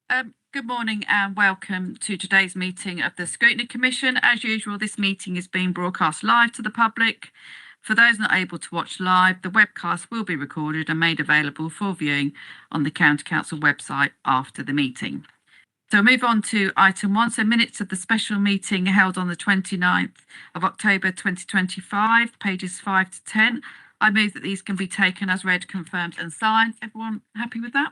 Good morning and welcome to today's meeting of the Scrutiny Commission. As usual, this meeting is being broadcast live to the public. For those not able to watch live, the webcast will be recorded and made available for viewing on the County Council website after the meeting. So we'll move on to item 1, so minutes of the special meeting held on the 29th of October 2025, pages 5 to 10. I move that these can be taken as read, confirmed and signed. Everyone happy with that?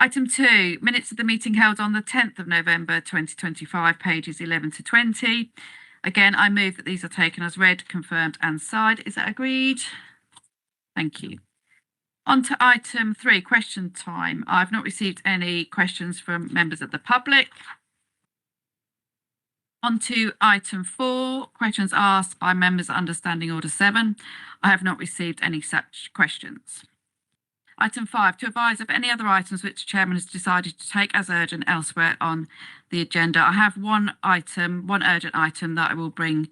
Item 2, minutes of the meeting held on the 10th of November 2025, pages 11 to 20. Again, I move that these are taken as read, confirmed and signed. Is that agreed? Thank you. On to item 3, question time. I've not received any questions from members of the public. On to item 4, questions asked by members under Standing Order 7. I have not received any such questions. Item 5, to advise of any other items which the Chairman has decided to take as urgent elsewhere on the agenda. I have one urgent item that I will bring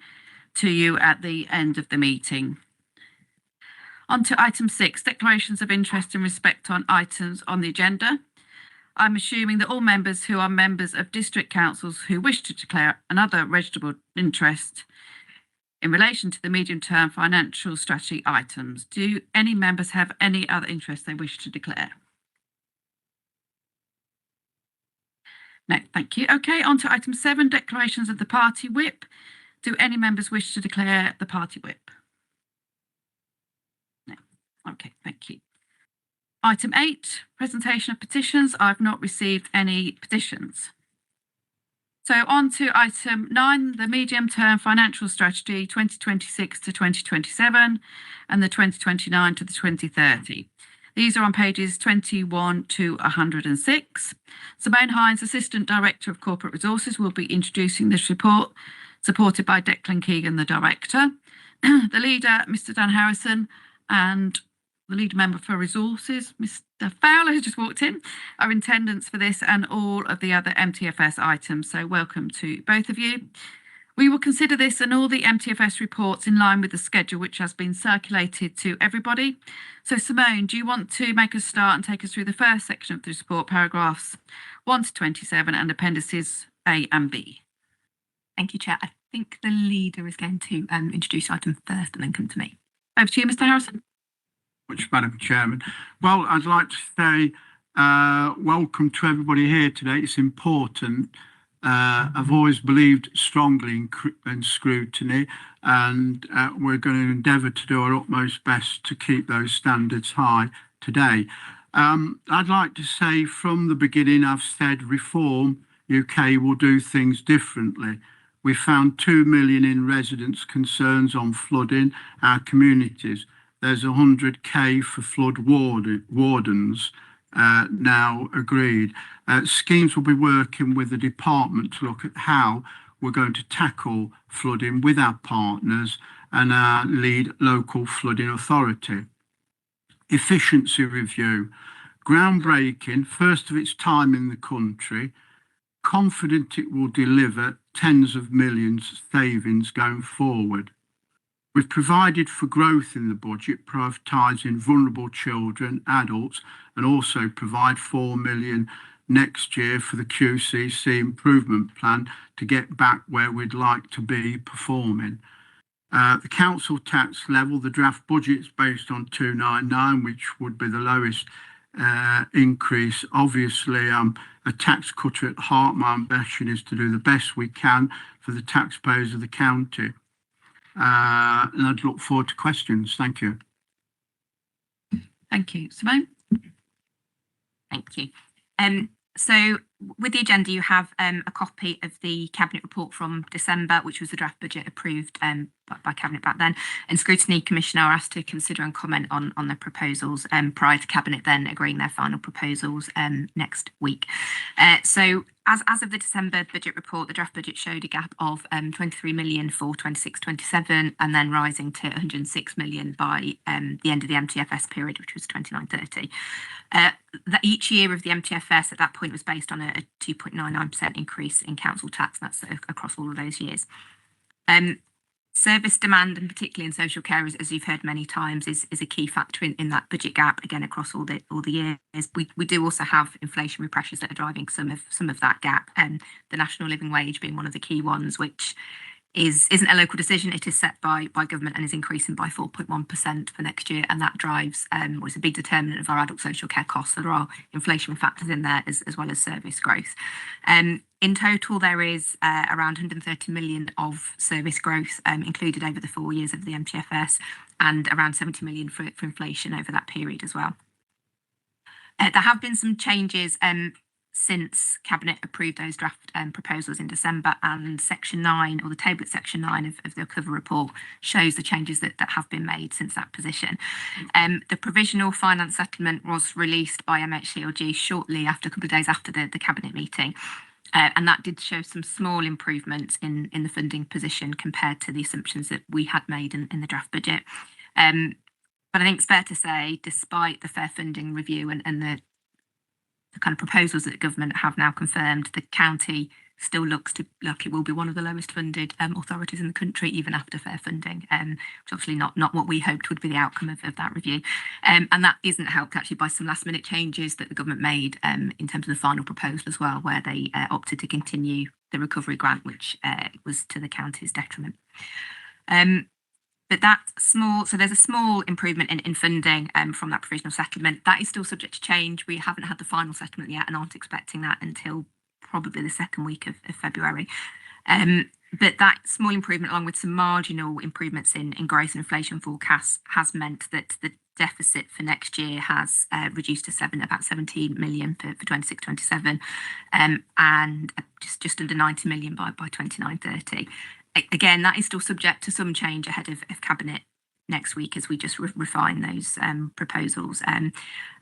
to you at the end of the meeting. On to item 6, declarations of interest in respect on items on the agenda. I'm assuming that all members who are members of district councils who wish to declare another registrable interest in relation to the medium-term financial strategy items. Do any members have any other interest they wish to declare? No, thank you. Okay, on to item 7, declarations of the party whip. Do any members wish to declare the party whip? No. Okay, thank you. Item 8, presentation of petitions. I've not received any petitions. So on to item 9, the medium-term financial strategy 2026 to 2027 and the 2029 to the 2030. These are on pages 21 to 106. Simone Hines, Assistant Director of Corporate Resources, will be introducing this report, supported by Declan Keegan, the Director. The leader, Mr. Dan Harrison, and the lead member for Resources, Mr. Fowler, who just walked in, are in attendance for this and all of the other MTFS items. So welcome to both of you. We will consider this and all the MTFS reports in line with the schedule which has been circulated to everybody. So Simone, do you want to make us start and take us through the first section of the report, paragraphs 1 to 27 and appendices A and B? Thank you, Chair. I think the leader is going to introduce item first and then come to me. Over to you, Mr. Harrison. Much, Madam Chairman. Well, I'd like to say welcome to everybody here today. It's important. I've always believed strongly in scrutiny, and we're going to endeavour to do our utmost best to keep those standards high today. I'd like to say from the beginning, I've said Reform UK will do things differently. We found 2 million in residents' concerns on flooding our communities. There's 100k for flood wardens now agreed. Schemes will be working with the department to look at how we're going to tackle flooding with our partners and our lead local flooding authority. Efficiency review, groundbreaking, first of its time in the country, confident it will deliver tens of millions savings going forward. We've provided for growth in the budget, prioritising vulnerable children, adults, and also provide 4 million next year for the QCC improvement plan to get back where we'd like to be performing. The council tax level, the draft budget is based on 299, which would be the lowest increase. Obviously, I'm a tax cutter at heart. My ambition is to do the best we can for the taxpayers of the county. And I'd look forward to questions. Thank you. Thank you. Simone? Thank you. So with the agenda, you have a copy of the Cabinet report from December, which was the draft budget approved by Cabinet back then. And Scrutiny Commission are asked to consider and comment on their proposals prior to Cabinet then agreeing their final proposals next week. So as of the December budget report, the draft budget showed a gap of 23 million for 26-27 and then rising to 106 million by the end of the MTFS period, which was 29-30. That each year of the MTFS at that point was based on a 2.99% increase in council tax, and that's across all of those years. Service demand, and particularly in social care, as you've heard many times, is a key factor in that budget gap, again across all the years. We do also have inflationary pressures that are driving some of that gap, and the national living wage being one of the key ones, which isn't a local decision. It is set by government and is increasing by 4.1% for next year, and that drives was a big determinant of our adult social care costs. So there are inflationary factors in there as well as service growth. In total, there is around 130 million of service growth included over the 4 years of the MTFS, and around 70 million for inflation over that period as well. There have been some changes since Cabinet approved those draft proposals in December, and Section 9, or the table at Section 9 of the cover report, shows the changes that have been made since that position. The provisional finance settlement was released by MHCLG shortly after, a couple of days after the Cabinet meeting. And that did show some small improvements in the funding position compared to the assumptions that we had made in the draft budget. But I think it's fair to say, despite the fair funding review and the kind of proposals that the government have now confirmed, the county still looks like it will be one of the lowest funded authorities in the country, even after fair funding, which obviously not what we hoped would be the outcome of that review. And that isn't helped actually by some last minute changes that the government made in terms of the final proposal as well, where they opted to continue the recovery grant, which was to the county's detriment. But so there's a small improvement in funding from that provisional settlement. That is still subject to change. We haven't had the final settlement yet and aren't expecting that until probably the second week of February. But that small improvement, along with some marginal improvements in growth and inflation forecasts, has meant that the deficit for next year has reduced to about 17 million for 26-27, and just under 90 million by 29-30. Again, that is still subject to some change ahead of Cabinet next week as we just refine those proposals. And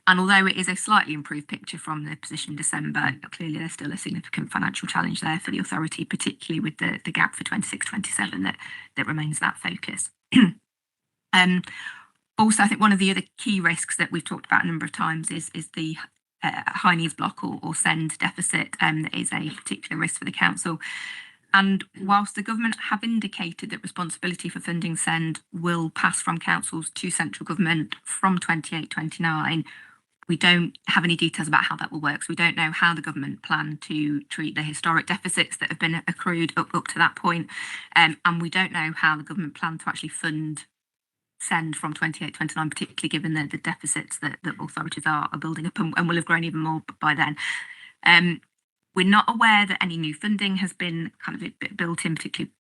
although it is a slightly improved picture from the position in December, clearly there's still a significant financial challenge there for the authority, particularly with the gap for 26-27 that remains that focus. Also, I think one of the other key risks that we've talked about a number of times is the high needs block or SEND deficit that is a particular risk for the council. And whilst the government have indicated that responsibility for funding SEND will pass from councils to central government from 28-29, we don't have any details about how that will work. So we don't know how the government plan to treat the historic deficits that have been accrued up to that point. And we don't know how the government plan to actually fund SEND from 28-29, particularly given the deficits that authorities are building up and will have grown even more by then. We're not aware that any new funding has been kind of built in, particularly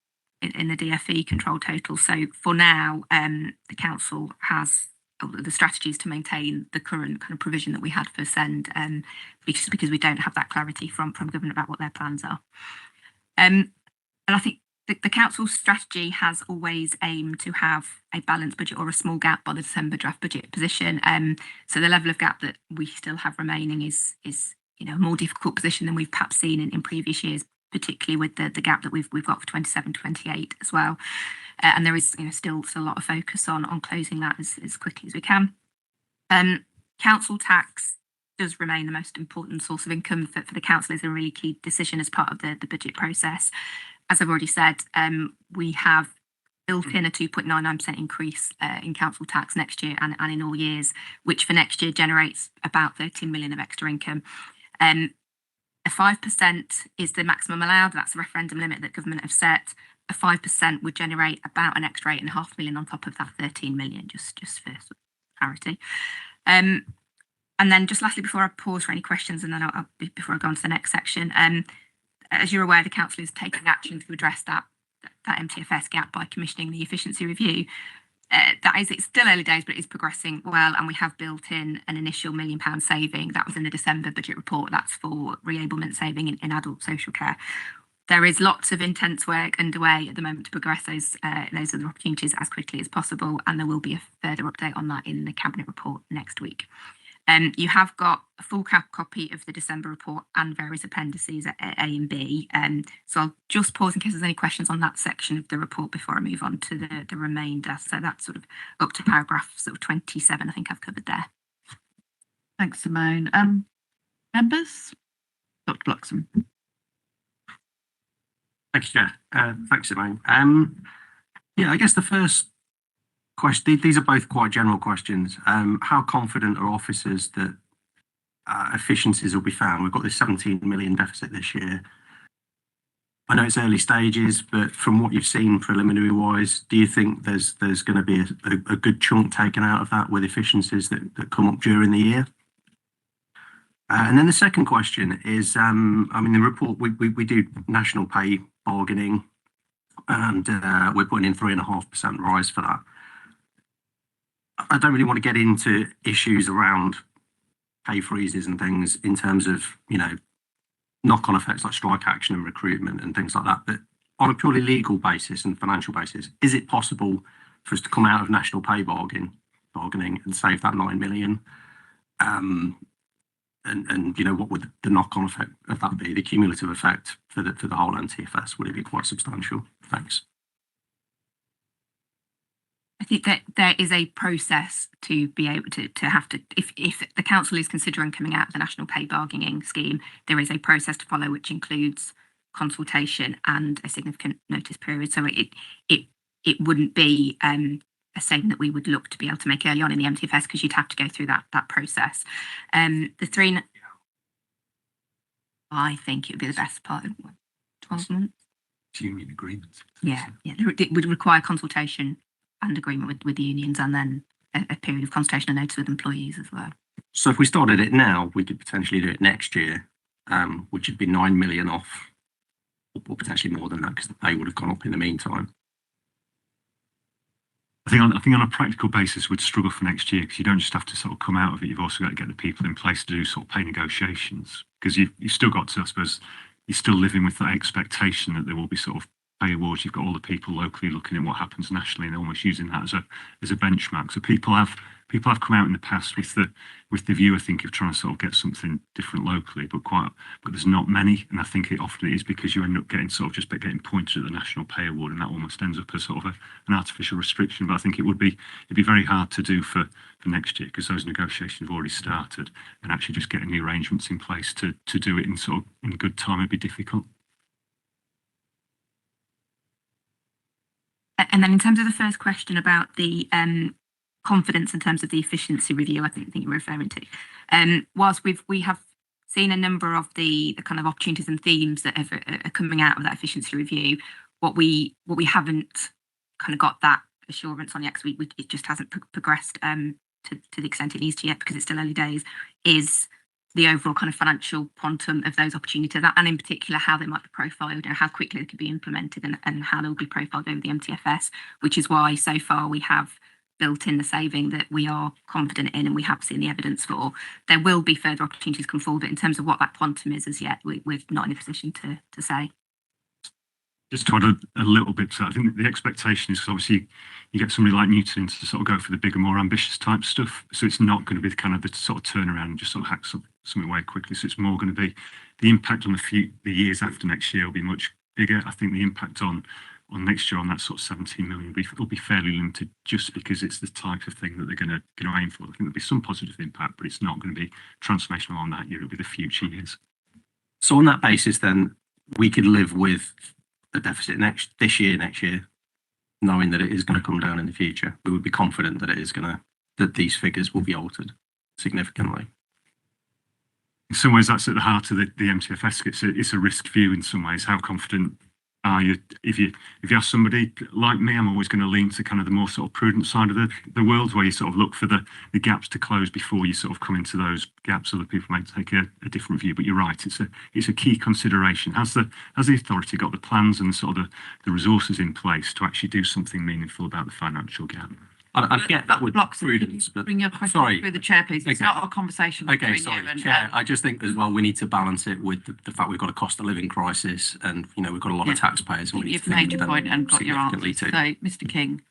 in the DFE control total. So for now, the council has the strategies to maintain the current kind of provision that we had for SEND, because we don't have that clarity from government about what their plans are. And I think the council's strategy has always aimed to have a balanced budget or a small gap by the December draft budget position. So the level of gap that we still have remaining is a more difficult position than we've perhaps seen in previous years, particularly with the gap that we've got for 27-28 as well. And there is still a lot of focus on closing that as quickly as we can. Council tax does remain the most important source of income for the council. Is a really key decision as part of the budget process. As I've already said, we have built in a 2.99% increase in council tax next year and in all years, which for next year generates about 13 million of extra income. A 5% is the maximum allowed. That's the referendum limit that government have set. A 5% would generate about an extra 8.5 million on top of that 13 million, just for clarity. And then just lastly, before I pause for any questions, and then before I go on to the next section, as you're aware, the council is taking action to address that MTFS gap by commissioning the efficiency review. It's still early days, but it is progressing well, and we have built in an initial £1 million saving. That was in the December budget report. That's for reablement saving in adult social care. There is lots of intense work underway at the moment to progress those other opportunities as quickly as possible, and there will be a further update on that in the Cabinet report next week. You have got a full copy of the December report and various appendices at A and B. So I'll just pause in case there's any questions on that section of the report before I move on to the remainder. So that's sort of up to paragraph 27, I think I've covered there. Thanks, Simone. Members? Dr. Bloxham. Thank you, Chair. Thanks, Simone. Yeah, I guess the first question, these are both quite general questions. How confident are officers that efficiencies will be found? We've got this 17 million deficit this year. I know it's early stages, but from what you've seen preliminary wise, do you think there's going to be a good chunk taken out of that with efficiencies that come up during the year? And then the second question is, I mean, the report, we do national pay bargaining, and we're putting in 3.5% rise for that. I don't really want to get into issues around pay freezes and things in terms of, you know, knock-on effects like strike action and recruitment and things like that. But on a purely legal basis and financial basis, is it possible for us to come out of national pay bargaining and save that 9 million? And you know, what would the knock-on effect of that be? The cumulative effect for the whole NTFS, would it be quite substantial? Thanks. I think that there is a process to be able to have to, if the council is considering coming out of the national pay bargaining scheme, there is a process to follow which includes consultation and a significant notice period. So it wouldn't be a statement that we would look to be able to make early on in the MTFS, because you'd have to go through that process. I think it would be the best part of 12 months. Union agreements. Yeah, it would require consultation and agreement with the unions, and then a period of consultation and notice with employees as well. So if we started it now, we could potentially do it next year, which would be 9 million off, or potentially more than that, because the pay would have gone up in the meantime. I think on a practical basis, we'd struggle for next year, because you don't just have to sort of come out of it. You've also got to get the people in place to do sort of pay negotiations, because you've still got to, I suppose, you're still living with that expectation that there will be sort of pay awards. You've got all the people locally looking at what happens nationally and almost using that as a benchmark. So people have come out in the past with the view, I think, of trying to sort of get something different locally, but there's not many. And I think it often is because you end up getting sort of just getting pointed at the national pay award, and that almost ends up as sort of an artificial restriction. But I think it'd be very hard to do for next year, because those negotiations have already started, and actually just getting the arrangements in place to do it in good time would be difficult. And then in terms of the first question about the confidence in terms of the efficiency review, I think you're referring to, whilst we have seen a number of the kind of opportunities and themes that are coming out of that efficiency review, what we haven't kind of got that assurance on yet, because it just hasn't progressed to the extent it needs to yet, because it's still early days, is the overall kind of financial quantum of those opportunities, and in particular how they might be profiled, or how quickly they could be implemented, and how they'll be profiled over the MTFS, which is why so far we have built in the saving that we are confident in and we have seen the evidence for. There will be further opportunities come forward, but in terms of what that quantum is as yet, we're not in a position to say. Just to add a little bit to that, I think the expectation is, obviously you get somebody like Newton to sort of go for the bigger, more ambitious type stuff. So it's not going to be the kind of the sort of turnaround and just sort of hack something away quickly. So it's more going to be the impact on the years after next year will be much bigger. I think the impact on next year on that sort of 17 million will be fairly limited, just because it's the type of thing that they're going to aim for. I think there'll be some positive impact, but it's not going to be transformational on that year. It'll be the future years. So on that basis, then we could live with the deficit next year, knowing that it is going to come down in the future. We would be confident that that these figures will be altered significantly. In some ways, that's at the heart of the MTFS. It's a risk view in some ways. How confident are you? If you ask somebody like me, I'm always going to lean to kind of the more sort of prudent side of the world, where you sort of look for the gaps to close before you sort of come into those gaps. Other people might take a different view, but you're right. It's a key consideration. Has the authority got the plans and sort of the resources in place to actually do something meaningful about the financial gap? I get that with prudence, but bring your question through the chair, please. It's not a conversation. Okay, sorry, Chair. I just think as well we need to balance it with the fact we've got a cost of living crisis, and you know we've got a lot of taxpayers. And we need You've to made your point and got your answer. So, Mr. King.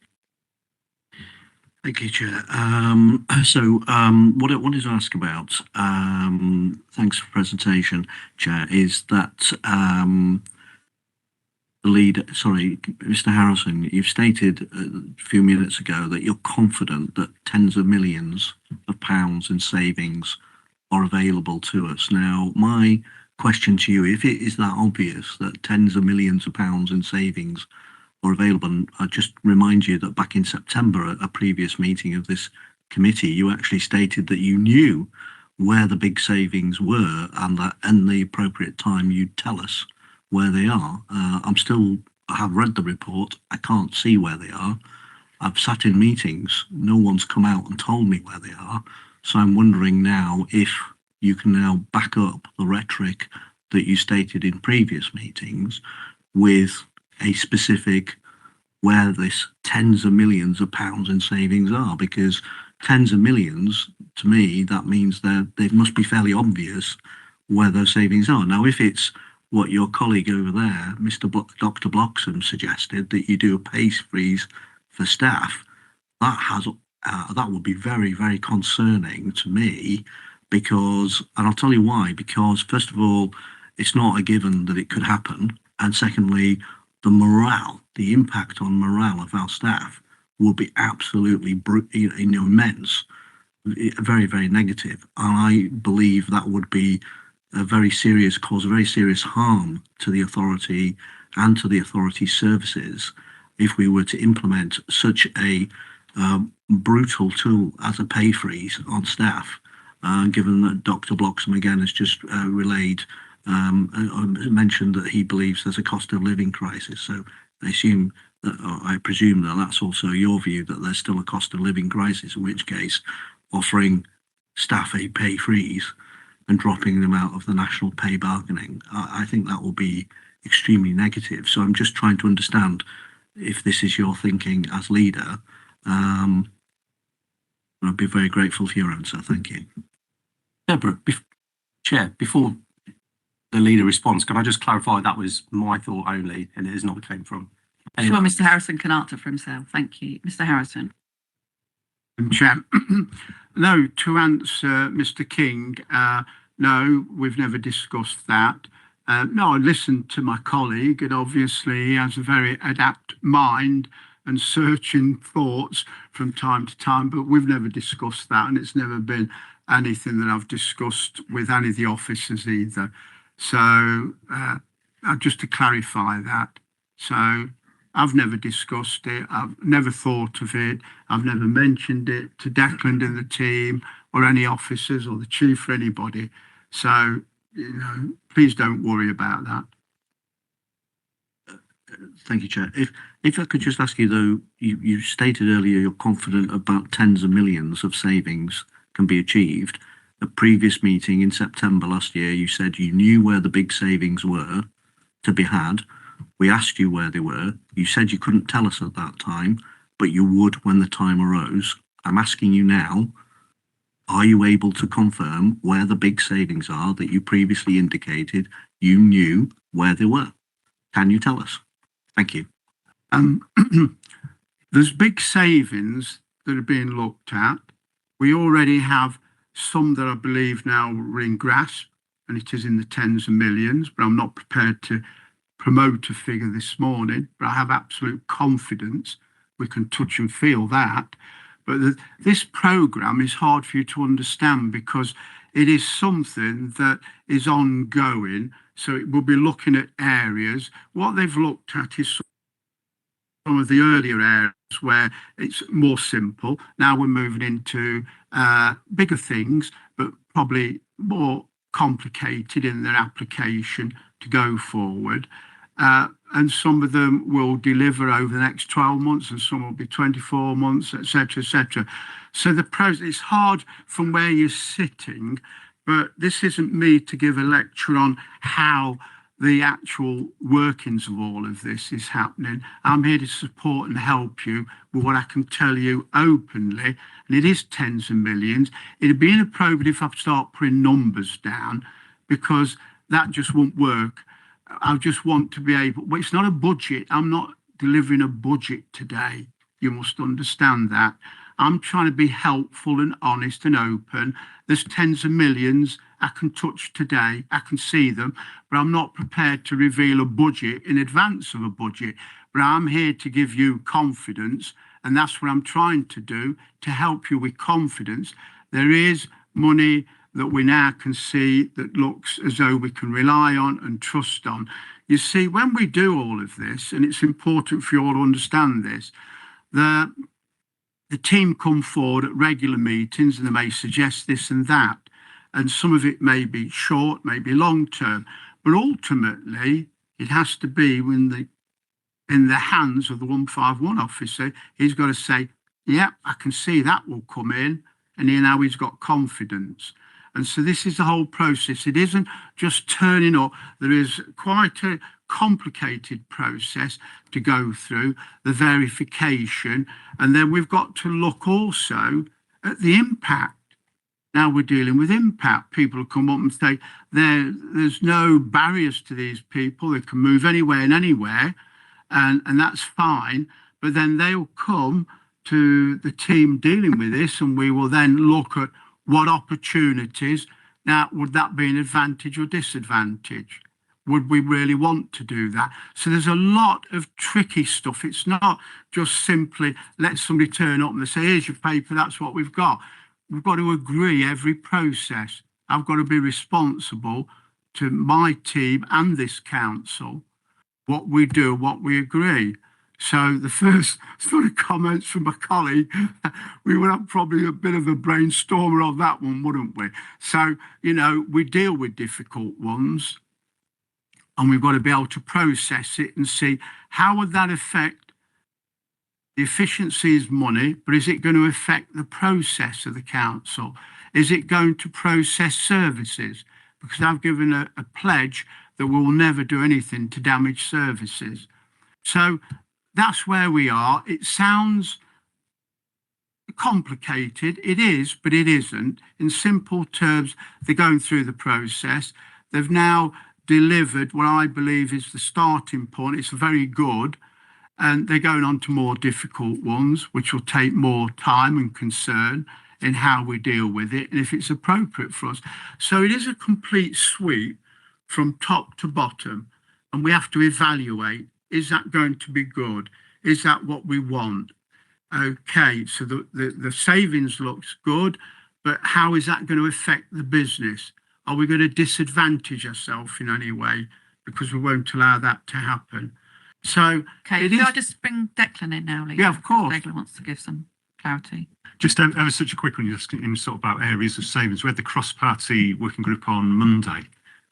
Thank you, Chair. What I wanted to ask about, thanks for the presentation, Chair, is that Mr. Harrison, you've stated a few minutes ago that you're confident that tens of millions of pounds in savings are available to us. Now, my question to you, if it is that obvious that tens of millions of pounds in savings are available. And I just remind you that back in September, at a previous meeting of this committee, you actually stated that you knew where the big savings were, and that in the appropriate time you'd tell us where they are. I have read the report. I can't see where they are. I've sat in meetings. No one's come out and told me where they are. So I'm wondering now if you can now back up the rhetoric that you stated in previous meetings with a specific where this tens of millions of pounds in savings are, because tens of millions, to me, that means that they must be fairly obvious where those savings are. Now, if it's what your colleague over there, Dr. Bloxham, suggested, that you do a pay freeze for staff, that would be very, very concerning to me, because, and I'll tell you why, because first of all, it's not a given that it could happen. And secondly, the impact on morale of our staff will be absolutely immense, very, very negative. And I believe that would be cause a very serious harm to the authority and to the authority services if we were to implement such a brutal tool as a pay freeze on staff, given that Dr. Bloxham again has just mentioned that he believes there's a cost of living crisis. So I presume that that's also your view, that there's still a cost of living crisis, in which case offering staff a pay freeze and dropping them out of the national pay bargaining, I think that will be extremely negative. So I'm just trying to understand if this is your thinking as leader. I'd be very grateful for your answer. Thank you. Deborah, Chair, before the leader responds, can I just clarify that was my thought only and it is not came from Sure, Mr. Harrison can answer for himself. Thank you. Mr. Harrison. Chair, no, to answer Mr. King, no, we've never discussed that. No, I listened to my colleague, and obviously he has a very adept mind and searching thoughts from time to time, but we've never discussed that, and it's never been anything that I've discussed with any of the officers either. So just to clarify that. So I've never discussed it. I've never thought of it. I've never mentioned it to Declan and the team or any officers or the chief or anybody. So, please don't worry about that. Thank you, Chair. If I could just ask you, though, you stated earlier you're confident about tens of millions of savings can be achieved. A previous meeting in September last year, you said you knew where the big savings were to be had. We asked you where they were. You said you couldn't tell us at that time, but you would when the time arose. I'm asking you now, are you able to confirm where the big savings are that you previously indicated you knew where they were? Can you tell us? Thank you. There's big savings that are being looked at. We already have some that I believe now are in grasp, and it is in the tens of millions, but I'm not prepared to promote a figure this morning, but I have absolute confidence we can touch and feel that. But this programme is hard for you to understand because it is something that is ongoing. So it will be looking at areas. What they've looked at is some of the earlier areas where it's more simple. Now we're moving into bigger things, but probably more complicated in their application to go forward. And some of them will deliver over the next 12 months and some will be 24 months, etc., etc. So the process, it's hard from where you're sitting, but this isn't me to give a lecture on how the actual workings of all of this is happening. I'm here to support and help you with what I can tell you openly, and it is tens of millions. It'd be inappropriate if I start putting numbers down because that just won't work. I just want to be able, well, it's not a budget. I'm not delivering a budget today. You must understand that. I'm trying to be helpful and honest and open. There's tens of millions I can touch today. I can see them, but I'm not prepared to reveal a budget in advance of a budget. But I'm here to give you confidence, and that's what I'm trying to do, to help you with confidence. There is money that we now can see that looks as though we can rely on and trust on. You see, when we do all of this, and it's important for you all to understand this, the team come forward at regular meetings and they may suggest this and that. And some of it may be short, maybe long term, but ultimately it has to be in the hands of the 151 officer. He's got to say, yeah, I can see that will come in. And now he's got confidence. And so this is the whole process. It isn't just turning up. There is quite a complicated process to go through, the verification. And then we've got to look also at the impact. Now we're dealing with impact. People come up and say there's no barriers to these people. They can move anywhere and anywhere. And that's fine. But then they'll come to the team dealing with this, and we will then look at what opportunities. Now, would that be an advantage or disadvantage? Would we really want to do that? So there's a lot of tricky stuff. It's not just simply let somebody turn up and they say, here's your paper, that's what we've got. We've got to agree every process. I've got to be responsible to my team and this council, what we do, what we agree. So the first sort of comments from my colleague, we would have probably a bit of a brainstormer on that one, wouldn't we? So, you know, we deal with difficult ones and we've got to be able to process it and see how would that affect the efficiency is money, but is it going to affect the process of the council? Is it going to process services? Because I've given a pledge that we will never do anything to damage services. So that's where we are. It sounds complicated. It is, but it isn't. In simple terms, they're going through the process. They've now delivered what I believe is the starting point. It's very good. And they're going on to more difficult ones, which will take more time and concern in how we deal with it and if it's appropriate for us. So it is a complete sweep from top to bottom. And we have to evaluate, is that going to be good? Is that what we want? Okay, so the savings looks good, but how is that going to affect the business? Are we going to disadvantage ourselves in any way? Because we won't allow that to happen. So, okay, it could is, I just bring Declan in now, Lisa? Yeah, of course. Declan wants to give some clarity. Just ever such a quick one, just in sort of about areas of savings. We had the cross-party working group on Monday,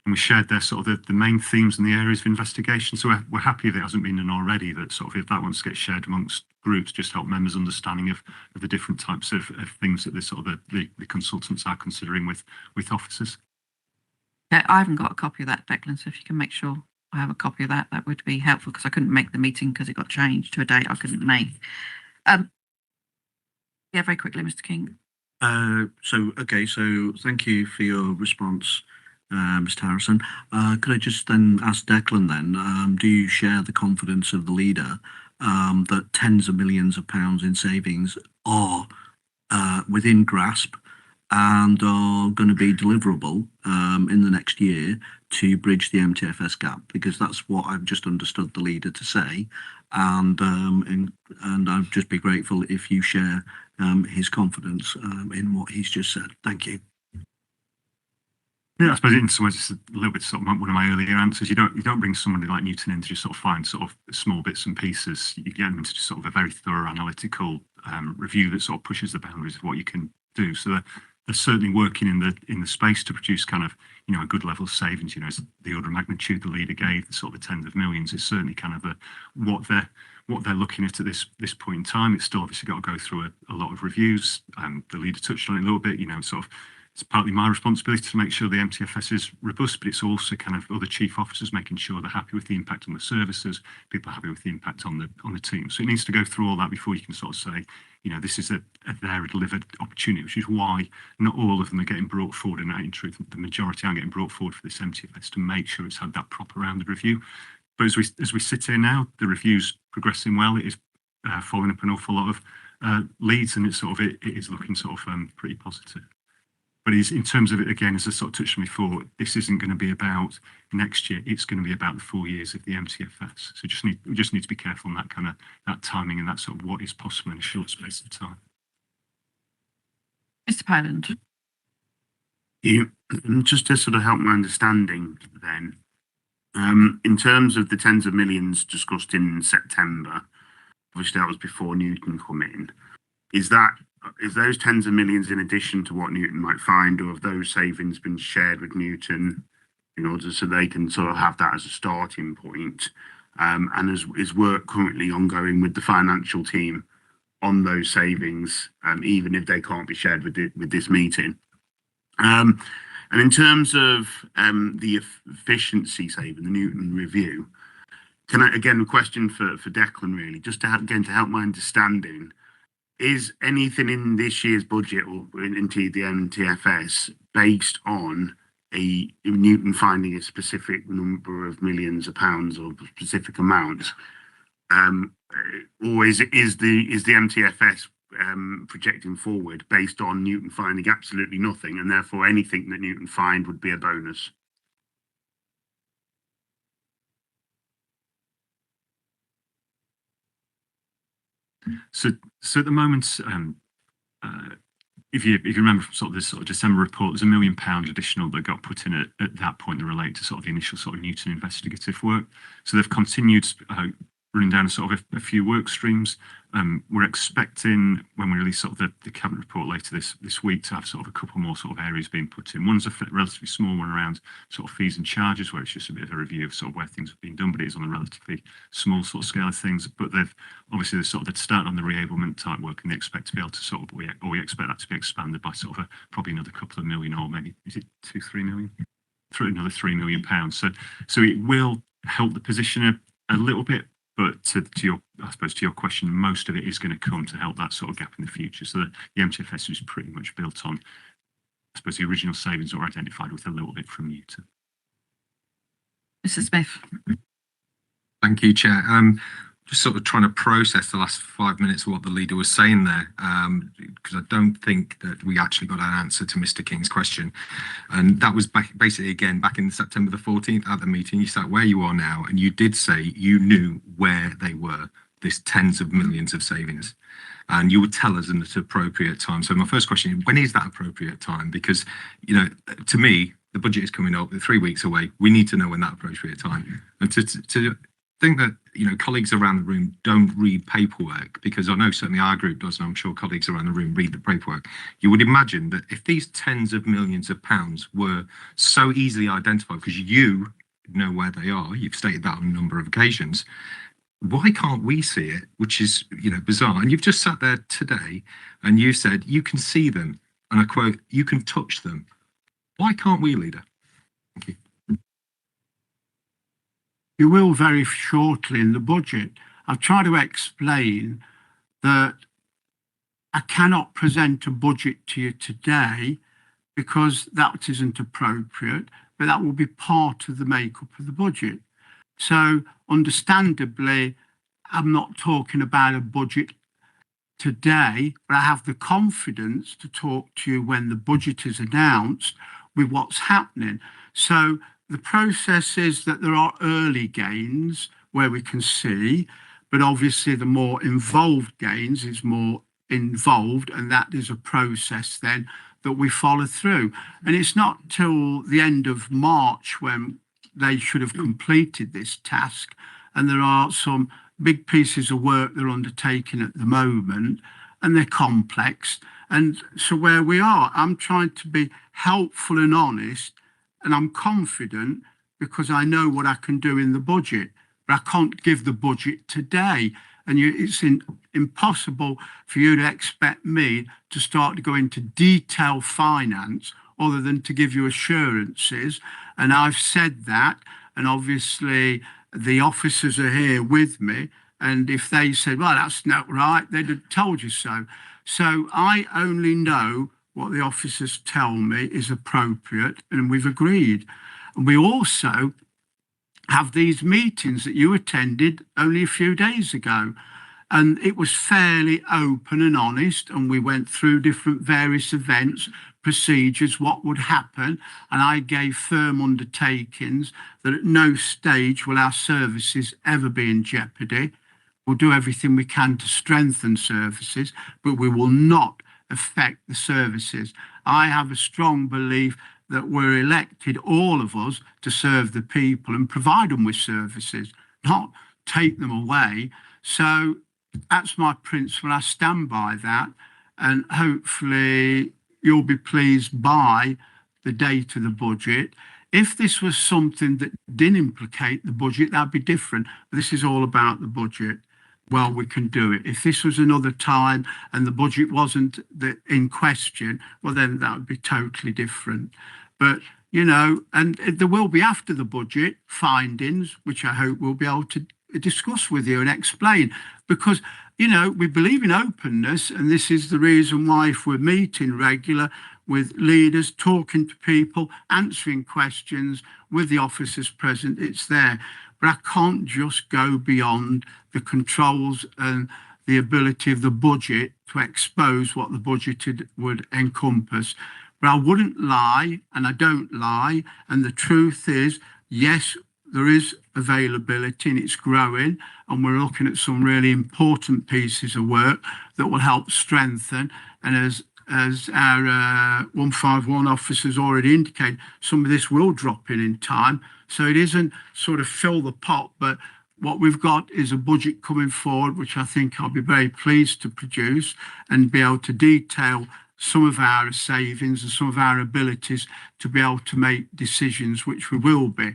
and we shared their sort of the main themes and the areas of investigation. So we're happy if it hasn't been done already, that sort of if that wants to get shared amongst groups, just help members' understanding of the different types of things that the sort of the consultants are considering with officers. Yeah, I haven't got a copy of that, Declan, so if you can make sure I have a copy of that, that would be helpful because I couldn't make the meeting because it got changed to a date I couldn't make. Yeah, very quickly, Mr. King. So thank you for your response, Mr. Harrison. Could I just then ask Declan then, do you share the confidence of the leader that tens of millions of pounds in savings are within grasp and are going to be deliverable in the next year to bridge the MTFS gap? Because that's what I've just understood the leader to say, and I'd just be grateful if you share his confidence in what he's just said. Thank you. Yeah, I suppose in some ways it's a little bit sort of one of my earlier answers. You don't bring somebody like Newton in to just sort of find sort of small bits and pieces. You get them into just sort of a very thorough analytical review that sort of pushes the boundaries of what you can do. So they're certainly working in the space to produce kind of, you know, a good level of savings. You know, it's the order of magnitude the leader gave, the sort of the tens of millions. It's certainly kind of what they're looking at this point in time. It's still obviously got to go through a lot of reviews. The leader touched on it a little bit. You know, sort of it's partly my responsibility to make sure the MTFS is robust, but it's also kind of other chief officers making sure they're happy with the impact on the services, people are happy with the impact on the team. So it needs to go through all that before you can sort of say, you know, this is a delivered opportunity, which is why not all of them are getting brought forward. And in truth, the majority aren't getting brought forward for this MTFS to make sure it's had that proper rounded review. But as we sit here now, the review's progressing well. It is following up an awful lot of leads, and it's sort of it is looking sort of pretty positive. But in terms of it, again, as I sort of touched on before, this isn't going to be about next year. It's going to be about the 4 years of the MTFS. So we just need to be careful on that kind of that timing and that sort of what is possible in a short space of time. Mr. Poland. You just to sort of help my understanding then, In terms of the tens of millions discussed in September, obviously that was before Newton come in. Is those tens of millions in addition to what Newton might find, or have those savings been shared with Newton in order so they can sort of have that as a starting point? And is work currently ongoing with the financial team on those savings, even if they can't be shared with this meeting? And in terms of the efficiency saving, the Newton review, can I, again, a question for Declan really, just to help my understanding, is anything in this year's budget or indeed the NTFS based on a Newton finding a specific number of millions of pounds or specific amounts, or is the MTFS projecting forward based on Newton finding absolutely nothing, and therefore anything that Newton find would be a bonus? So at the moment, if you remember from sort of this sort of December report, there's £1 million additional that got put in at that point that relate to sort of the initial sort of Newton investigative work. So they've continued running down sort of a few work streams. We're expecting, when we release sort of the cabinet report later this week, to have sort of a couple more sort of areas being put in. One's a relatively small one around sort of fees and charges, where it's just a bit of a review of sort of where things have been done, but it is on a relatively small sort of scale of things. But they're starting on the re-ablement type work, and they expect to be able to sort of, we expect that to be expanded by sort of probably another couple of million, or maybe, is it 2-3 million? Through another £3 million. So it will help the position a little bit. But to your question, most of it is going to come to help that sort of gap in the future. So the MTFS is pretty much built on, I suppose, the original savings that were identified with a little bit from Newton. Mr. Smith. Thank you, Chair. Just sort of trying to process the last 5 minutes of what the leader was saying there, because I don't think that we actually got an answer to Mr. King's question. And that was basically, again, back in September the 14th at the meeting, you sat where you are now, and you did say you knew where they were, this tens of millions of savings. And you would tell us in the appropriate time. So my first question is, when is that appropriate time? Because, you know, to me, the budget is coming up, 3 weeks away. We need to know when that appropriate time. And to think that, you know, colleagues around the room don't read paperwork, because I know certainly our group does, and I'm sure colleagues around the room read the paperwork. You would imagine that if these tens of millions of pounds were so easily identified, because you know where they are, you've stated that on a number of occasions, why can't we see it? Which is, you know, bizarre. And you've just sat there today and you said you can see them, and I quote, you can touch them. Why can't we, leader? Thank you. You will very shortly in the budget. I've tried to explain that I cannot present a budget to you today because that isn't appropriate, but that will be part of the makeup of the budget. So understandably, I'm not talking about a budget today, but I have the confidence to talk to you when the budget is announced with what's happening. So the process is that there are early gains where we can see, but obviously the more involved gains is more involved, and that is a process then that we follow through. And it's not till the end of March when they should have completed this task, and there are some big pieces of work they're undertaking at the moment, and they're complex. And so where we are, I'm trying to be helpful and honest, and I'm confident because I know what I can do in the budget, but I can't give the budget today. And it's impossible for you to expect me to start to go into detailed finance other than to give you assurances. And I've said that, and obviously the officers are here with me. And if they said, well, that's not right, they'd have told you so. So I only know what the officers tell me is appropriate, and we've agreed. And we also have these meetings that you attended only a few days ago, and it was fairly open and honest, and we went through different various events, procedures, what would happen, and I gave firm undertakings that at no stage will our services ever be in jeopardy. We'll do everything we can to strengthen services, but we will not affect the services. I have a strong belief that we're elected, all of us, to serve the people and provide them with services, not take them away. So that's my principle. I stand by that, and hopefully you'll be pleased by the date of the budget. If this was something that didn't implicate the budget, that'd be different. But this is all about the budget. Well, we can do it. If this was another time and the budget wasn't in question, well, then that would be totally different. But, you know, and there will be after the budget findings, which I hope we'll be able to discuss with you and explain, because, you know, we believe in openness, and this is the reason why, if we're meeting regular with leaders, talking to people, answering questions with the officers present, it's there. But I can't just go beyond the controls and the ability of the budget to expose what the budget would encompass. But I wouldn't lie, and I don't lie. And the truth is, yes, there is availability and it's growing. And we're looking at some really important pieces of work that will help strengthen. And as our 151 officers already indicated, some of this will drop in time. So it isn't sort of fill the pot, but what we've got is a budget coming forward, which I think I'll be very pleased to produce and be able to detail some of our savings and some of our abilities to be able to make decisions, which we will be.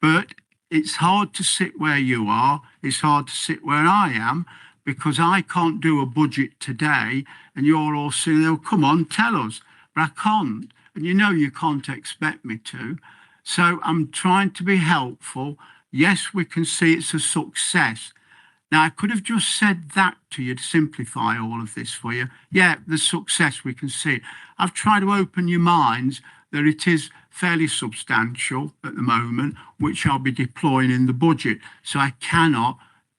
But it's hard to sit where you are. It's hard to sit where I am, because I can't do a budget today and you're all saying, oh, come on, tell us. But I can't. And you know you can't expect me to. So I'm trying to be helpful. Yes, we can see it's a success. Now, I could have just said that to you to simplify all of this for you. Yeah, the success, we can see it. I've tried to open your minds that it is fairly substantial at the moment, which I'll be deploying in the budget. So I cannot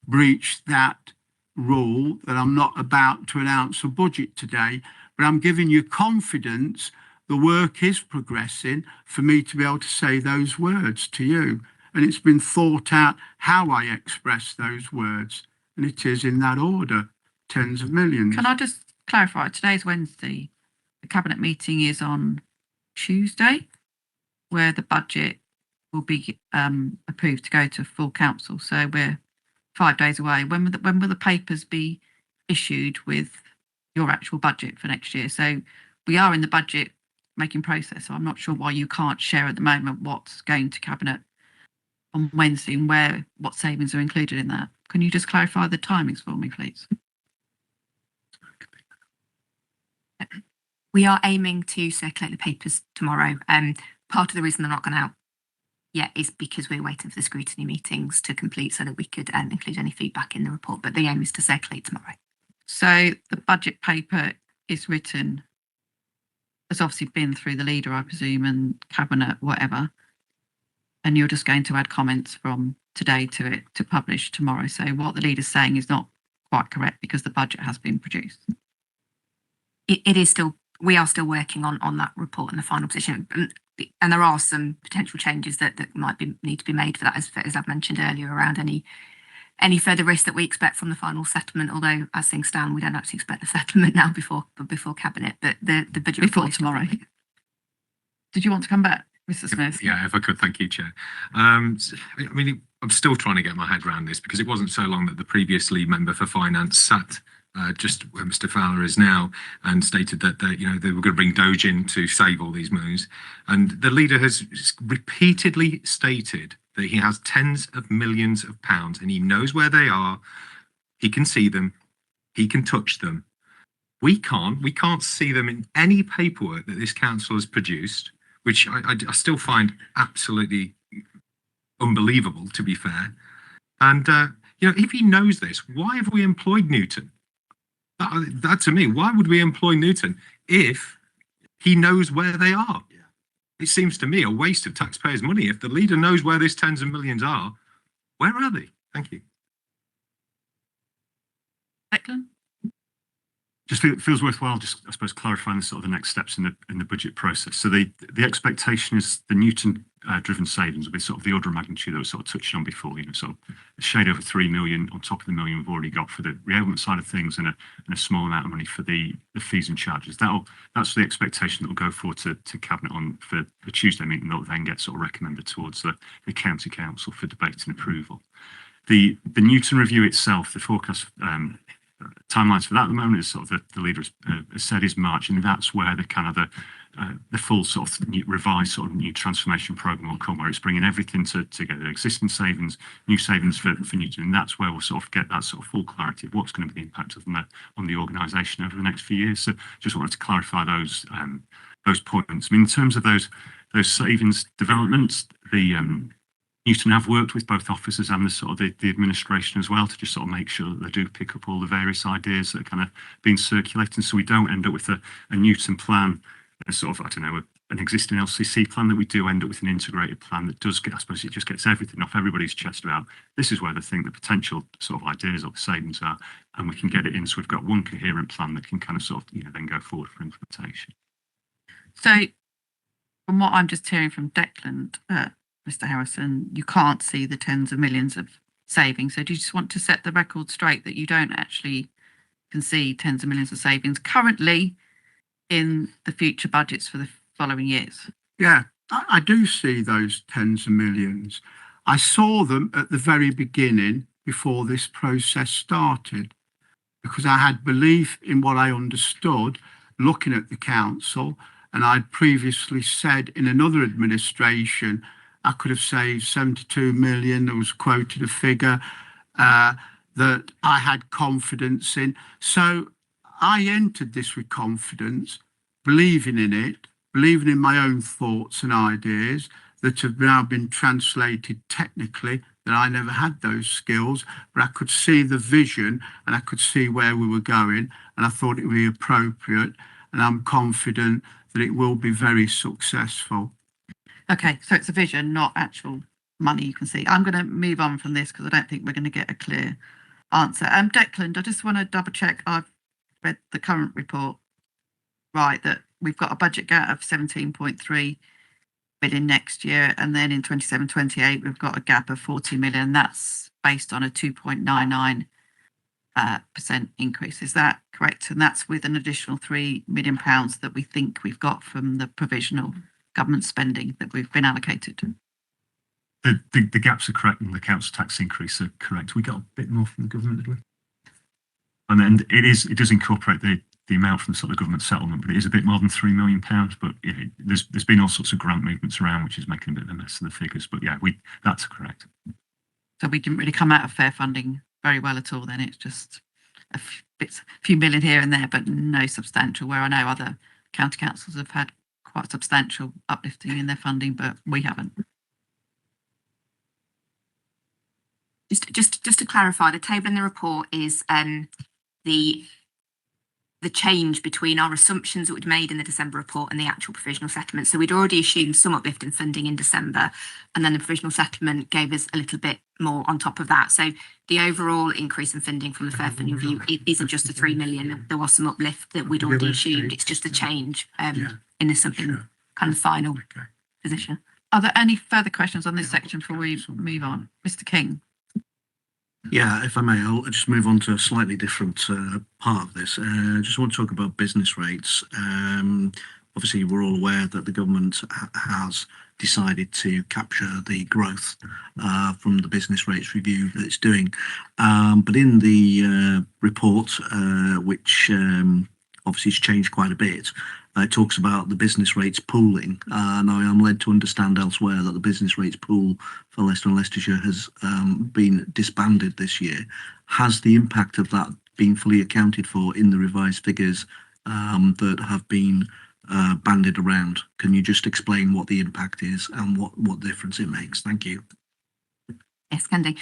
breach that rule that I'm not about to announce a budget today, but I'm giving you confidence. The work is progressing for me to be able to say those words to you. And it's been thought out how I express those words. And it is in that order, tens of millions. Can I just clarify? Today's Wednesday. The Cabinet meeting is on Tuesday, where the budget will be approved to go to full council. So we're 5 days away. When will the papers be issued with your actual budget for next year? So we are in the budget making process. So I'm not sure why you can't share at the moment what's going to Cabinet on Wednesday and what savings are included in that. Can you just clarify the timings for me, please? We are aiming to circulate the papers tomorrow. Part of the reason they're not gone out yet is because we're waiting for the scrutiny meetings to complete so that we could include any feedback in the report. But the aim is to circulate tomorrow. So the budget paper is written, has obviously been through the leader, I presume, and Cabinet, whatever. And you're just going to add comments from today to it to publish tomorrow. So what the leader's saying is not quite correct because the budget has been produced. It is still, we are still working on that report and the final position. And there are some potential changes that might need to be made for that, as I've mentioned earlier, around any further risk that we expect from the final settlement. Although, as things stand, we don't actually expect the settlement now before Cabinet, but the budget Before tomorrow. Did you want to come back, Mr. Smith? Yeah, if I could, thank you, Chair. I mean, I'm still trying to get my head around this because it wasn't so long that the previous lead member for finance sat just where Mr. Fowler is now and stated that they were going to bring Doge in to save all these moves. And the leader has repeatedly stated that he has tens of millions of pounds and he knows where they are. He can see them. He can touch them. We can't see them in any paperwork that this council has produced, which I still find absolutely unbelievable, to be fair. And, if he knows this, why have we employed Newton? That to me, why would we employ Newton if he knows where they are? Yeah. It seems to me a waste of taxpayers' money. If the leader knows where these tens of millions are, where are they? Thank you. Declan? just feels worthwhile just, I suppose, clarifying the sort of the next steps in the budget process. So the expectation is the Newton driven savings will be sort of the order of magnitude that was sort of touched on before, sort of a shade over 3 million on top of the million we've already got for the reablement side of things, and a small amount of money for the fees and charges. That's the expectation that will go forward to Cabinet on for the Tuesday meeting, that will then get sort of recommended towards the County Council for debate and approval. The Newton review itself, the forecast timelines for that at the moment is sort of the leader has said is March, and that's where the kind of the full sort of revised sort of new transformation program will come, where it's bringing everything together, existing savings, new savings for Newton, and that's where we'll sort of get that sort of full clarity of what's going to be the impact of them on the organisation over the next few years. So just wanted to clarify those points. I mean, in terms of those savings developments, the Newton have worked with both officers and the sort of the administration as well to just sort of make sure that they do pick up all the various ideas that are kind of being circulating, so we don't end up with a Newton plan, a sort of, I don't know, an existing LCC plan, that we do end up with an integrated plan that does get, I suppose it just gets everything off everybody's chest about this is where they think the potential sort of ideas or the savings are, and we can get it in, so we've got one coherent plan that can kind of sort of, then go forward for implementation. So from what I'm just hearing from Declan, Mr. Harrison, you can't see the tens of millions of savings. So do you just want to set the record straight that you don't actually can see tens of millions of savings currently in the future budgets for the following years? Yeah, I do see those tens of millions. I saw them at the very beginning before this process started, because I had belief in what I understood looking at the council, and I'd previously said in another administration I could have saved 72 million. There was quoted a figure that I had confidence in. So I entered this with confidence, believing in it, believing in my own thoughts and ideas that have now been translated technically, that I never had those skills, but I could see the vision and I could see where we were going, and I thought it would be appropriate, and I'm confident that it will be very successful. Okay, so it's a vision, not actual money you can see. I'm going to move on from this because I don't think we're going to get a clear answer. Declan, I just want to double check I've read the current report right, that we've got a budget gap of 17.3 million next year, and then in 27-28 we've got a gap of 40 million. That's based on a 2.99% increase. Is that correct? And that's with an additional £3 million that we think we've got from the provisional government spending that we've been allocated. The gaps are correct, and the council tax increase are correct. We got a bit more from the government, did we? And then it does incorporate the amount from sort of the government settlement, but it is a bit more than £3 million. But yeah, there's been all sorts of grant movements around, which is making a bit of a mess of the figures. But yeah, that's correct. So we didn't really come out of fair funding very well at all. Then it's just a few million here and there, but no substantial. Where I know other county councils have had quite substantial uplifting in their funding, but we haven't. Just to clarify, the table in the report is the change between our assumptions that we'd made in the December report and the actual provisional settlement. So we'd already assumed some uplift in funding in December, and then the provisional settlement gave us a little bit more on top of that. So the overall increase in funding from the fair funding review, it isn't just the 3 million. There was some uplift that we'd already assumed. It's just a change in the something kind of final position. Are there any further questions on this section before we move on? Mr. King. Yeah, if I may, I'll just move on to a slightly different part of this. I just want to talk about business rates. Obviously, we're all aware that the government has decided to capture the growth from the business rates review that it's doing. But in the report, which obviously has changed quite a bit, it talks about the business rates pooling. Now, I'm led to understand elsewhere that the business rates pool for Leicester and Leicestershire has been disbanded this year. Has the impact of that been fully accounted for in the revised figures that have been banded around? Can you just explain what the impact is and what difference it makes? Thank you. Yes, can do.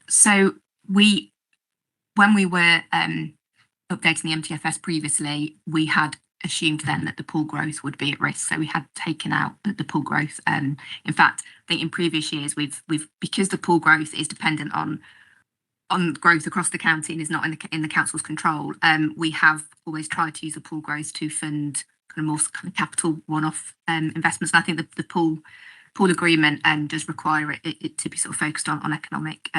So when we were updating the MTFS previously, we had assumed then that the pool growth would be at risk, so we had taken out the pool growth. In fact, I think in previous years we've because the pool growth is dependent on on growth across the county and is not in the council's control. We have always tried to use the pool growth to fund kind of more kind of capital one-off investments. And I think the pool agreement does require it to be sort of focused on economic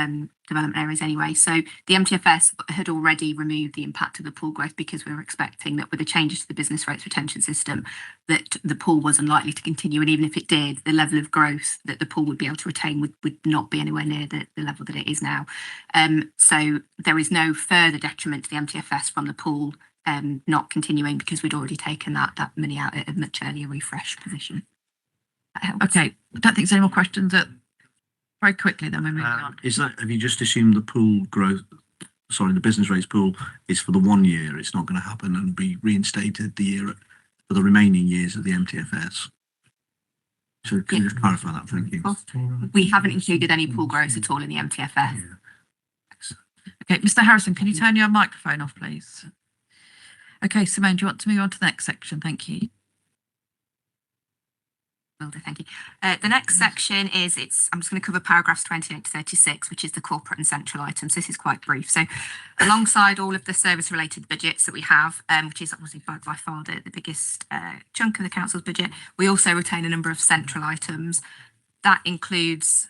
development areas anyway. So the MTFS had already removed the impact of the pool growth because we were expecting that with the changes to the business rates retention system, that the pool was unlikely to continue. And even if it did, the level of growth that the pool would be able to retain would not be anywhere near the level that it is now. So there is no further detriment to the MTFS from the pool not continuing because we'd already taken that money out at a much earlier refresh position. Okay, I don't think there's any more questions. Very quickly, then we're moving on. Have you just assumed the pool growth, sorry, the business rates pool is for the 1 year? It's not going to happen and be reinstated the year for the remaining years of the MTFS. So can you just clarify that? Thank you. We haven't included any pool growth at all in the MTFS. Okay, Mr. Harrison, can you turn your microphone off, please? Okay, Simone, do you want to move on to the next section? Thank you. Will do, thank you. The next section is, I'm just going to cover paragraphs 28 to 36, which is the corporate and central items. This is quite brief. So alongside all of the service related budgets that we have, which is obviously by far the biggest chunk of the council's budget, we also retain a number of central items. That includes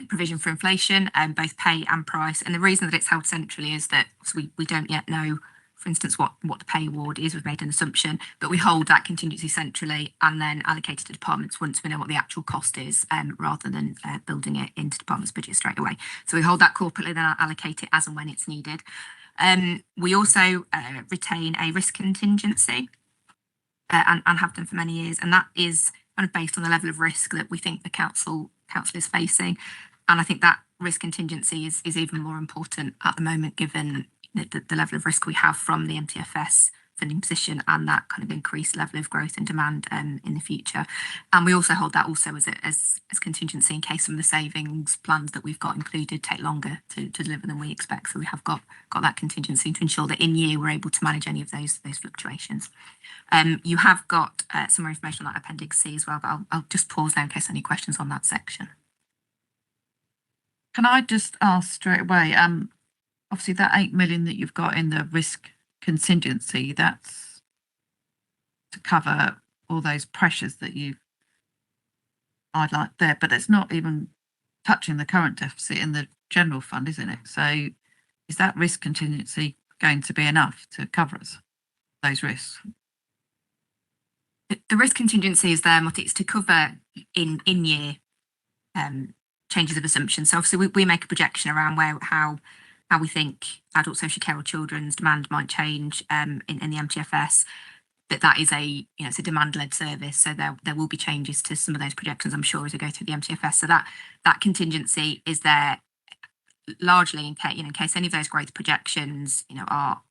provision for inflation, both pay and price. And the reason that it's held centrally is that we don't yet know, for instance, what the pay award is. We've made an assumption, but we hold that contingency centrally and then allocate it to departments once we know what the actual cost is, rather than building it into departments' budget straight away. So we hold that corporately, then allocate it as and when it's needed. We also retain a risk contingency and have done for many years, and that is kind of based on the level of risk that we think the council is facing. And I think that risk contingency is even more important at the moment, given the level of risk we have from the MTFS funding position and that kind of increased level of growth and demand in the future. And we also hold that also as contingency in case some of the savings plans that we've got included take longer to deliver than we expect. So we have got that contingency to ensure that in year we're able to manage any of those fluctuations. You have got some more information on that Appendix C as well, but I'll just pause now in case any questions on that section. Can I just ask straight away, obviously that 8 million that you've got in the risk contingency, that's to cover all those pressures that you've highlighted there, but it's not even touching the current deficit in the general fund, isn't it? So is that risk contingency going to be enough to cover us those risks? The risk contingency is there, Marty, it's to cover in year changes of assumptions. So obviously we make a projection around how we think adult social care or children's demand might change in the MTFS. But that is it's a demand-led service, so there will be changes to some of those projections, I'm sure, as we go through the MTFS. So that contingency is there largely in case any of those growth projections are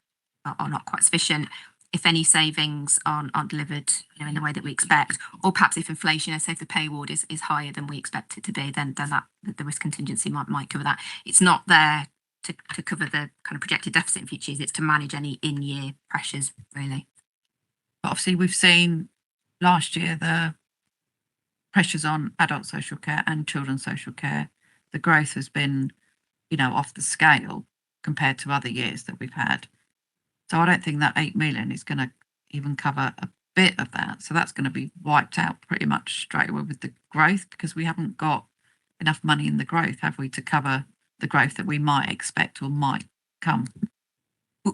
not quite sufficient. If any savings aren't delivered in the way that we expect, or perhaps if inflation, say if the pay award is higher than we expect it to be, then that the risk contingency might cover that. It's not there to cover the kind of projected deficit in future years. It's to manage any in-year pressures, really. But obviously, we've seen last year the pressures on adult social care and children's social care. The growth has been, off the scale compared to other years that we've had. So I don't think that 8 million is going to even cover a bit of that. So that's going to be wiped out pretty much straight away with the growth, because we haven't got enough money in the growth, have we, to cover the growth that we might expect or might come.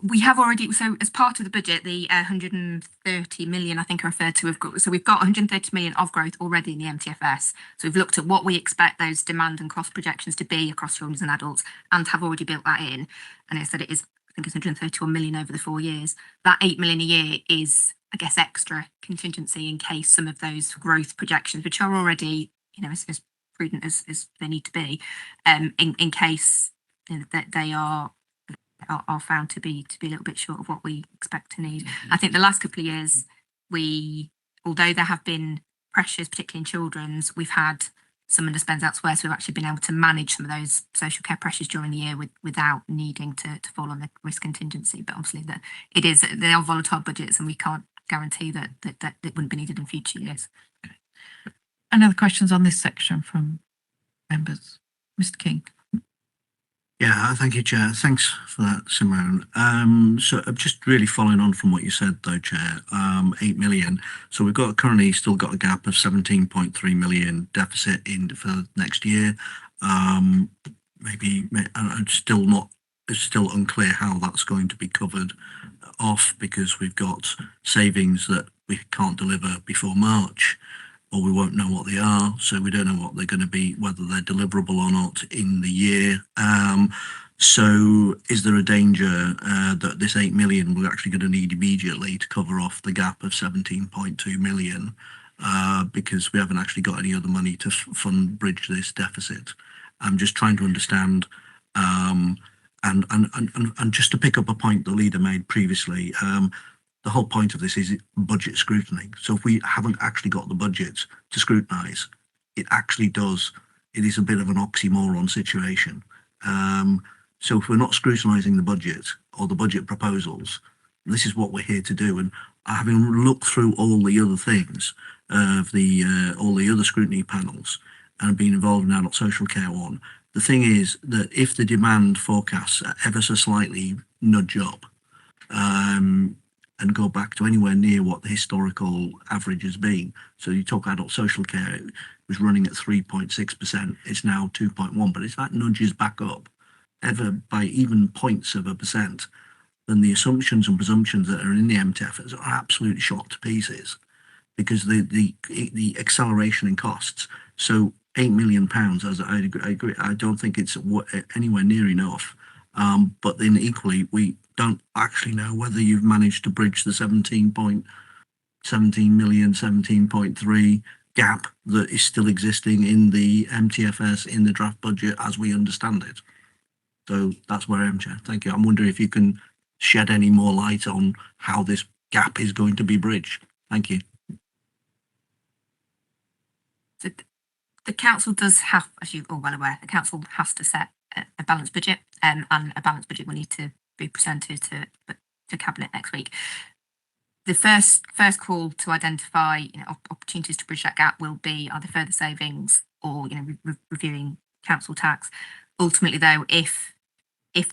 We have already, so as part of the budget, the 130 million I think I referred to, so we've got 130 million of growth already in the MTFS. So we've looked at what we expect those demand and cost projections to be across children and adults and have already built that in. And I said I think it's 131 million over the 4 years. That 8 million a year is, I guess, extra contingency in case some of those growth projections, which are already, as prudent as they need to be, in case that they are found to be a little bit short of what we expect to need. I think the last couple of years, although there have been pressures, particularly in children's, we've had some underspends elsewhere, so we've actually been able to manage some of those social care pressures during the year without needing to fall on the risk contingency. But obviously they are volatile budgets, and we can't guarantee that it wouldn't be needed in future years. Okay. Any other questions on this section from members? Mr. King. Yeah, thank you, Chair. Thanks for that, Simone. So I'm just really following on from what you said, though, Chair. 8 million. So we've got currently still got a gap of 17.3 million deficit in for next year. It's still unclear how that's going to be covered off, because we've got savings that we can't deliver before March, or we won't know what they are. So we don't know what they're going to be, whether they're deliverable or not in the year. So is there a danger that this 8 million we're actually going to need immediately to cover off the gap of 17.2 million because we haven't actually got any other money to bridge this deficit? I'm just trying to understand, and just to pick up a point the leader made previously, the whole point of this is budget scrutiny. So if we haven't actually got the budget to scrutinise, it is a bit of an oxymoron situation. So if we're not scrutinising the budget or the budget proposals, this is what we're here to do. And having looked through all the other things of all the other scrutiny panels and being involved in adult social care one, the thing is that if the demand forecasts ever so slightly nudge up, and go back to anywhere near what the historical average has been. So you talk adult social care, it was running at 3.6%, it's now 2.1%, but if that nudges back up ever by even points of a percent, then the assumptions and presumptions that are in the MTF are absolutely shot to pieces, because the acceleration in costs. So £8 million, as I agree, I don't think it's anywhere near enough. But then equally, we don't actually know whether you've managed to bridge the 17.3 gap that is still existing in the MTFS in the draft budget as we understand it. So that's where I am, Chair. Thank you. I'm wondering if you can shed any more light on how this gap is going to be bridged. Thank you. So the council does have, as you're all well aware, the council has to set a balanced budget, and a balanced budget will need to be presented to cabinet next week. The first call to identify opportunities to bridge that gap will be either further savings or reviewing council tax. Ultimately, though, if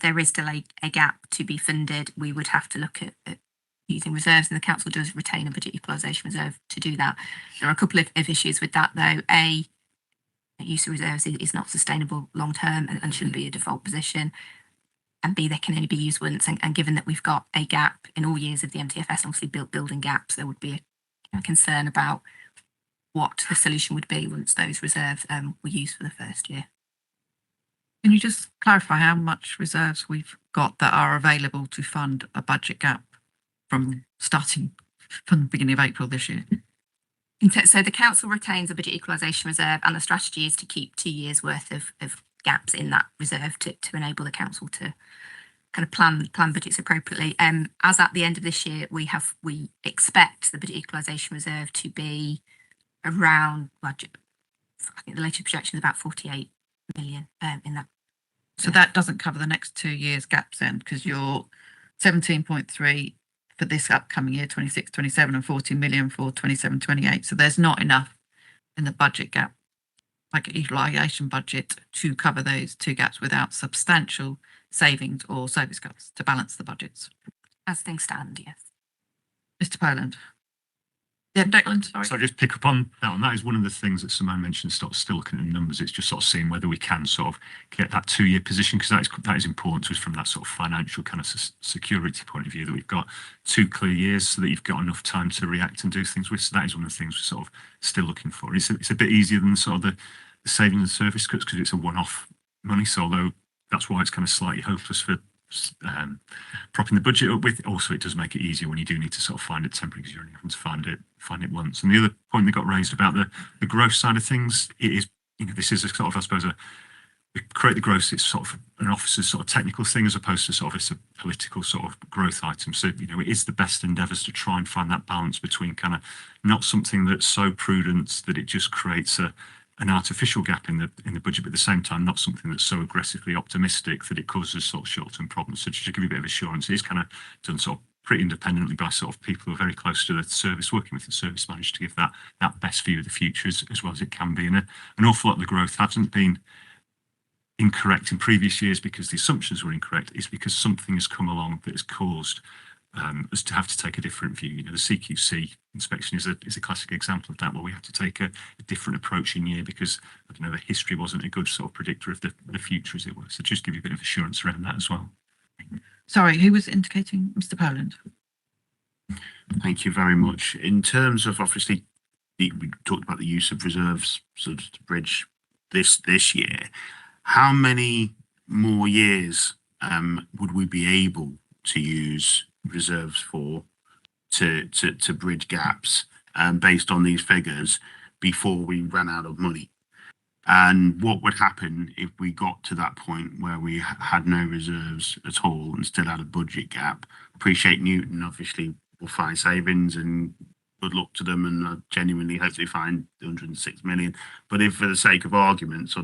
there is still a gap to be funded, we would have to look at using reserves, and the council does retain a budget utilisation reserve to do that. There are a couple of issues with that, though. A, use of reserves is not sustainable long term and shouldn't be a default position. And B, they can only be used once. And given that we've got a gap in all years of the MTFS, obviously building gaps, there would be a concern about what the solution would be once those reserves were used for the first year. Can you just clarify how much reserves we've got that are available to fund a budget gap starting from the beginning of April this year? So the council retains a budget equalisation reserve, and the strategy is to keep 2 years worth of gaps in that reserve to enable the council to kind of plan budgets appropriately. As at the end of this year, we expect the budget equalisation reserve to be around, I think the latest projection is about 48 million in that. So that doesn't cover the next 2 years gaps then, because you're 17.3 for this upcoming year, 26-27, and 40 million for 27-28. So there's not enough in the budget gap, like utilisation budget, to cover those two gaps without substantial savings or service cuts to balance the budgets. As things stand, yes. Mr. Poland. Yeah, Declan, sorry. So I just pick up on that one. That is one of the things that Simone mentioned, still looking at the numbers. It's just sort of seeing whether we can sort of get that 2 year position, because that is important to us from that sort of financial kind of security point of view, that we've got 2 clear years so that you've got enough time to react and do things with. So that is one of the things we're sort of still looking for. It's a bit easier than sort of the saving and service cuts, because it's a one-off money. So although that's why it's kind of slightly hopeless for propping the budget up with, also it does make it easier when you do need to sort of find it temporary, because you're only having to find it once. And the other point that got raised about the growth side of things, it is, this is a sort of, I suppose, we create the growth, it's sort of an officer's sort of technical thing, as opposed to sort of it's a political sort of growth item. So it is the best endeavours to try and find that balance between kind of not something that's so prudent that it just creates an artificial gap in the budget, but at the same time not something that's so aggressively optimistic that it causes sort of short-term problems. So just to give you a bit of assurance, it is kind of done sort of pretty independently by sort of people who are very close to the service, working with the service manager to give that best view of the future as well as it can be. And an awful lot of the growth hasn't been incorrect in previous years because the assumptions were incorrect. It's because something has come along that has caused us to have to take a different view. You know, the CQC inspection is a classic example of that, where we have to take a different approach in year because, I don't know, the history wasn't a good sort of predictor of the future, as it were. So just give you a bit of assurance around that as well. Sorry, who was indicating? Mr. Poland. Thank you very much. In terms of, obviously, we talked about the use of reserves sort of to bridge this year. How many more years would we be able to use reserves for to bridge gaps based on these figures before we ran out of money? And what would happen if we got to that point where we had no reserves at all and still had a budget gap? Appreciate Newton obviously will find savings, and good luck to them, and genuinely hopefully find the 106 million. But if, for the sake of argument, so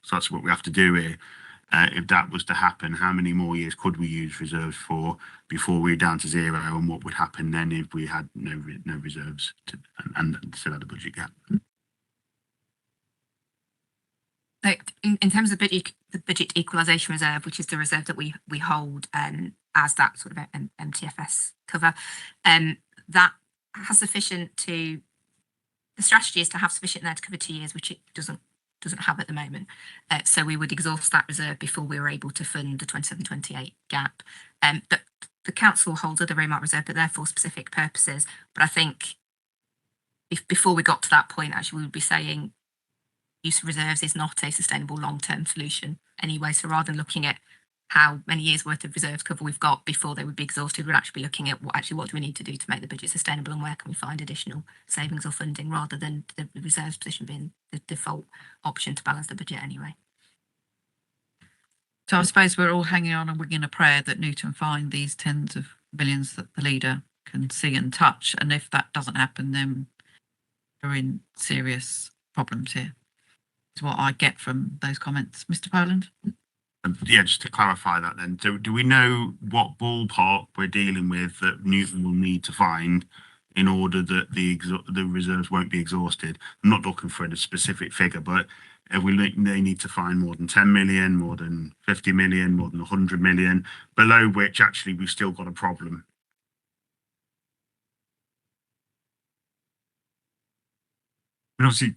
that's what we have to do here. If that was to happen, how many more years could we use reserves for before we're down to zero? And what would happen then if we had no reserves and still had a budget gap? Like in terms of the budget equalisation reserve, which is the reserve that we hold as that sort of MTFS cover, that has sufficient to. The strategy is to have sufficient there to cover 2 years, which it doesn't have at the moment. So we would exhaust that reserve before we were able to fund the 27-28 gap. The council holds other earmark reserve, but they're for specific purposes. But I think if before we got to that point, actually, we would be saying use of reserves is not a sustainable long-term solution anyway. So rather than looking at how many years worth of reserves cover we've got before they would be exhausted, we'd actually be looking at what do we need to do to make the budget sustainable, and where can we find additional savings or funding, rather than the reserves position being the default option to balance the budget anyway. So I suppose we're all hanging on and winging a prayer that Newton find these tens of millions that the leader can see and touch. And if that doesn't happen, then we're in serious problems here. Is what I get from those comments. Mr. Poland? Yeah, just to clarify that then, do we know what ballpark we're dealing with that Newton will need to find in order that the reserves won't be exhausted? I'm not looking for a specific figure, but if they need to find more than 10 million, more than 50 million, more than 100 million, below which actually we've still got a problem. And obviously,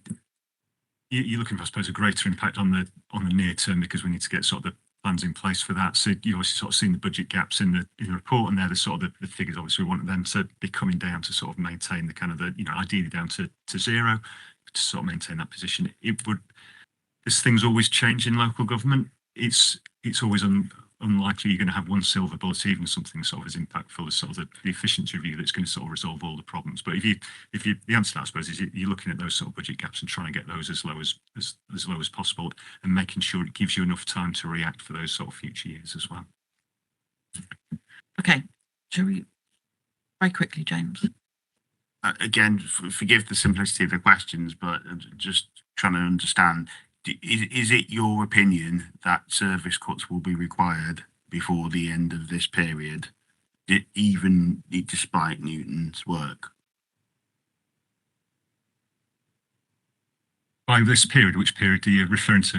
you're looking for, I suppose, a greater impact on the near term, because we need to get sort of the plans in place for that. So you obviously sort of seen the budget gaps in the report, and they're the sort of the figures. Obviously, we want them to be coming down to sort of maintain the kind of ideally down to zero, to sort of maintain that position. It would, as things always change in local government, it's always unlikely you're going to have one silver bullet, even something sort of as impactful as sort of the efficiency review that's going to sort of resolve all the problems. But if you the answer to that, I suppose, is you're looking at those sort of budget gaps and trying to get those as low as possible, and making sure it gives you enough time to react for those sort of future years as well. Okay, shall we very quickly, James? Again, forgive the simplicity of the questions, but just trying to understand. Is it your opinion that service cuts will be required before the end of this period, even despite Newton's work? By this period, which period are you referring to?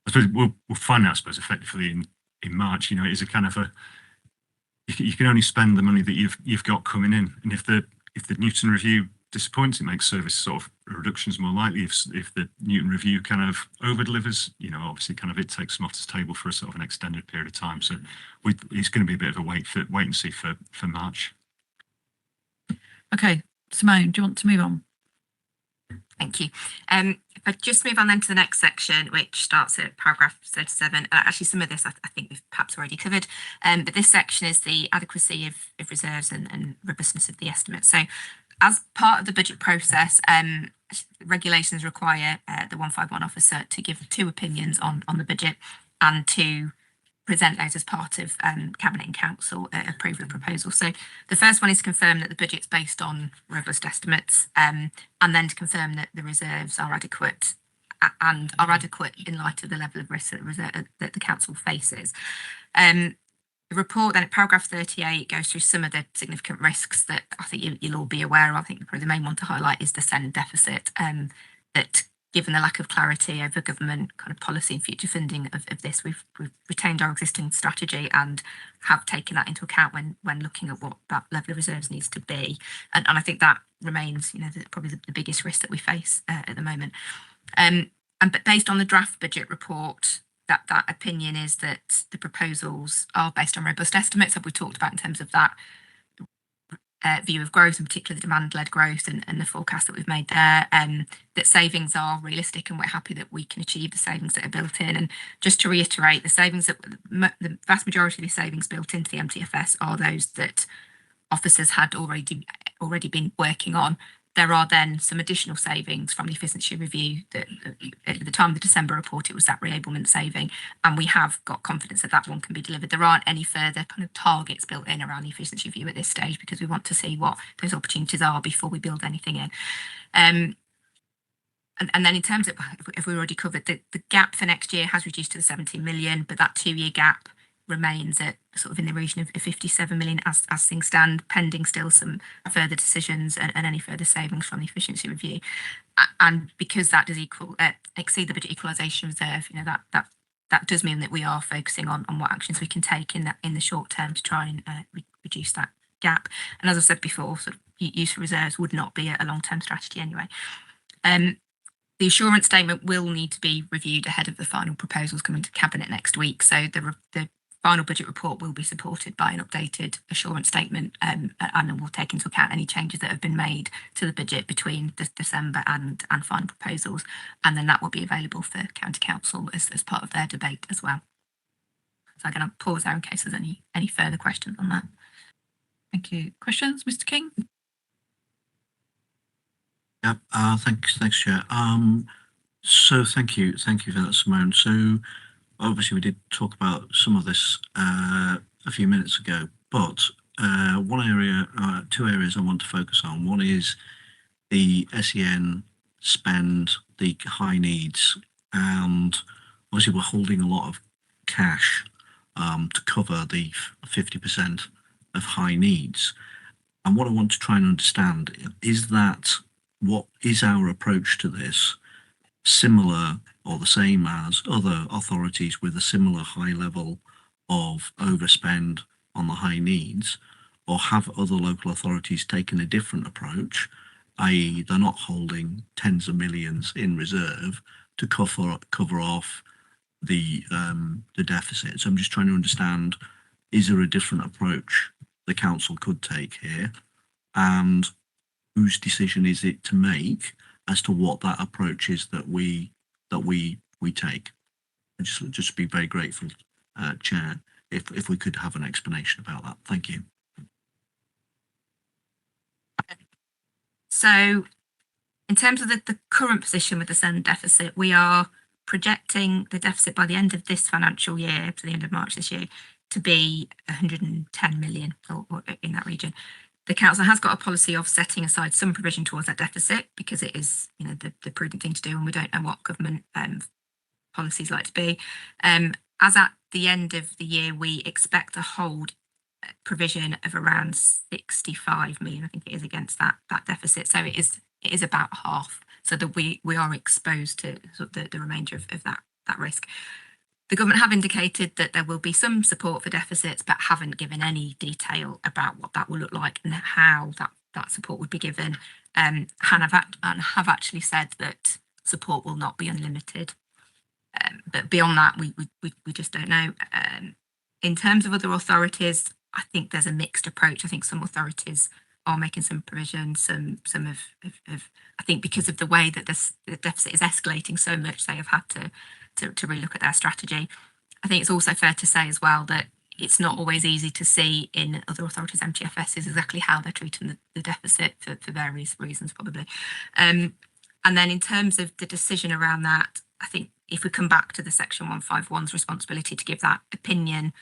I suppose we'll find out, I suppose, effectively in March. You know, it is a kind of you can only spend the money that you've got coming in, and if the Newton review disappoints, it makes service sort of reductions more likely. If the Newton review kind of over delivers, you know, obviously kind of it takes them off the table for a sort of an extended period of time. So it's going to be a bit of a wait and see for March. Okay, Simone, do you want to move on? Thank you. If I just move on then to the next section, which starts at paragraph 37. Actually, some of this I think we've perhaps already covered, but this section is the adequacy of reserves and robustness of the estimate. So as part of the budget process, regulations require the 151 officer to give 2 opinions on the budget, and to present those as part of Cabinet and Council approval of proposal. So the first one is to confirm that the budget's based on robust estimates, and then to confirm that the reserves are adequate, and are adequate in light of the level of risk that the Council faces. The report then at paragraph 38 goes through some of the significant risks that I think you'll all be aware of. I think probably the main one to highlight is the SEND deficit that given the lack of clarity over government kind of policy and future funding of this, we've retained our existing strategy and have taken that into account when looking at what that level of reserves needs to be. And I think that remains, probably the biggest risk that we face at the moment. But based on the draft budget report, that opinion is that the proposals are based on robust estimates that we talked about in terms of that view of growth, in particular the demand-led growth and the forecast that we've made there, that savings are realistic and we're happy that we can achieve the savings that are built in. And just to reiterate, the savings that the vast majority of the savings built into the MTFS are those that officers had already been working on. There are then some additional savings from the efficiency review that at the time of the December report, it was that reablement saving, and we have got confidence that that one can be delivered. There aren't any further kind of targets built in around the efficiency review at this stage because we want to see what those opportunities are before we build anything in. And then in terms of, if we already covered, the gap for next year has reduced to the 17 million, but that 2-year gap remains at sort of in the region of 57 million as things stand, pending still some further decisions and any further savings from the efficiency review. And because that does exceed the budget equalisation reserve, that does mean that we are focusing on what actions we can take in the short term to try and reduce that gap. And as I said before, sort of use of reserves would not be a long-term strategy anyway. The assurance statement will need to be reviewed ahead of the final proposals coming to Cabinet next week. So the final budget report will be supported by an updated assurance statement, and will take into account any changes that have been made to the budget between December and final proposals, and then that will be available for County Council as part of their debate as well. So I'm going to pause there in case there's any further questions on that. Thank you. Questions, Mr. King? Yeah, thanks, Chair. So thank you for that, Simone. So obviously we did talk about some of this a few minutes ago, but two areas I want to focus on. One is the SEN spend, the high needs, and obviously we're holding a lot of cash to cover the 50% of high needs. And what I want to try and understand is that what is our approach to this similar or the same as other authorities with a similar high level of overspend on the high needs, or have other local authorities taken a different approach, i.e. they're not holding tens of millions in reserve to cover off the deficit. So I'm just trying to understand, is there a different approach the council could take here, and whose decision is it to make as to what that approach is that we take? I'd just be very grateful, Chair, if we could have an explanation about that. Thank you. So in terms of the current position with the SEND deficit, we are projecting the deficit by the end of this financial year, to the end of March this year, to be 110 million or in that region. The council has got a policy of setting aside some provision towards that deficit because it is, the prudent thing to do, and we don't know what government policies like to be. As at the end of the year, we expect to hold provision of around 65 million, I think it is, against that deficit. So it is about half, so that we are exposed to sort of the remainder of that risk. The government have indicated that there will be some support for deficits, but haven't given any detail about what that will look like and how that support would be given. And have actually said that support will not be unlimited. But beyond that, we just don't know. In terms of other authorities, I think there's a mixed approach. I think some authorities are making some provisions. Some have I think because of the way that the deficit is escalating so much, they have had to relook at their strategy. I think it's also fair to say as well that it's not always easy to see in other authorities' MTFSs exactly how they're treating the deficit for various reasons, probably. And then in terms of the decision around that, I think if we come back to the Section 151's responsibility to give that opinion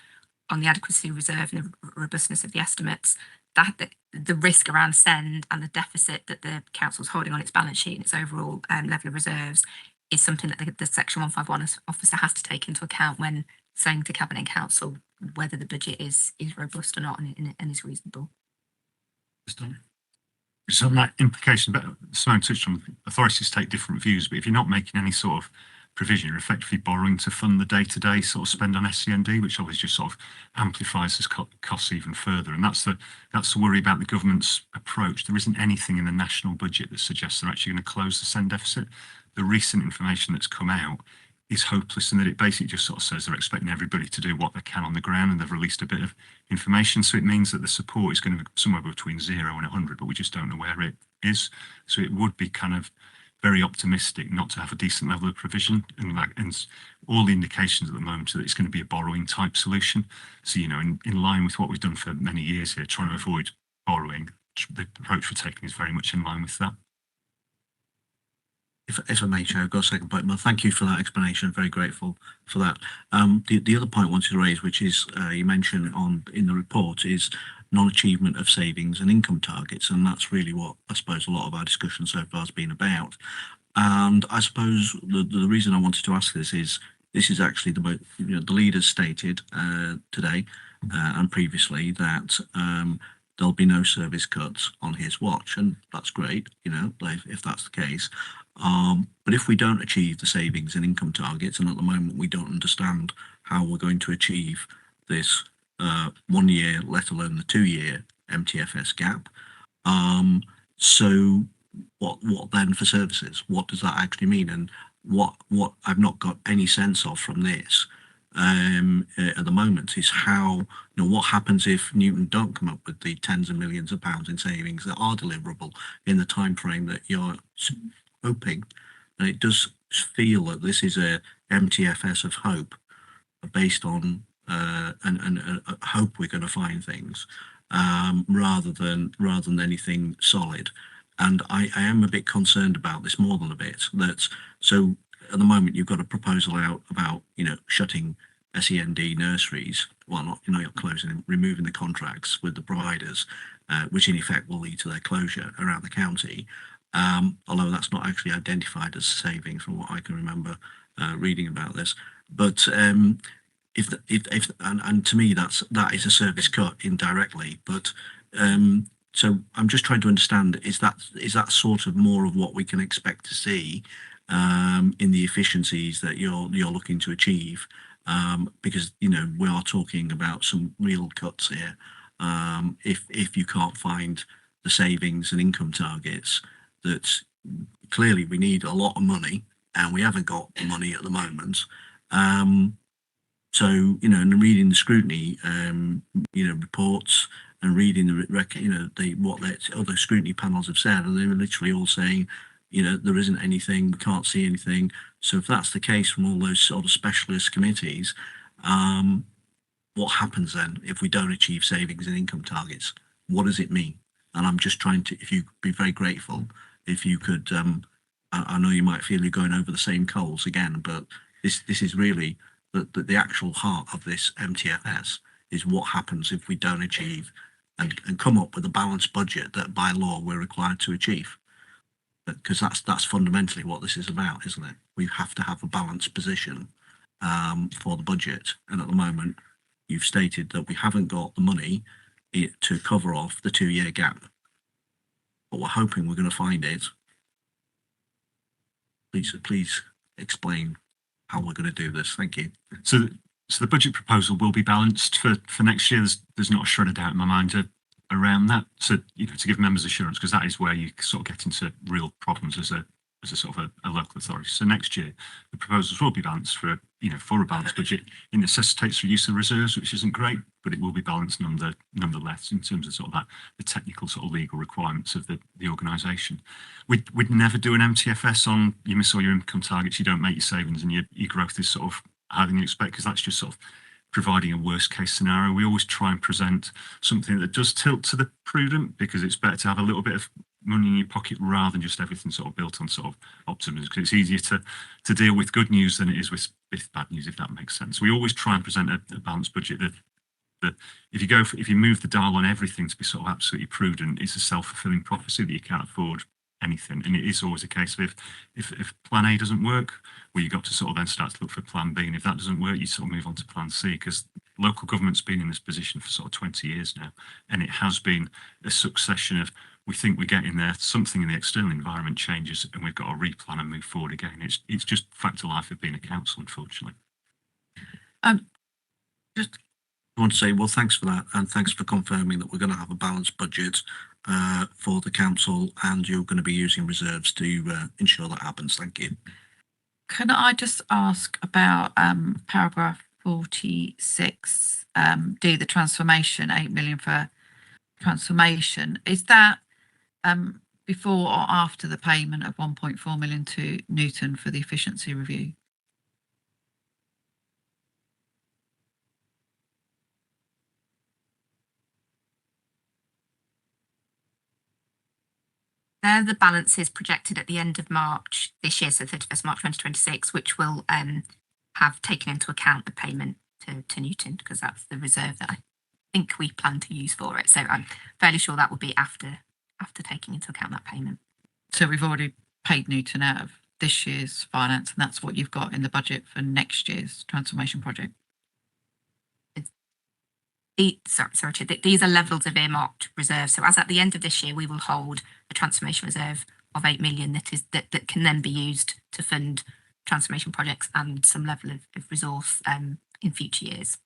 on the adequacy reserve and the robustness of the estimates, that the risk around SEND and the deficit that the council's holding on its balance sheet and its overall level of reserves is something that the Section 151 officer has to take into account when saying to Cabinet and Council whether the budget is robust or not and is reasonable. Just on that implication, but Simone touched on authorities take different views, but if you're not making any sort of provision, you're effectively borrowing to fund the day-to-day sort of spend on SCND, which obviously just sort of amplifies this costs even further. And that's the worry about the government's approach. There isn't anything in the national budget that suggests they're actually going to close the SEND deficit. The recent information that's come out is hopeless, in that it basically just sort of says they're expecting everybody to do what they can on the ground, and they've released a bit of information. So it means that the support is going to be somewhere between 0 and 100, but we just don't know where it is. So it would be kind of very optimistic not to have a decent level of provision, and all the indications at the moment are that it's going to be a borrowing type solution. So, you know, in line with what we've done for many years here, trying to avoid borrowing, the approach we're taking is very much in line with that. If I may, Chair, I've got a second point. Well, thank you for that explanation. Very grateful for that. The other point I wanted to raise, which is you mentioned in the report, is non-achievement of savings and income targets, and that's really what I suppose a lot of our discussion so far has been about. And I suppose the reason I wanted to ask this is actually the leaders stated today and previously that there'll be no service cuts on his watch, and that's great, you know, if that's the case. But if we don't achieve the savings and income targets, and at the moment we don't understand how we're going to achieve this 1 year, let alone the 2 year MTFS gap, so what then for services? What does that actually mean? And what I've not got any sense of from this at the moment is how, you know, what happens if Newton don't come up with the tens of millions of pounds in savings that are deliverable in the time frame that you're hoping. And it does feel that this is a MTFS of hope, based on and hope we're going to find things, rather than anything solid. And I am a bit concerned about this, more than a bit. So at the moment you've got a proposal out about, you know, shutting SEND nurseries. Well, not closing, removing the contracts with the providers, which in effect will lead to their closure around the county. Although that's not actually identified as savings from what I can remember reading about this. But if to me that is a service cut indirectly. But so I'm just trying to understand, is that sort of more of what we can expect to see in the efficiencies that you're looking to achieve? Because, you know, we are talking about some real cuts here. If you can't find the savings and income targets, that clearly we need a lot of money and we haven't got the money at the moment. So, you know, and reading the scrutiny, you know, reports and reading what the other scrutiny panels have said, and they were literally all saying, you know, there isn't anything, we can't see anything. So if that's the case from all those sort of specialist committees, what happens then if we don't achieve savings and income targets? What does it mean? And I'm just trying to, if you be very grateful, if you could, I know you might feel you're going over the same coals again, but this is really the actual heart of this MTFS is what happens if we don't achieve and come up with a balanced budget that by law we're required to achieve. Because that's fundamentally what this is about, isn't it? We have to have a balanced position for the budget. And at the moment, you've stated that we haven't got the money to cover off the 2 year gap. But we're hoping we're going to find it. Please explain how we're going to do this. Thank you. So the budget proposal will be balanced for next year. There's not a shred of doubt in my mind around that. So, you know, to give members assurance, because that is where you sort of get into real problems as a sort of a local authority. So next year, the proposals will be balanced for a balanced budget. It necessitates the use of reserves, which isn't great, but it will be balanced nonetheless in terms of sort of that, the technical sort of legal requirements of the organisation. We'd never do an MTFS on you miss all your income targets, you don't make your savings, and your growth is sort of higher than you expect, because that's just sort of providing a worst case scenario. We always try and present something that does tilt to the prudent, because it's better to have a little bit of money in your pocket rather than just everything sort of built on sort of optimism, because it's easier to deal with good news than it is with bad news, if that makes sense. We always try and present a balanced budget that if you move the dial on everything to be sort of absolutely prudent, it's a self-fulfilling prophecy that you can't afford anything. And it is always a case of if plan A doesn't work, well, you've got to sort of then start to look for plan B, and if that doesn't work, you sort of move on to plan C, because local government's been in this position for sort of 20 years now, and it has been a succession of we think we're getting there. Something in the external environment changes, and we've got to replan and move forward again. It's just fact of life of being a council, unfortunately. Just want to say, well, thanks for that, and thanks for confirming that we're going to have a balanced budget for the council, and you're going to be using reserves to ensure that happens. Thank you. Can I just ask about paragraph 46, D, the transformation, 8 million for transformation. Is that before or after the payment of 1.4 million to Newton for the efficiency review? They're the balances projected at the end of March this year, so 31st March 2026, which will have taken into account the payment to Newton, because that's the reserve that I think we plan to use for it. So I'm fairly sure that will be after taking into account that payment. So we've already paid Newton out of this year's finance, and that's what you've got in the budget for next year's transformation project. Sorry, these are levels of earmarked reserve. So as at the end of this year, we will hold a transformation reserve of 8 million that can then be used to fund transformation projects and some level of resource in future years.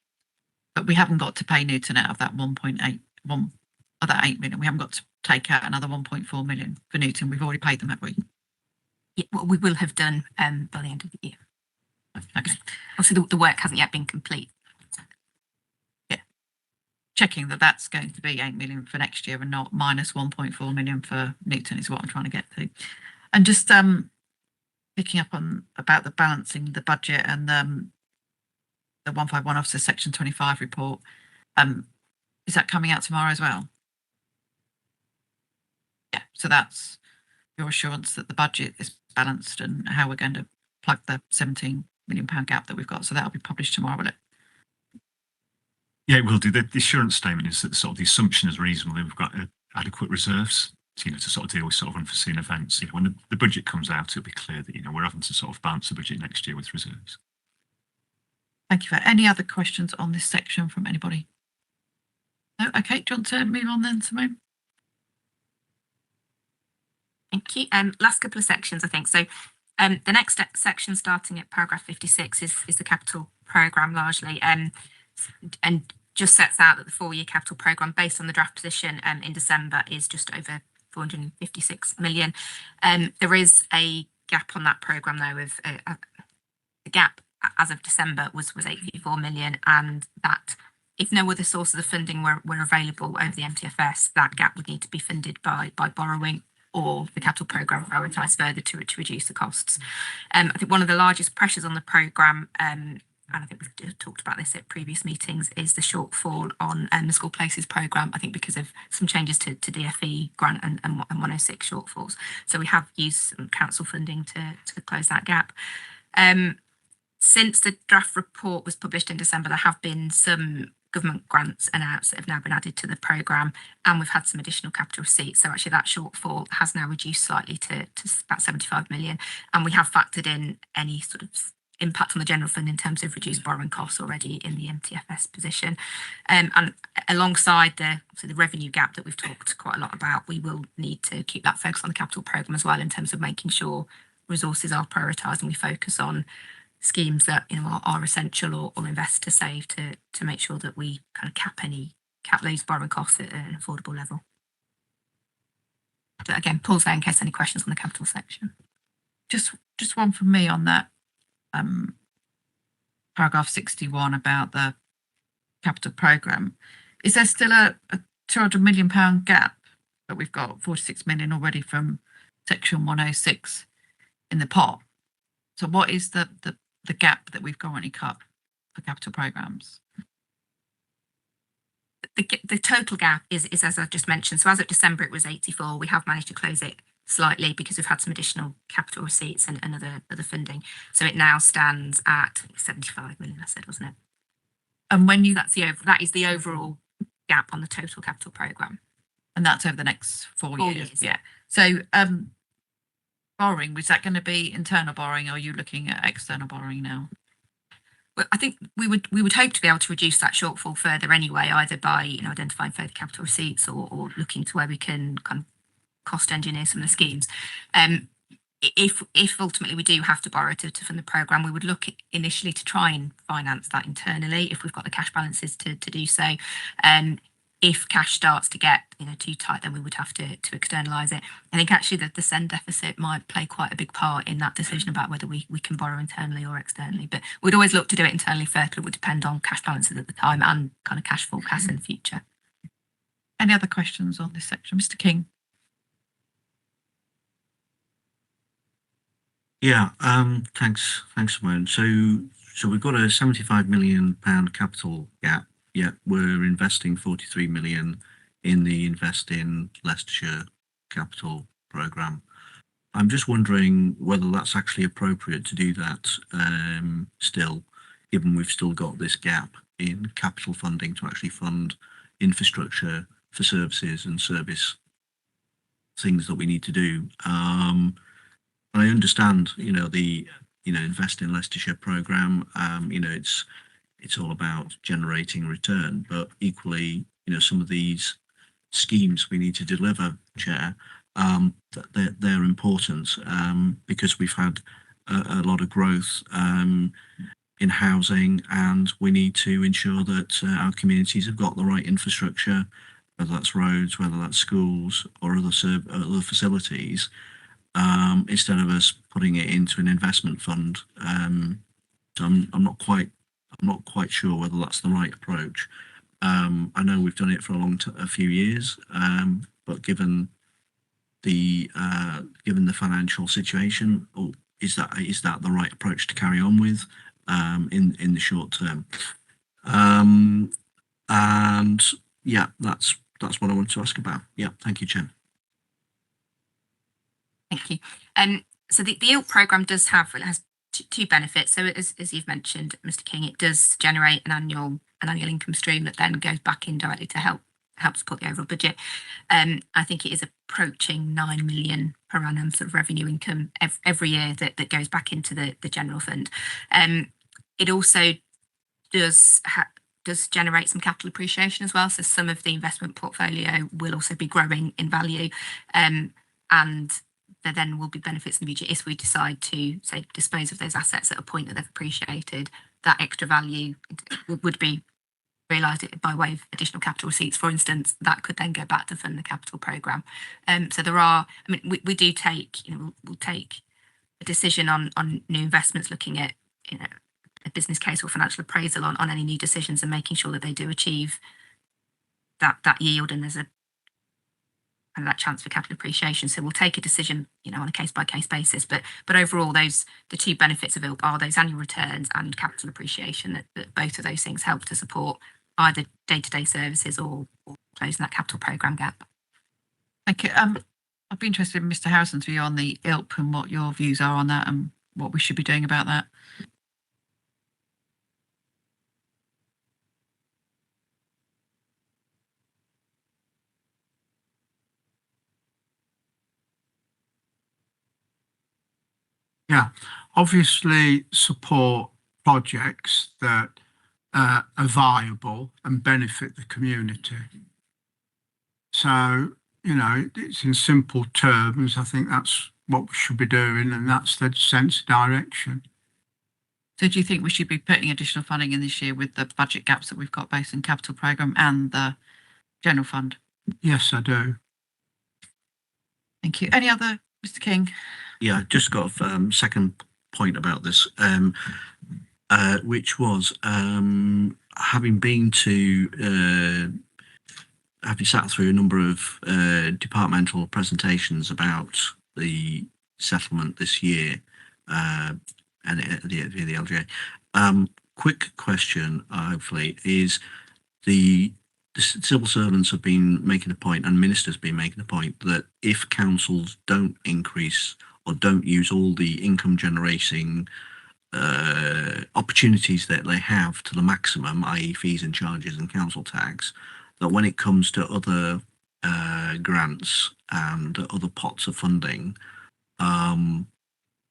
But we haven't got to pay Newton out of that 1.8 of that 8 million. We haven't got to take out another 1.4 million for Newton. We've already paid them, have we? Yeah, well, we will have done by the end of the year. Okay. Obviously, the work hasn't yet been complete. Checking that that's going to be 8 million for next year and not minus 1.4 million for Newton is what I'm trying to get to. And just picking up on about the balancing the budget and the 151 officer section 25 report, is that coming out tomorrow as well? Yeah, so that's your assurance that the budget is balanced and how we're going to plug the 17 million pound gap that we've got. So that'll be published tomorrow, will it? Yeah, it will do. The assurance statement is that sort of the assumption is reasonable. We've got adequate reserves, to sort of deal with sort of unforeseen events. When the budget comes out, it'll be clear that we're having to sort of balance the budget next year with reserves. Thank you. For any other questions on this section from anybody? No. Okay. Do you want to move on then, Simone? Thank you. Last couple of sections, I think. So the next section, starting at paragraph 56, is the capital programme largely. And just sets out that the 4-year capital programme based on the draft position in December is just over 456 million. There is a gap on that programme though of the gap as of December was 84 million, and that if no other sources of funding were available over the MTFS, that gap would need to be funded by borrowing or the capital programme prioritised further to reduce the costs. I think one of the largest pressures on the programme, and I think we've talked about this at previous meetings, is the shortfall on the school places programme, I think because of some changes to DFE grant and 106 shortfalls. So we have used some council funding to close that gap. Since the draft report was published in December, there have been some government grants announced that have now been added to the programme, and we've had some additional capital receipts. So actually that shortfall has now reduced slightly to about 75 million. And we have factored in any sort of impact on the general fund in terms of reduced borrowing costs already in the MTFS position. And alongside the revenue gap that we've talked quite a lot about, we will need to keep that focus on the capital programme as well in terms of making sure resources are prioritised and we focus on schemes that are essential or invest to save to make sure that we kind of cap those borrowing costs at an affordable level. But again, pause there in case any questions on the capital section. Just one from me on that. Paragraph 61 about the capital programme. Is there still a 200 million pound gap, but we've got 46 million already from section 106 in the pot? So what is the gap that we've currently cut for capital programmes? The total gap is as I've just mentioned. So as of December, it was 84. We have managed to close it slightly because we've had some additional capital receipts and other funding. So it now stands at 75 million, I said, wasn't it? And when you, that is the overall gap on the total capital programme. And that's over the next 4 years. Yeah. So borrowing, was that going to be internal borrowing, or are you looking at external borrowing now? Well, I think we would hope to be able to reduce that shortfall further anyway, either by identifying further capital receipts or looking to where we can kind of cost engineer some of the schemes. If ultimately we do have to borrow to fund the programme, we would look initially to try and finance that internally if we've got the cash balances to do so. If cash starts to get too tight, then we would have to externalise it. I think actually the SEND deficit might play quite a big part in that decision about whether we can borrow internally or externally. But we'd always look to do it internally first, but it would depend on cash balances at the time and kind of cash forecasts in the future. Any other questions on this section? Mr. King? Yeah, thanks, Simone. So we've got a £75 million capital gap, yet we're investing 43 million in the Invest in Leicestershire capital programme. I'm just wondering whether that's actually appropriate to do that still, given we've still got this gap in capital funding to actually fund infrastructure for services and service things that we need to do. I understand, the Invest in Leicestershire programme. It's all about generating return, but equally, some of these schemes we need to deliver, Chair, they're important because we've had a lot of growth in housing, and we need to ensure that our communities have got the right infrastructure, whether that's roads, whether that's schools or other facilities. Instead of us putting it into an investment fund. So I'm not quite sure whether that's the right approach. I know we've done it for a few years, but given the financial situation, is that the right approach to carry on with in the short term? And yeah, that's what I wanted to ask about. Yeah, thank you, Chair. Thank you. So the ILP programme has two benefits. So as you've mentioned, Mr. King, it does generate an annual income stream that then goes back indirectly to help support the overall budget. I think it is approaching 9 million per annum sort of revenue income every year that goes back into the general fund. It also does generate some capital appreciation as well. So some of the investment portfolio will also be growing in value, and there then will be benefits in the future if we decide to, say, dispose of those assets at a point that they've appreciated. That extra value would be realised by way of additional capital receipts, for instance. That could then go back to fund the capital programme. So there are, we do take, we'll take a decision on new investments, looking at, a business case or financial appraisal on any new decisions and making sure that they do achieve that yield, and there's and that chance for capital appreciation. So we'll take a decision, on a case-by-case basis. But overall, the two benefits of ILP are those annual returns and capital appreciation. That both of those things help to support either day-to-day services or closing that capital programme gap. Thank you. I'd be interested in Mr. Harrison's view on the ILP and what your views are on that and what we should be doing about that. Yeah, obviously support projects that are viable and benefit the community. So, it's in simple terms. I think that's what we should be doing, and that's the sense of direction. So do you think we should be putting additional funding in this year with the budget gaps that we've got both in capital programme and the general fund? Yes, I do. Thank you. Any other, Mr. King? Yeah, I just got a second point about this, which was having sat through a number of departmental presentations about the settlement this year and the LGA. Quick question, hopefully, is the civil servants have been making a point, and ministers have been making a point, that if councils don't increase or don't use all the income generating opportunities that they have to the maximum, i.e. fees and charges and council tax, that when it comes to other grants and other pots of funding,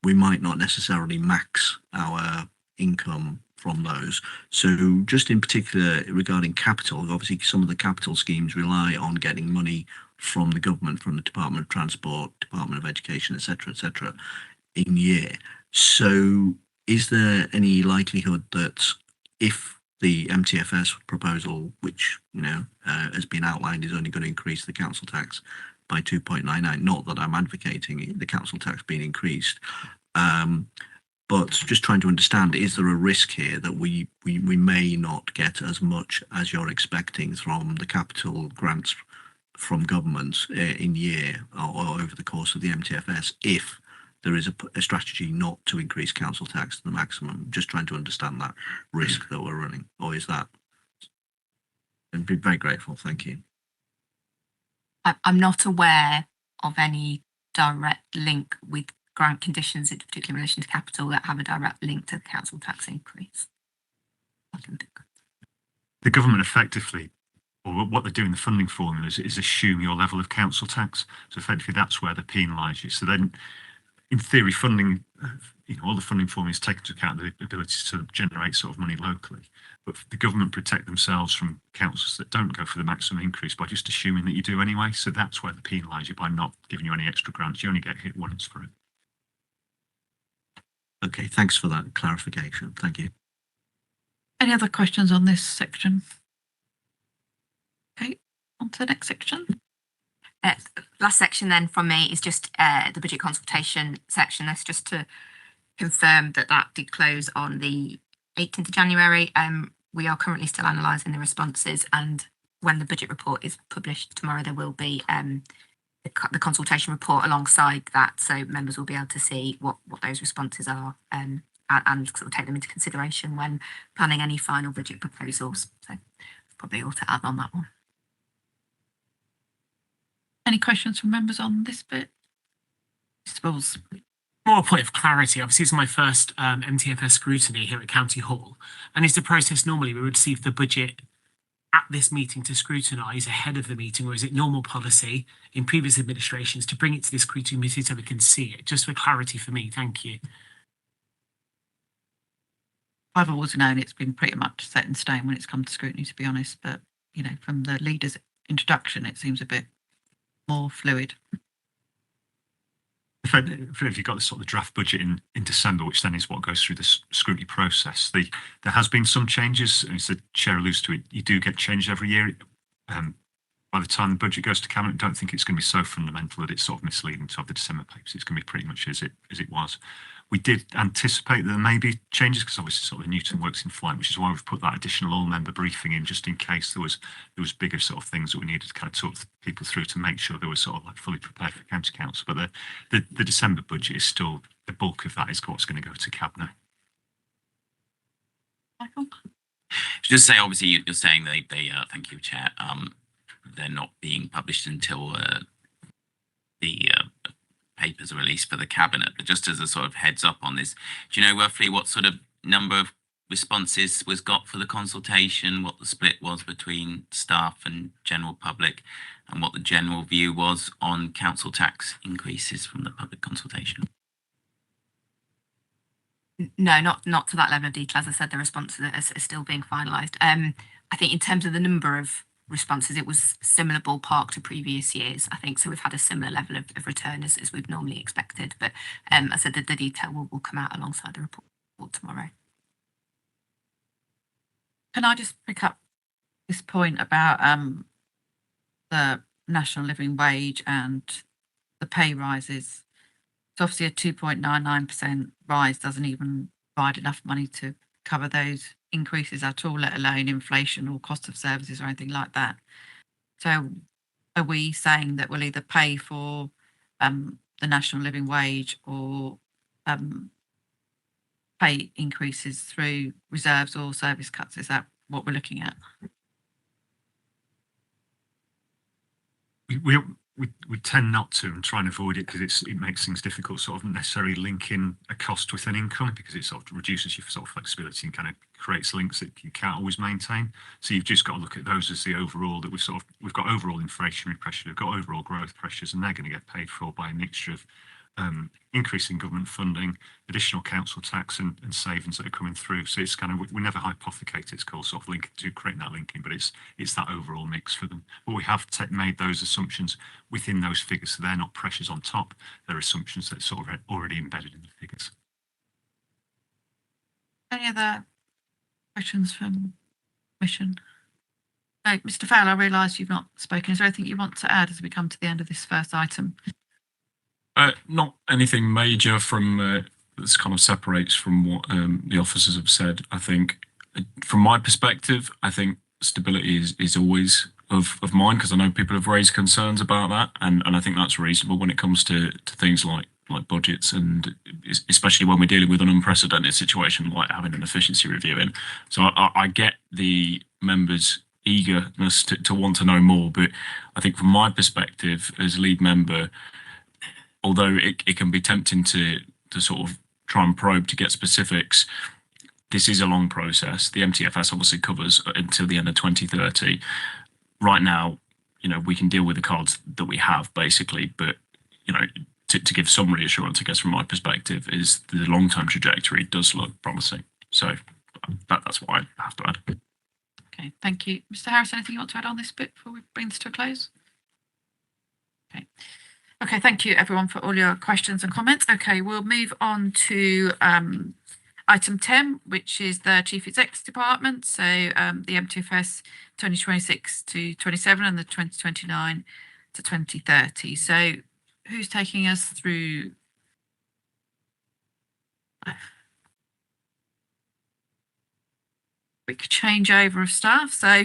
we might not necessarily max our income from those. So just in particular regarding capital, obviously some of the capital schemes rely on getting money from the government, from the Department of Transport, Department of Education, etc., in year. So is there any likelihood that if the MTFS proposal, which has been outlined, is only going to increase the council tax by 2.99, not that I'm advocating the council tax being increased, but just trying to understand, is there a risk here that we may not get as much as you're expecting from the capital grants from government in year or over the course of the MTFS if there is a strategy not to increase council tax to the maximum? Just trying to understand that risk that we're running. Or is that? I'd be very grateful. Thank you. I'm not aware of any direct link with grant conditions, particularly in relation to capital, that have a direct link to the council tax increase. I can think. The government effectively, or what they do in the funding formulas, is assume your level of council tax. So effectively, that's where they penalise you. So then, in theory, funding, all the funding formulas take into account the ability to generate sort of money locally. But the government protect themselves from councils that don't go for the maximum increase by just assuming that you do anyway. So that's where they penalise you by not giving you any extra grants. You only get hit once for it. Okay, thanks for that clarification. Thank you. Any other questions on this section? Okay, on to the next section. Last section then from me is just the budget consultation section. That's just to confirm that did close on the 18th of January. We are currently still analysing the responses, and when the budget report is published tomorrow, there will be the consultation report alongside that, so members will be able to see what those responses are and sort of take them into consideration when planning any final budget proposals. So probably all to add on that one. Any questions from members on this bit? Spills. More a point of clarity. Obviously, it's my first MTFS scrutiny here at County Hall. And is the process normally we would receive the budget at this meeting to scrutinise ahead of the meeting, or is it normal policy in previous administrations to bring it to this scrutiny committee so we can see it? Just for clarity for me, thank you. I've always known it's been pretty much set in stone when it's come to scrutiny, to be honest. But, from the leader's introduction, it seems a bit more fluid. If you've got the sort of draft budget in December, which then is what goes through the scrutiny process, there has been some changes. As the chair alludes to it, you do get changes every year. By the time the budget goes to cabinet, I don't think it's going to be so fundamental that it's sort of misleading to have the December papers. It's going to be pretty much as it was. We did anticipate that there may be changes because obviously sort of the Newton works in flight, which is why we've put that additional all-member briefing in just in case there was bigger sort of things that we needed to kind of talk people through to make sure they were sort of like fully prepared for county council. But the December budget is still, the bulk of that is what's going to go to cabinet. Michael? Just say, obviously, you're saying they thank you, Chair. They're not being published until the papers are released for the cabinet. But just as a sort of heads up on this, do you know roughly what sort of number of responses was got for the consultation, what the split was between staff and general public, and what the general view was on council tax increases from the public consultation? No, not to that level of detail. As I said, the responses are still being finalised. I think in terms of the number of responses, it was similar ballpark to previous years, I think. So we've had a similar level of return as we've normally expected. But as I said, the detail will come out alongside the report tomorrow. Can I just pick up this point about the national living wage and the pay rises? So obviously a 2.99% rise doesn't even provide enough money to cover those increases at all, let alone inflation or cost of services or anything like that. So are we saying that we'll either pay for the national living wage or pay increases through reserves or service cuts? Is that what we're looking at? We tend not to and try and avoid it because it makes things difficult, sort of necessarily linking a cost with an income, because it sort of reduces your sort of flexibility and kind of creates links that you can't always maintain. So you've just got to look at those as the overall, that we've got overall inflationary pressure, we've got overall growth pressures, and they're going to get paid for by a mixture increase in government funding, additional council tax and savings that are coming through. So it's kind of, we never hypothecate, it's called sort of link to create that linking, but it's that overall mix for them. But we have made those assumptions within those figures, so they're not pressures on top, they're assumptions that are sort of already embedded in the figures. Any other questions from Commission? No, Mr. Fowler, I realise you've not spoken. Is there anything you want to add as we come to the end of this first item? Not anything major from this kind of separates from what the officers have said. I think from my perspective, I think stability is always of mine, because I know people have raised concerns about that, and I think that's reasonable when it comes to things like budgets, and especially when we're dealing with an unprecedented situation like having an efficiency review in. So I get the members' eagerness to want to know more, but I think from my perspective as lead member, although it can be tempting to sort of try and probe to get specifics, this is a long process. The MTFS obviously covers until the end of 2030. Right now, you know, we can deal with the cards that we have basically, but, you know, to give some reassurance, I guess, from my perspective, is the long-term trajectory does look promising. So that's what I have to add. Okay, thank you. Mr. Harris, anything you want to add on this bit before we bring this to a close? Okay. Okay, thank you everyone for all your questions and comments. Okay, we'll move on to item 10, which is the Chief Executive Department. So the MTFS 2026 to 27 and the 2029 to 2030. So who's taking us through? Quick changeover of staff. So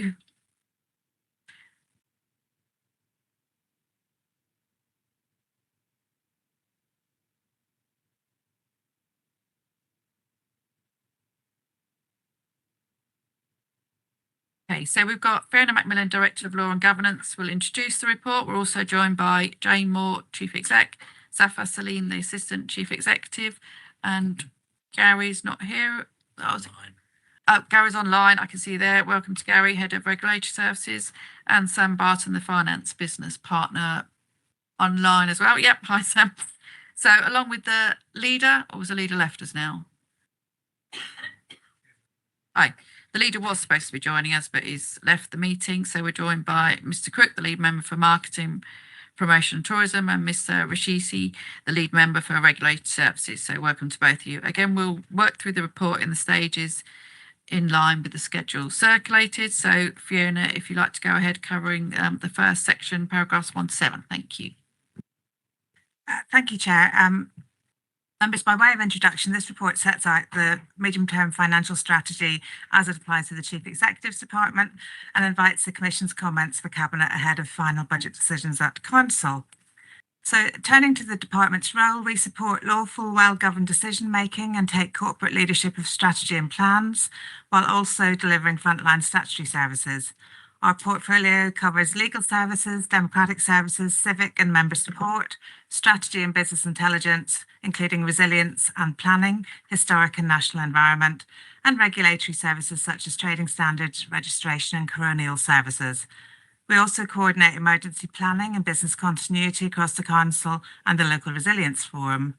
okay, so we've got Fiona Macmillan, Director of Law and Governance, will introduce the report. We're also joined by Jane Moore, Chief Exec, Safa Salim, the Assistant Chief Executive, and Gary's not here. Oh, Gary's online. I can see you there. Welcome to Gary, Head of Regulatory Services, and Sam Barton, the Finance Business Partner, online as well. Yep, hi Sam. So along with the leader, or was the leader left us now? Hi. The leader was supposed to be joining us, but he's left the meeting. So we're joined by Mr. Crook, the lead member for Marketing, Promotion and Tourism, and Mr. Rashisi, the lead member for Regulatory Services. So welcome to both of you. Again, we'll work through the report in the stages in line with the schedule circulated. So Fiona, if you'd like to go ahead covering the first section, paragraphs 1 to 7. Thank you. Thank you, Chair. Members, by way of introduction, this report sets out the medium-term financial strategy as it applies to the Chief Executive's Department and invites the Commission's comments for Cabinet ahead of final budget decisions at Council. So turning to the Department's role, we support lawful, well-governed decision-making and take corporate leadership of strategy and plans, while also delivering frontline statutory services. Our portfolio covers legal services, democratic services, civic and member support, strategy and business intelligence, including resilience and planning, historic and national environment, and regulatory services such as trading standards, registration and coronial services. We also coordinate emergency planning and business continuity across the Council and the Local Resilience Forum.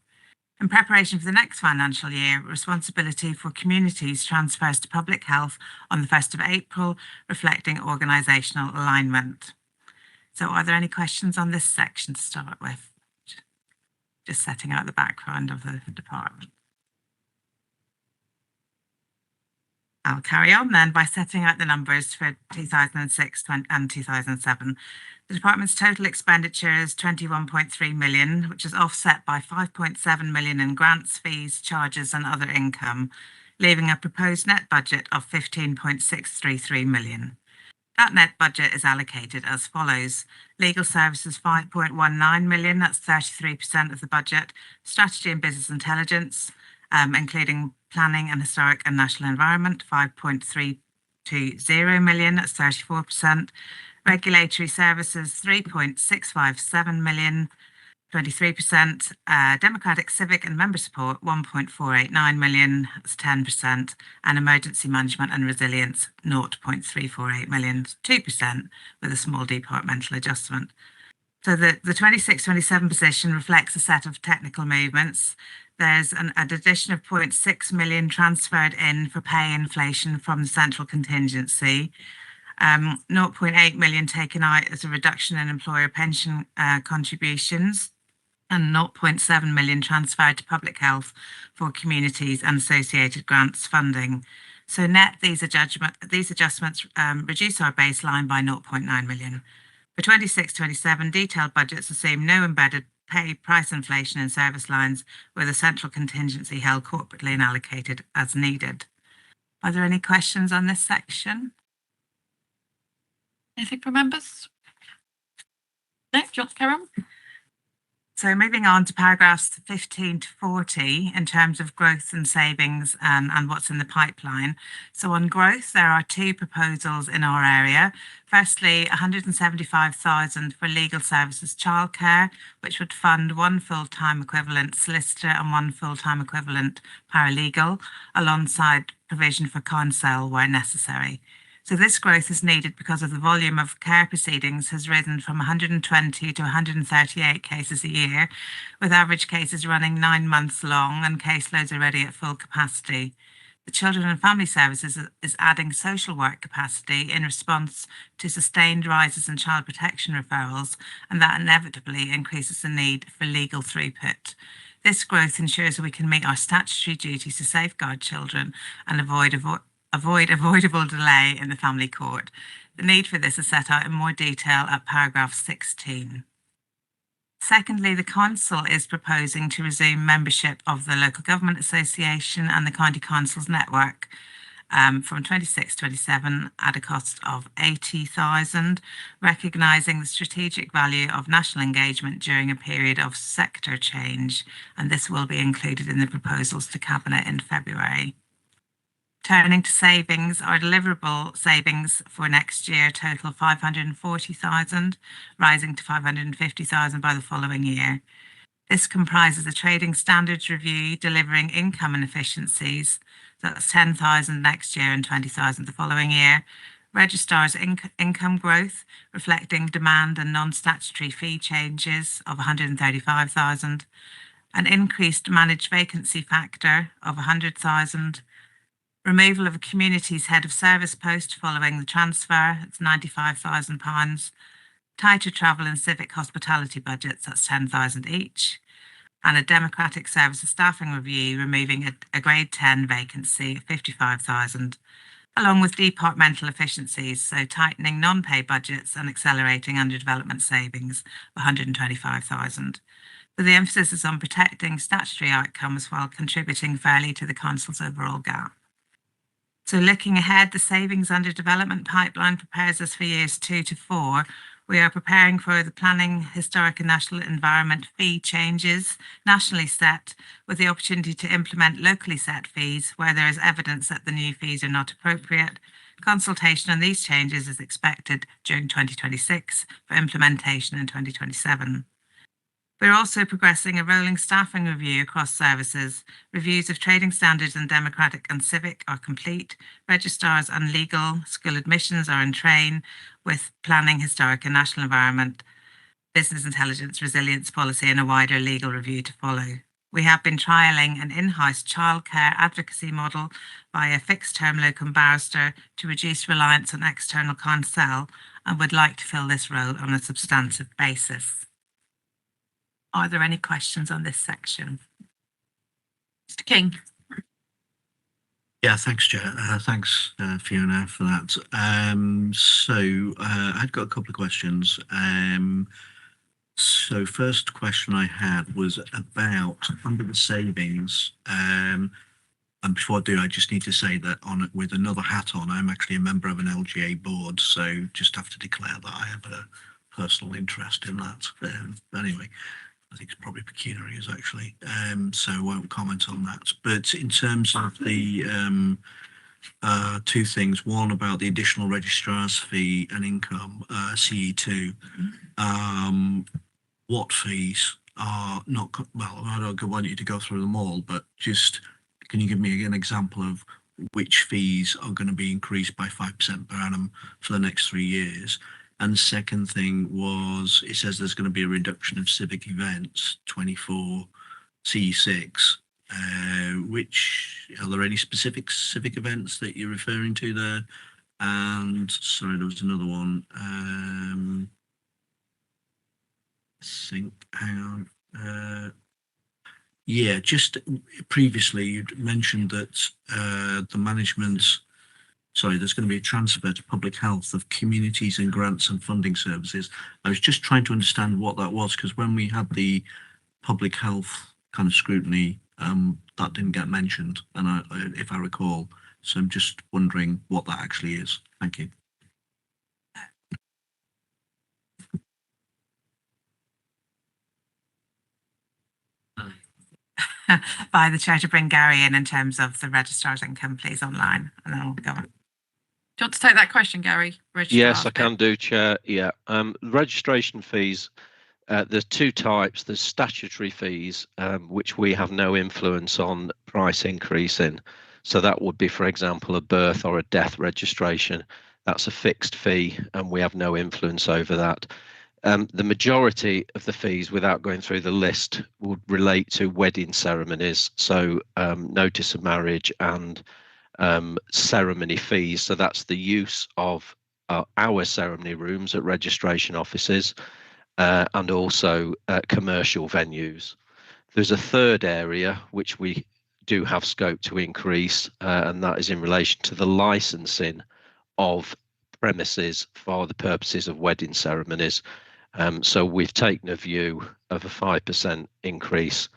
In preparation for the next financial year, responsibility for communities transfers to Public Health on the 1st of April, reflecting organisational alignment. So are there any questions on this section to start with? Just setting out the background of the department. I'll carry on then by setting out the numbers for 2006 and 2007. The department's total expenditure is 21.3 million, which is offset by 5.7 million in grants, fees, charges and other income, leaving a proposed net budget of 15.633 million. That net budget is allocated as follows: legal services 5.19 million, that's 33% of the budget; strategy and business intelligence, including planning and historic and national environment, 5.320 million, that's 34%; regulatory services 3.657 million, 23%; democratic, civic and member support 1.489 million, that's 10%; and emergency management and resilience 0.348 million, 2%, with a small departmental adjustment. So the 26-27 position reflects a set of technical movements. There's an addition of 0.6 million transferred in for pay inflation from the central contingency. 0.8 million taken out as a reduction in employer pension contributions, and 0.7 million transferred to public health for communities and associated grants funding. So net, these adjustments reduce our baseline by 0.9 million. For 26-27, detailed budgets assume no embedded pay price inflation in service lines with a central contingency held corporately and allocated as needed. Are there any questions on this section? Anything from members? No, do you want to carry on? So moving on to paragraphs 15 to 40 in terms of growth and savings and what's in the pipeline. So on growth, there are two proposals in our area. Firstly, 175,000 for legal services childcare, which would fund one full-time equivalent solicitor and one full-time equivalent paralegal, alongside provision for counsel where necessary. So this growth is needed because of the volume of care proceedings has risen from 120 to 138 cases a year, with average cases running 9 months long and caseloads already at full capacity. The Children and Family Services is adding social work capacity in response to sustained rises in child protection referrals, and that inevitably increases the need for legal throughput. This growth ensures we can meet our statutory duties to safeguard children and avoid avoidable delay in the family court. The need for this is set out in more detail at paragraph 16. Secondly, the council is proposing to resume membership of the Local Government Association and the County Councils Network from 26-27 at a cost of 80,000, recognising the strategic value of national engagement during a period of sector change, and this will be included in the proposals to Cabinet in February. Turning to savings, our deliverable savings for next year total 540,000, rising to 550,000 by the following year. This comprises a trading standards review delivering income and efficiencies. That's 10,000 next year and 20,000 the following year. Registrar's income growth, reflecting demand and non-statutory fee changes of 135,000. An increased managed vacancy factor of 100,000. Removal of a communities head of service post following the transfer, it's £95,000. Tighter travel and civic hospitality budgets, that's 10,000 each. And a democratic services staffing review, removing a grade 10 vacancy of 55,000, along with departmental efficiencies, so tightening non-pay budgets and accelerating underdevelopment savings of 125,000. But the emphasis is on protecting statutory outcomes while contributing fairly to the council's overall gap. So looking ahead, the savings under development pipeline prepares us for years 2 to 4. We are preparing for the planning, historic and national environment fee changes nationally set, with the opportunity to implement locally set fees where there is evidence that the new fees are not appropriate. Consultation on these changes is expected during 2026 for implementation in 2027. We're also progressing a rolling staffing review across services. Reviews of trading standards and democratic and civic are complete. Registrars and legal school admissions are in train, with planning, historic and national environment, business intelligence, resilience policy and a wider legal review to follow. We have been trialling an in-house childcare advocacy model by a fixed-term locum barrister to reduce reliance on external counsel, and would like to fill this role on a substantive basis. Are there any questions on this section? Mr. King. Yeah, thanks, Chair. Thanks, Fiona, for that. I've got a couple of questions. So first question I had was about under the savings. And before I do, I just need to say that with another hat on, I'm actually a member of an LGA board. So just have to declare that I have a personal interest in that. Anyway. I think it's probably pecuniaries actually, so I won't comment on that. But in terms of the two things, one about the additional registrar's fee and income, CE2, what fees are not, well, I don't want you to go through them all, but just can you give me an example of which fees are going to be increased by 5% per annum for the next 3 years? And the second thing was, it says there's going to be a reduction of civic events, 24 C6. Which, are there any specific civic events that you're referring to there? And sorry, there was another one. Hang on. Yeah, just previously you'd mentioned that the management, sorry, there's going to be a transfer to public health of communities and grants and funding services. I was just trying to understand what that was, because when we had the public health kind of scrutiny, that didn't get mentioned, and if I recall, so I'm just wondering what that actually is. Thank you. By the chair to bring Gary in terms of the registrar's income, please, online, and then I'll go on. Do you want to take that question, Gary? Yes, I can do, Chair. Yeah, registration fees. There's two types. There's statutory fees, which we have no influence on price increase in. So that would be, for example, a birth or a death registration. That's a fixed fee, and we have no influence over that. The majority of the fees, without going through the list, would relate to wedding ceremonies. So notice of marriage and ceremony fees. So that's the use of our ceremony rooms at registration offices and also commercial venues. There's a third area which we do have scope to increase, and that is in relation to the licensing of premises for the purposes of wedding ceremonies. So we've taken a view of a 5% increase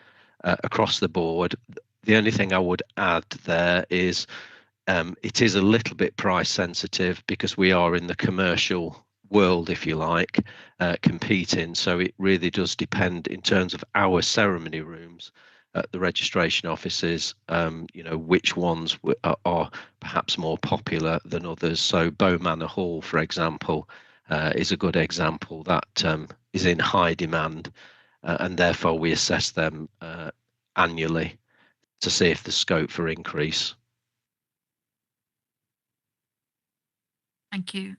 across the board. The only thing I would add there is it is a little bit price sensitive because we are in the commercial world, if you like, competing. So it really does depend in terms of our ceremony rooms at the registration offices, which ones are perhaps more popular than others. So Bow Manor Hall, for example, is a good example that is in high demand, and therefore we assess them annually to see if there's scope for increase. Thank you.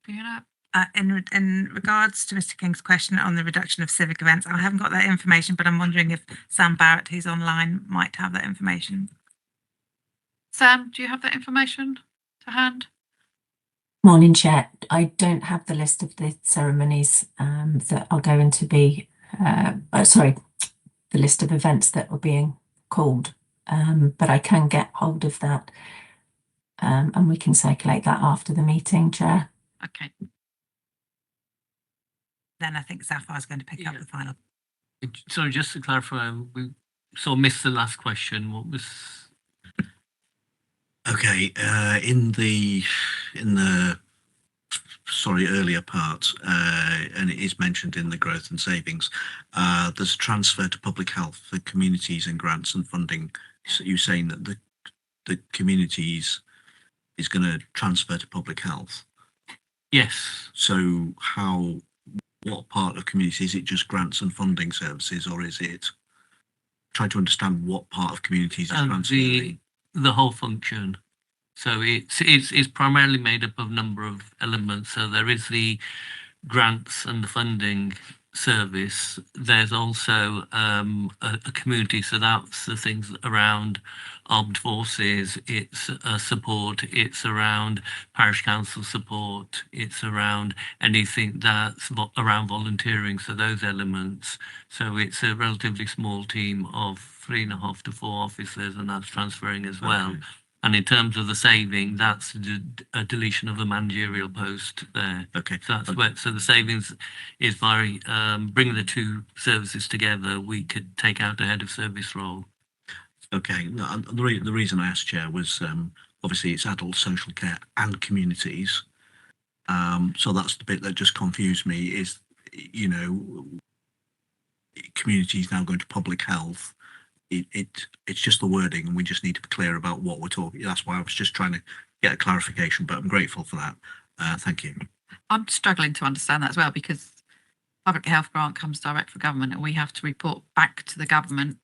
Fiona? In regards to Mr. King's question on the reduction of civic events, I haven't got that information, but I'm wondering if Sam Barrett, who's online, might have that information. Sam, do you have that information to hand? Morning, Chair. I don't have the list of the ceremonies that are going to be, the list of events that are being called, but I can get hold of that and we can circulate that after the meeting, Chair. Okay. Then I think Sapphire's going to pick up the final. Sorry, just to clarify, we sort of missed the last question. What was? Okay, in the earlier part, and it is mentioned in the growth and savings, there's a transfer to public health for communities and grants and funding. So you're saying that the communities is going to transfer to public health? Yes. So what part of communities? Is it just grants and funding services, or is it trying to understand what part of communities is transferring? The whole function. So it's primarily made up of a number of elements. So there is the grants and the funding service. There's also a community. So that's the things around armed forces. It's support. It's around parish council support. It's around anything that's around volunteering. So those elements. So it's a relatively small team of 3.5 to 4 officers, and that's transferring as well. Okay. And in terms of the saving, that's a deletion of a managerial post there. Okay. So that's where. So the savings is by bringing the two services together. We could take out a head of service role. Okay. No, the reason I asked, Chair, was obviously it's adult social care and communities. So that's the bit that just confused me. Is communities now going to public health? It's just the wording, and we just need to be clear about what we're talking. That's why I was just trying to get a clarification, but I'm grateful for that. Thank you. I'm struggling to understand that as well, because public health grant comes direct from government, and we have to report back to the government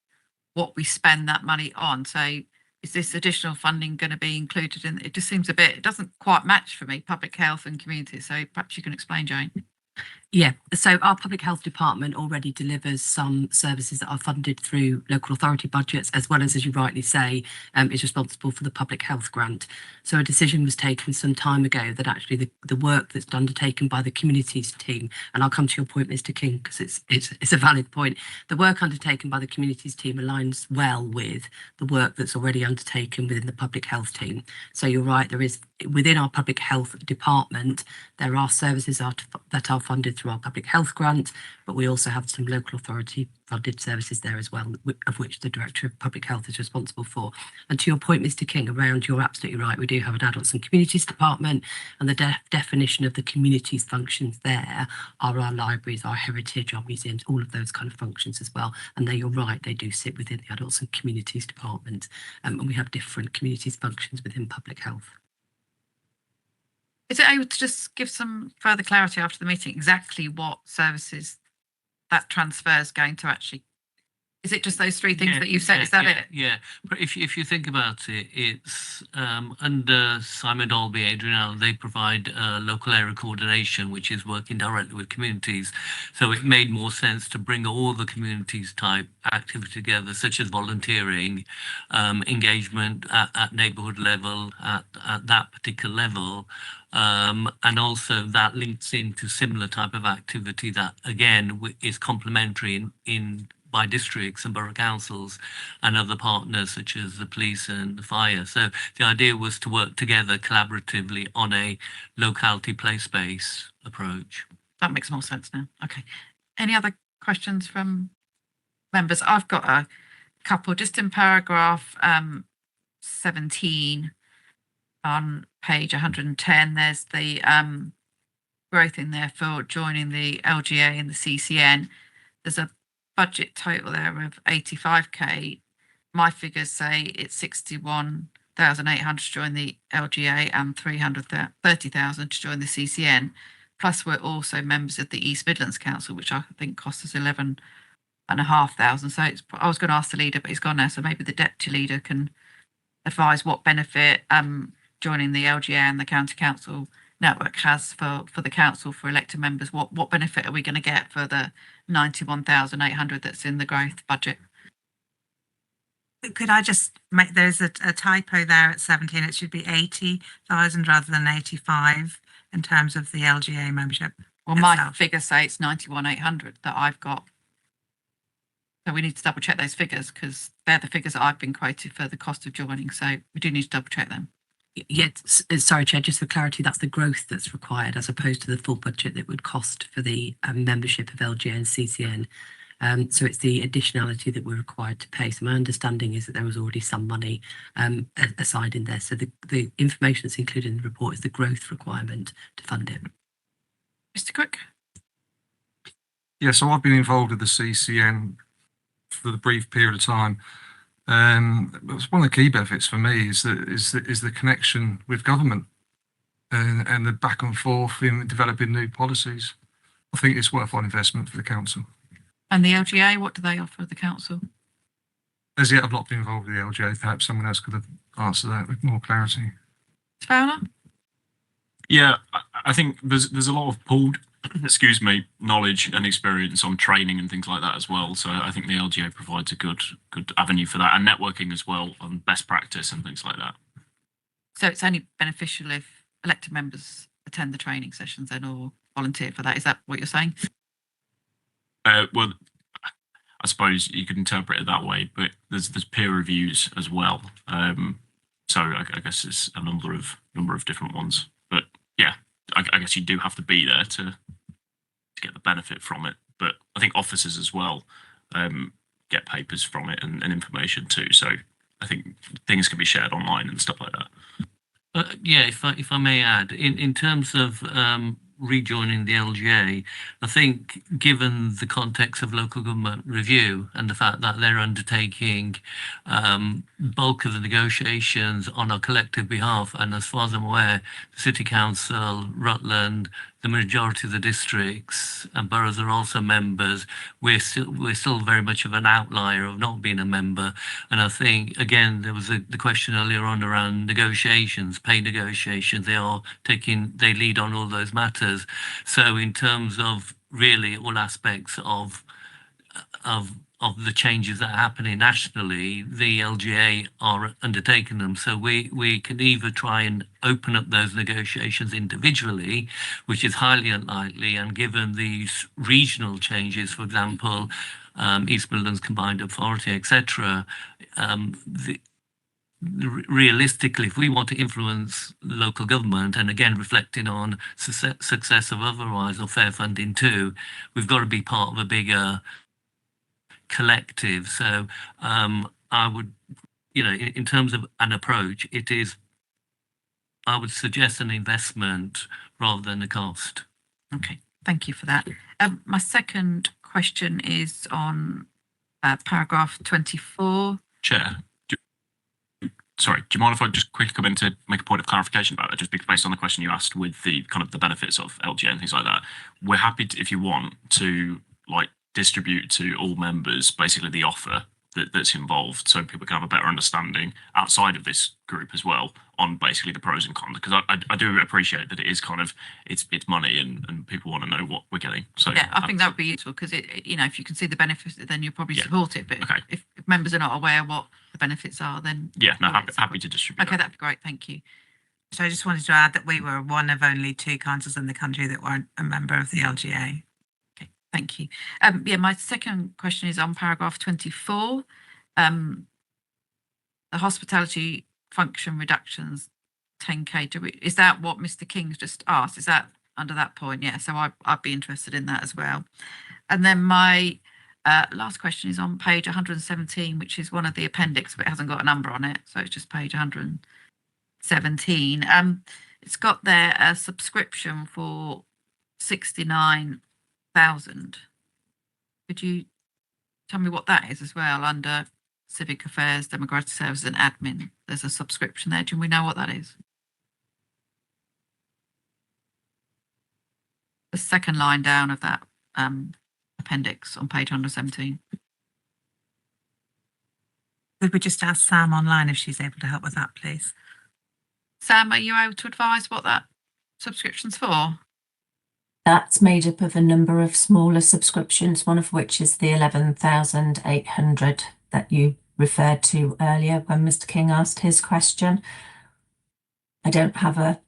what we spend that money on. So is this additional funding going to be included in? It just seems a bit, it doesn't quite match for me, public health and community. So perhaps you can explain, Jane. Yeah, so our public health department already delivers some services that are funded through local authority budgets, as well as you rightly say, is responsible for the public health grant. So a decision was taken some time ago that actually the work that's undertaken by the communities team, and I'll come to your point, Mr. King, because it's a valid point. The work undertaken by the communities team aligns well with the work that's already undertaken within the public health team. So you're right, there is within our public health department, there are services that are funded through our public health grant, but we also have some local authority funded services there as well, of which the Director of Public Health is responsible for. And to your point, Mr. King, around, you're absolutely right, we do have an adults and communities department, and the definition of the communities functions there are our libraries, our heritage, our museums, all of those kind of functions as well. And you're right, they do sit within the adults and communities department, and we have different communities functions within public health. Is it able to just give some further clarity after the meeting exactly what services that transfer is going to actually? Is it just those three things that you've said? Is that it? Yeah, but if you think about it, it's under Simon Dolby, Adrian, they provide local area coordination, which is working directly with communities. So it made more sense to bring all the communities type activity together, such as volunteering, engagement at neighbourhood level, at that particular level. And also that links into similar type of activity that again is complementary in by districts and borough councils and other partners such as the police and the fire. So the idea was to work together collaboratively on a locality place-based approach. That makes more sense now. Okay. Any other questions from members? I've got a couple just in paragraph 17 on page 110. There's the growth in there for joining the LGA and the CCN. There's a budget total there of 85k. My figures say it's 61,800 to join the LGA and 330,000 to join the CCN. Plus, we're also members of the East Midlands Council, which I think costs us 11,500. So I was going to ask the leader, but he's gone now. So maybe the deputy leader can advise what benefit joining the LGA and the county council network has for the council, for elected members. What benefit are we going to get for the 91,800 that's in the growth budget? Could I just make, there's a typo there at 17, it should be 80,000 rather than 85 in terms of the LGA membership. Well, my figures say it's 91,800 that I've got. So we need to double check those figures because they're the figures that I've been quoted for the cost of joining. So we do need to double check them. Yes, sorry, Chair, just for clarity, that's the growth that's required as opposed to the full budget that would cost for the membership of LGA and CCN. So it's the additionality that we're required to pay. So my understanding is that there was already some money aside in there. So the information that's included in the report is the growth requirement to fund it. Mr. Cook? Yeah, so I've been involved with the CCN for the brief period of time. One of the key benefits for me is the connection with government and the back and forth in developing new policies. I think it's worthwhile investment for the council. And the LGA, what do they offer the council? As yet, I've not been involved with the LGA. Perhaps someone else could answer that with more clarity. Fowler? Yeah, I think there's a lot of pooled, knowledge and experience on training and things like that as well. So I think the LGA provides a good avenue for that, and networking as well on best practice and things like that. So it's only beneficial if elected members attend the training sessions then, or volunteer for that. Is that what you're saying? Well, I suppose you could interpret it that way, but there's peer reviews as well. So I guess it's a number of different ones. But yeah, I guess you do have to be there to get the benefit from it. But I think officers as well get papers from it and information too. So I think things can be shared online and stuff like that. Yeah, if I may add, in terms of rejoining the LGA, I think given the context of local government review and the fact that they're undertaking bulk of the negotiations on our collective behalf, and as far as I'm aware, the City Council, Rutland, the majority of the districts and boroughs are also members, we're still very much of an outlier of not being a member. And I think, again, there was the question earlier on around negotiations, pay negotiations. They lead on all those matters. So in terms of really all aspects of the changes that are happening nationally, the LGA are undertaking them. So we can either try and open up those negotiations individually, which is highly unlikely, and given these regional changes, for example, East Midlands Combined Authority, etc., realistically, if we want to influence local government, and again reflecting on success of otherwise or fair funding too, we've got to be part of a bigger collective. So I would, in terms of an approach, I would suggest an investment rather than a cost. Okay, thank you for that. My second question is on paragraph 24. Chair, do you mind if I just quickly come in to make a point of clarification about that, just based on the question you asked with the kind of the benefits of LGA and things like that? We're happy to, if you want to, distribute to all members basically the offer that's involved, so people can have a better understanding outside of this group as well on basically the pros and cons, because I do appreciate that it is kind of it's money and people want to know what we're getting. So yeah, I think that would be useful, because if you can see the benefits, then you'll probably support it. But if members are not aware what the benefits are, then happy to distribute. Okay, that'd be great. Thank you. So I just wanted to add that we were one of only 2 councils in the country that weren't a member of the LGA. Thank you. My second question is on paragraph 24. The hospitality function reductions, 10K. Is that what Mr. King's just asked? Is that under that point? Yeah, so I'd be interested in that as well. And then my last question is on page 117, which is one of the appendix, but it hasn't got a number on it. So it's just page 117. It's got there a subscription for 69,000. Could you tell me what that is as well? Under civic affairs, democratic services and admin, there's a subscription there. Do we know what that is? The second line down of that appendix on page 117. Could we just ask Sam online if she's able to help with that, please? Sam, are you able to advise what that subscription's for? That's made up of a number of smaller subscriptions, one of which is the 11,800 that you referred to earlier when Mr. King asked his question. I don't have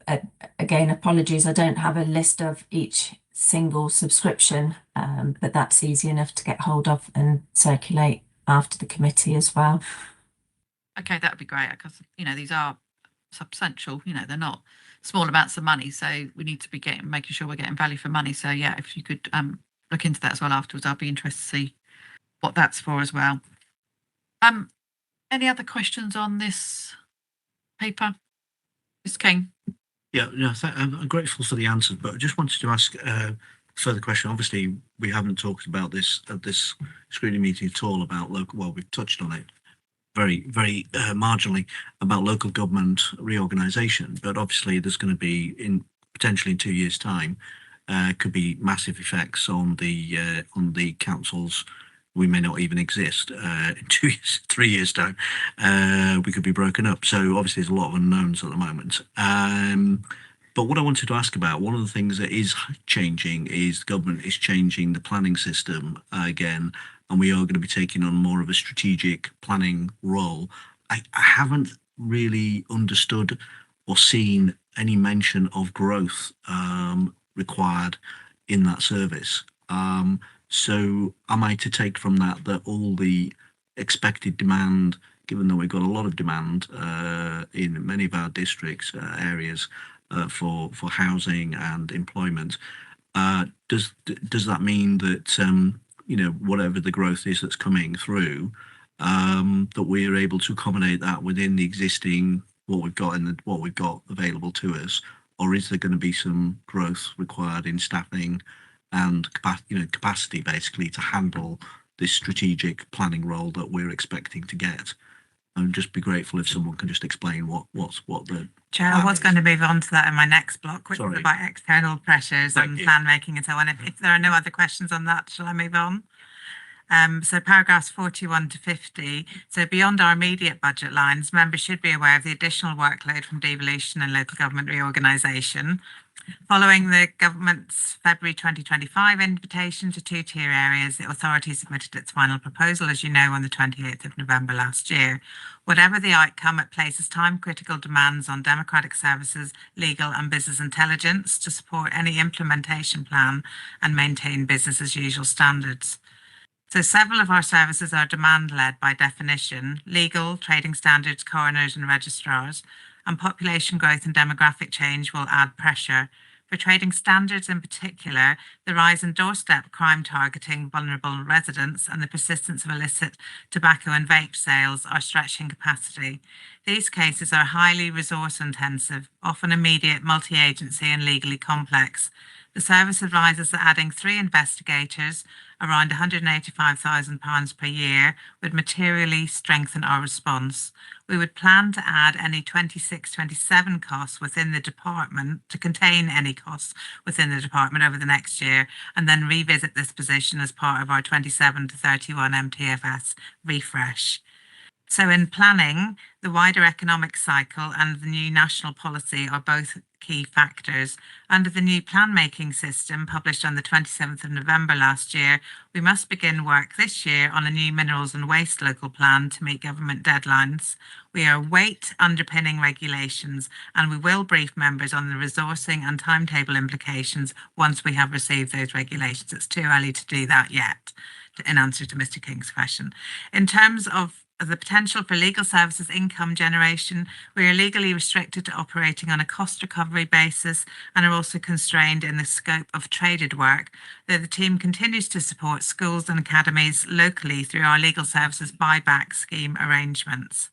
again, apologies, I don't have a list of each single subscription, but that's easy enough to get hold of and circulate after the committee as well. Okay, that would be great, because these are substantial, they're not small amounts of money, so we need to be making sure we're getting value for money. So yeah, if you could look into that as well afterwards, I'll be interested to see what that's for as well. Any other questions on this paper, Mr. King? Yeah, I'm grateful for the answer, but I just wanted to ask a further question. Obviously, we haven't talked about this at this scrutiny meeting at all about local. Well, we've touched on it very marginally about local government reorganisation, but obviously there's going to be potentially in 2 years' time could be massive effects on the councils. We may not even exist in 2 years, 3 years' time. We could be broken up. So obviously there's a lot of unknowns at the moment. But what I wanted to ask about, one of the things that is changing is the government is changing the planning system again, and we are going to be taking on more of a strategic planning role. I haven't really understood or seen any mention of growth required in that service. So am I to take from that all the expected demand, given that we've got a lot of demand in many of our districts, areas for housing and employment, does that mean that whatever the growth is that's coming through, that we are able to accommodate that within the existing what we've got available to us, or is there going to be some growth required in staffing and capacity basically to handle this strategic planning role that we're expecting to get? I'd just be grateful if someone can just explain what the Chair, I was going to move on to that in my next block, which is Sorry. about external pressures and plan making and so on. If there are no other questions on that, shall I move on? So paragraphs 41 to 50. So beyond our immediate budget lines, members should be aware of the additional workload from devolution and local government reorganisation. Following the government's February 2025 invitation to two-tier areas, the authority submitted its final proposal, as you know, on the 28th of November last year. Whatever the outcome, it places time-critical demands on democratic services, legal and business intelligence to support any implementation plan and maintain business as usual standards. So several of our services are demand-led by definition: legal, trading standards, coroners and registrars, and population growth and demographic change will add pressure. For trading standards in particular, the rise in doorstep crime targeting vulnerable residents and the persistence of illicit tobacco and vape sales are stretching capacity. These cases are highly resource intensive, often immediate, multi-agency and legally complex. The service advises that adding 3 investigators, around £185,000 per year, would materially strengthen our response. We would plan to add any 26-27 costs within the department, to contain any costs within the department over the next year, and then revisit this position as part of our 27 to 31 MTFS refresh. So in planning, the wider economic cycle and the new national policy are both key factors. Under the new plan-making system published on the 27th of November last year, we must begin work this year on a new minerals and waste local plan to meet government deadlines. We await underpinning regulations, and we will brief members on the resourcing and timetable implications once we have received those regulations. It's too early to do that yet, in answer to Mr. King's question. In terms of the potential for legal services income generation, we are legally restricted to operating on a cost recovery basis and are also constrained in the scope of traded work, though the team continues to support schools and academies locally through our legal services buyback scheme arrangements.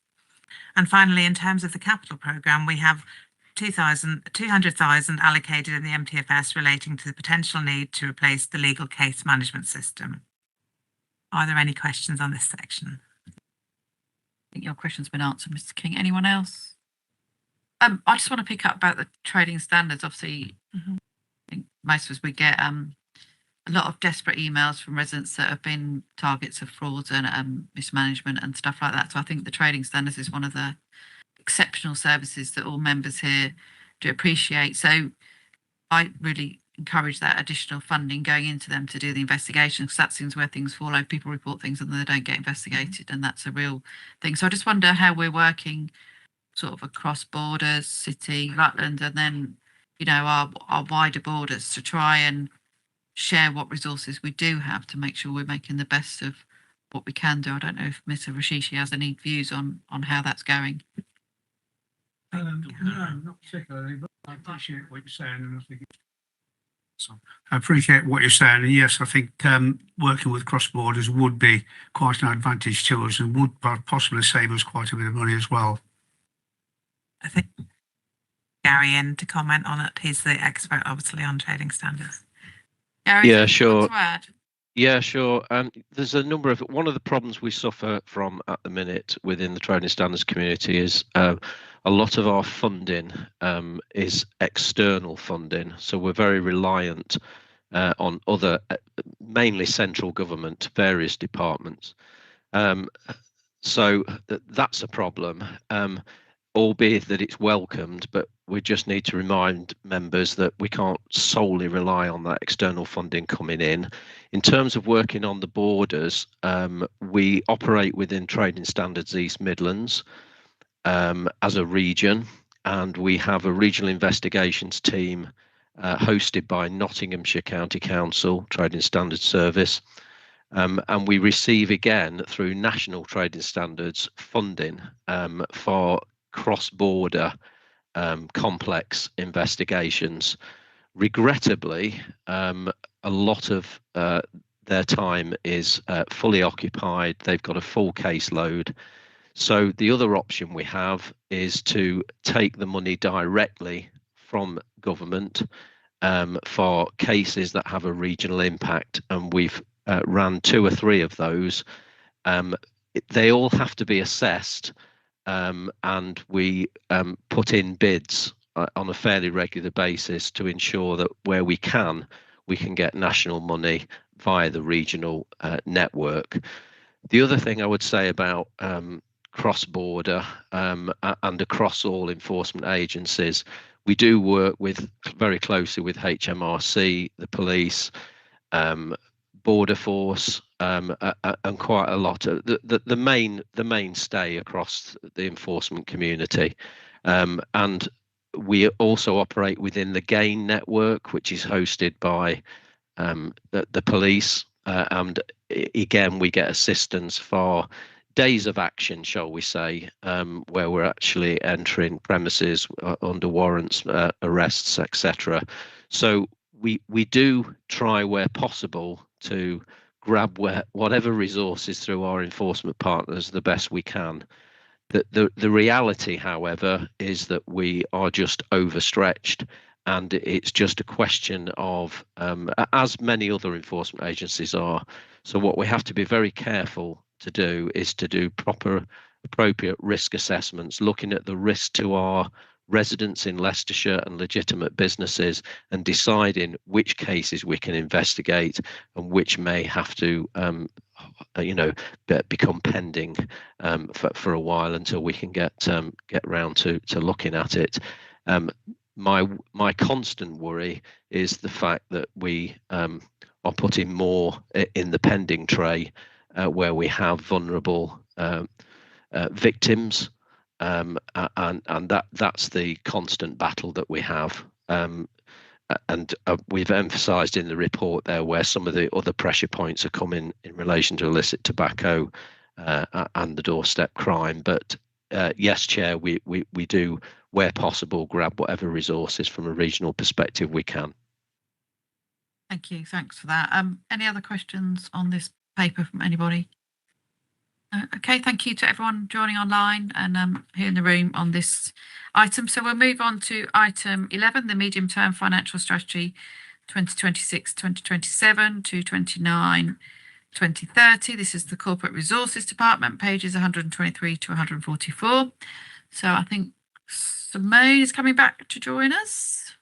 And finally, in terms of the capital programme, we have 200,000 allocated in the MTFS relating to the potential need to replace the legal case management system. Are there any questions on this section? I think your question's been answered, Mr. King. Anyone else? I just want to pick up about the trading standards. Obviously, I think most of us, we get a lot of desperate emails from residents that have been targets of frauds and mismanagement and stuff like that. So I think the trading standards is one of the exceptional services that all members here do appreciate. So I really encourage that additional funding going into them to do the investigation, because that seems where things fall over. People report things and they don't get investigated, and that's a real thing. So I just wonder how we're working sort of across borders, City, Rutland, and then, you know, our wider borders to try and share what resources we do have to make sure we're making the best of what we can do. I don't know if Mr. Rashishi has any views on how that's going. No, not particularly, but I appreciate what you're saying, and I appreciate what you're saying, and yes, I think working with cross borders would be quite an advantage to us and would possibly save us quite a bit of money as well. I think Gary in to comment on it. He's the expert, obviously, on trading standards. Gary, Yeah, sure. to add? Yeah, sure. There's a number of, one of the problems we suffer from at the minute within the trading standards community is a lot of our funding is external funding. So we're very reliant on other, mainly central government, various departments. So that's a problem, albeit that it's welcomed, but we just need to remind members that we can't solely rely on that external funding coming in. In terms of working on the borders, we operate within Trading Standards East Midlands as a region, and we have a regional investigations team hosted by Nottinghamshire County Council Trading Standards Service, and we receive again through National Trading Standards funding for cross-border complex investigations. Regrettably, a lot of their time is fully occupied. They've got a full caseload. So the other option we have is to take the money directly from government for cases that have a regional impact, and we've ran 2 or 3 of those. They all have to be assessed and we put in bids on a fairly regular basis to ensure that where we can get national money via the regional network. The other thing I would say about cross-border and across all enforcement agencies, we do work very closely with HMRC, the police, border force, and quite a lot of the mainstay across the enforcement community, and we also operate within the GAIN network, which is hosted by the police, and again we get assistance for days of action, shall we say, where we're actually entering premises under warrants, arrests, etc. So we do try where possible to grab whatever resources through our enforcement partners the best we can. The reality, however, is that we are just overstretched, and it's just a question of, as many other enforcement agencies are. So what we have to be very careful to do is to do proper, appropriate risk assessments, looking at the risk to our residents in Leicestershire and legitimate businesses, and deciding which cases we can investigate and which may have to become pending for a while until we can get round to looking at it. My constant worry is the fact that we are putting more in the pending tray where we have vulnerable victims, and that's the constant battle that we have. And we've emphasised in the report there where some of the other pressure points are coming in relation to illicit tobacco and the doorstep crime. But yes, Chair, we do, where possible, grab whatever resources from a regional perspective we can. Thank you. Thanks for that. Any other questions on this paper from anybody? Okay, thank you to everyone joining online and here in the room on this item. So we'll move on to item 11, the medium term financial strategy 2026-2027 to 2029-2030. This is the Corporate Resources Department, pages 123 to 144. So I think Simone is coming back to join us,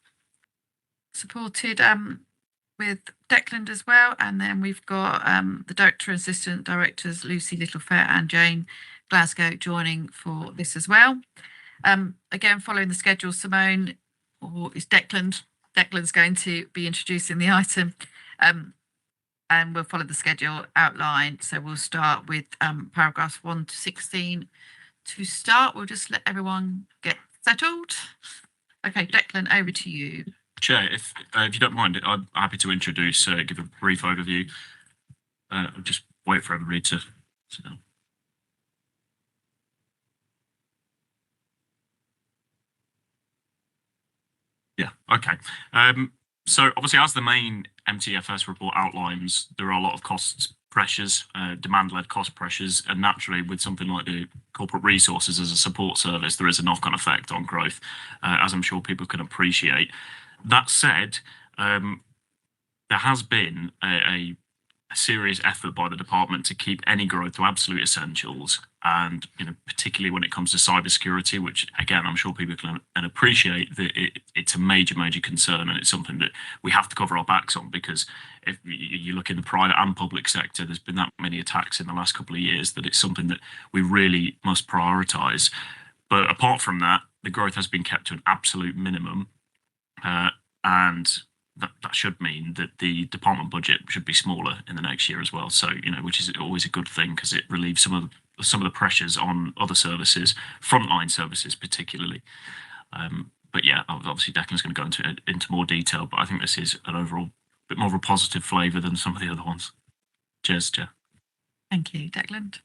supported with Declan as well, and then we've got the Director and Assistant Directors Lucy Littlefair and Jane Glasgow joining for this as well. Again, following the schedule, Simone, or is Declan's going to be introducing the item, and we'll follow the schedule outlined. So we'll start with paragraphs 1 to 16 to start. We'll just let everyone get settled. Okay, Declan, over to you. Chair, if you don't mind, I'm happy to introduce, give a brief overview. Just wait for everybody to sit down. Yeah, okay. So obviously, as the main MTFS report outlines, there are a lot of cost pressures, demand-led cost pressures, and naturally, with something like the corporate resources as a support service, there is a knock-on effect on growth, as I'm sure people can appreciate. That said, there has been a serious effort by the department to keep any growth to absolute essentials, and particularly when it comes to cybersecurity, which again I'm sure people can appreciate that it's a major concern, and it's something that we have to cover our backs on, because if you look in the private and public sector, there's been that many attacks in the last couple of years that it's something that we really must prioritise. But apart from that, the growth has been kept to an absolute minimum. And that should mean that the department budget should be smaller in the next year as well. So, which is always a good thing, because it relieves some of the pressures on other services, frontline services particularly. But yeah, obviously Declan's going to go into more detail, but I think this is an overall bit more of a positive flavour than some of the other ones. Cheers, Chair. Thank you, Declan.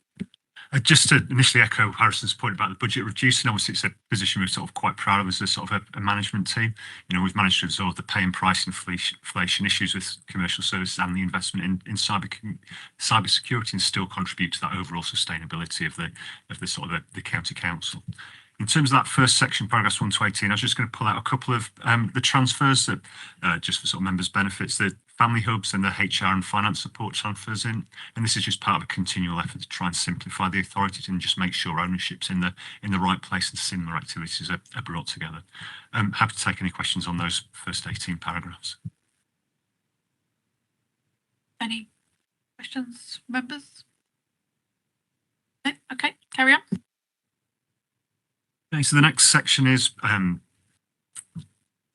Just to initially echo Harrison's point about the budget reducing, obviously it's a position we're sort of quite proud of as a sort of a management team. We've managed to absorb the pay and price inflation issues with commercial services and the investment in cyber security, and still contribute to that overall sustainability of the sort of the county council. In terms of that first section, paragraphs 1 to 18, I was just going to pull out a couple of the transfers that just for sort of members' benefits. The family hubs and the HR and finance support transfers in. And this is just part of a continual effort to try and simplify the authorities and just make sure ownership's in the right place and similar activities are brought together. Happy to take any questions on those first 18 paragraphs. Any questions, members? No? Okay, carry on. Okay, so the next section is on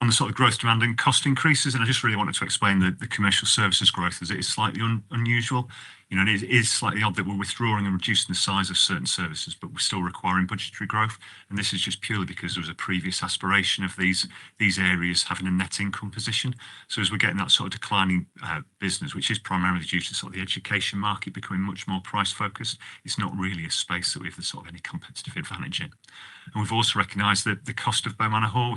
the sort of growth, demand and cost increases. And I just really wanted to explain the commercial services growth as it is slightly unusual. You know, it is slightly odd that we're withdrawing and reducing the size of certain services, but we're still requiring budgetary growth. And this is just purely because there was a previous aspiration of these areas having a net income position. So as we're getting that sort of declining business, which is primarily due to sort of the education market becoming much more price focused, it's not really a space that we have the sort of any competitive advantage in. And we've also recognised that the cost of Bow Manor Hall,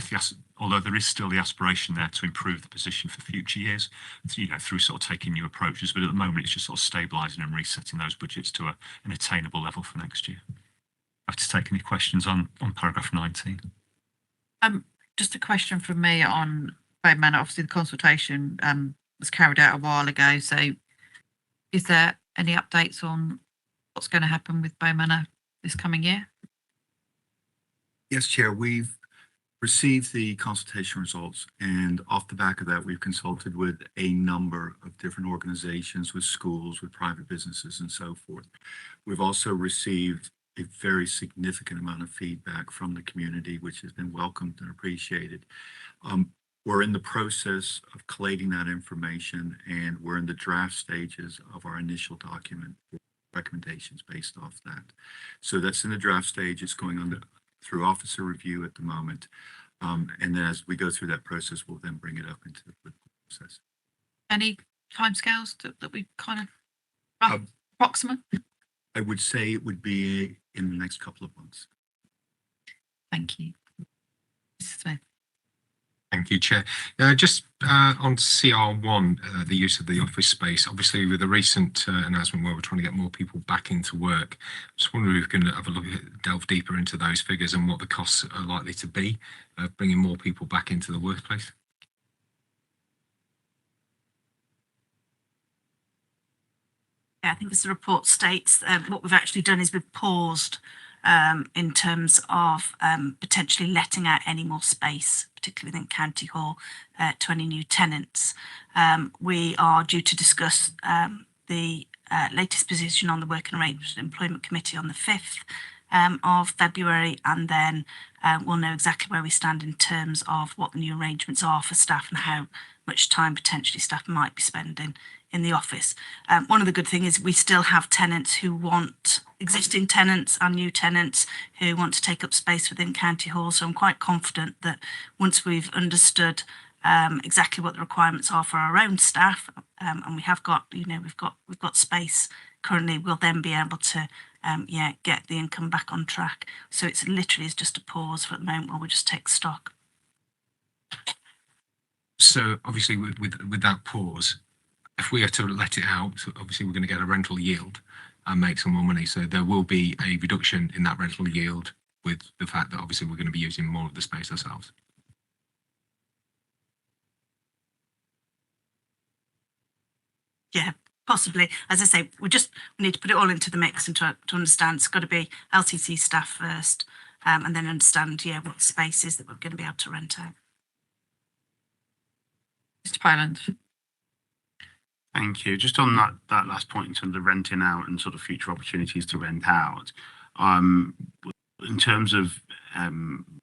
although there is still the aspiration there to improve the position for future years, you know, through sort of taking new approaches, but at the moment it's just sort of stabilising and resetting those budgets to an attainable level for next year. I have to take any questions on paragraph 19. Just a question from me on Bow Manor. Obviously, the consultation was carried out a while ago. So, is there any updates on what's going to happen with Bow Manor this coming year? Yes, Chair. We've received the consultation results, and off the back of that, we've consulted with a number of different organizations, with schools, with private businesses, and so forth. We've also received a very significant amount of feedback from the community, which has been welcomed and appreciated. We're in the process of collating that information, and we're in the draft stages of our initial document recommendations based off that. So that's in the draft stage. It's going on through officer review at the moment. And then as we go through that process, we'll then bring it up into the political process. Any timescales that we kind of approximate? I would say it would be in the next couple of months. Thank you. Mrs. Smith. Thank you, Chair. Just on CR1, the use of the office space, obviously with the recent announcement where we're trying to get more people back into work, just wondering if we can have a look at, delve deeper into those figures and what the costs are likely to be of bringing more people back into the workplace. Yeah, I think as the report states, what we've actually done is we've paused in terms of potentially letting out any more space, particularly within County Hall, to any new tenants. We are due to discuss the latest position on the Working Arrangements and Employment Committee on the 5th of February, and then we'll know exactly where we stand in terms of what the new arrangements are for staff and how much time potentially staff might be spending in the office. One of the good things is we still have tenants who want, existing tenants and new tenants who want to take up space within County Hall. So I'm quite confident that once we've understood exactly what the requirements are for our own staff, and we have got, you know, we've got space currently, we'll then be able to get the income back on track. So it's literally is just a pause for the moment while we just take stock. So obviously with that pause, if we are to let it out, obviously we're going to get a rental yield and make some more money. So there will be a reduction in that rental yield with the fact that obviously we're going to be using more of the space ourselves. Yeah, possibly. As I say, we need to put it all into the mix and to understand it's got to be LTC staff first, and then understand, what space is that we're going to be able to rent out. Mr. Pyland. Thank you. Just on that last point in terms of renting out and sort of future opportunities to rent out, in terms of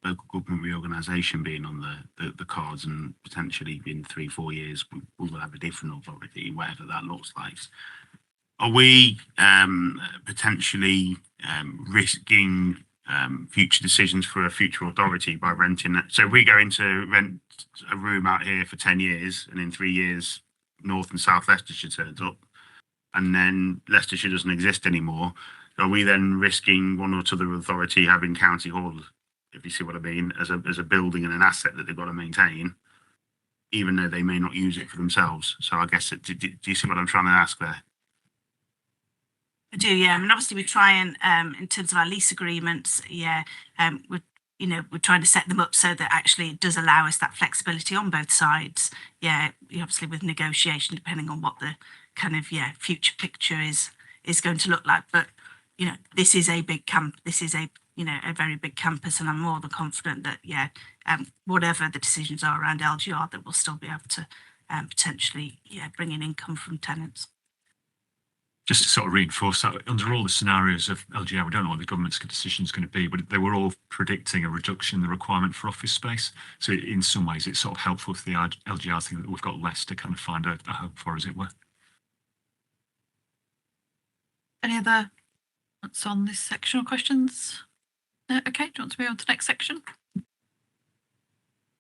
local government reorganisation being on the cards and potentially in 3-4 years we will have a different authority, whatever that looks like. Are we potentially risking future decisions for a future authority by renting it? So if we go into rent a room out here for 10 years and in 3 years North and South Leicestershire turns up and then Leicestershire doesn't exist anymore, are we then risking one or other authority having County Hall, if you see what I mean, as a building and an asset that they've got to maintain, even though they may not use it for themselves? So I guess, do you see what I'm trying to ask there? I do, yeah. I mean, obviously we try and, in terms of our lease agreements, we're you know, we're trying to set them up so that actually it does allow us that flexibility on both sides. Yeah, obviously with negotiation, depending on what the kind of future picture is going to look like. But you know, this is a big camp. This is a a very big campus, and I'm more than confident that whatever the decisions are around LGR, that we'll still be able to potentially bring in income from tenants. Just to sort of reinforce that, under all the scenarios of LGR, we don't know what the government's decision is going to be, but they were all predicting a reduction in the requirement for office space. So in some ways, it's sort of helpful for the LGR thing that we've got less to kind of find a home for, as it were. Any other thoughts on this section or questions? No? Okay, do you want to move on to the next section?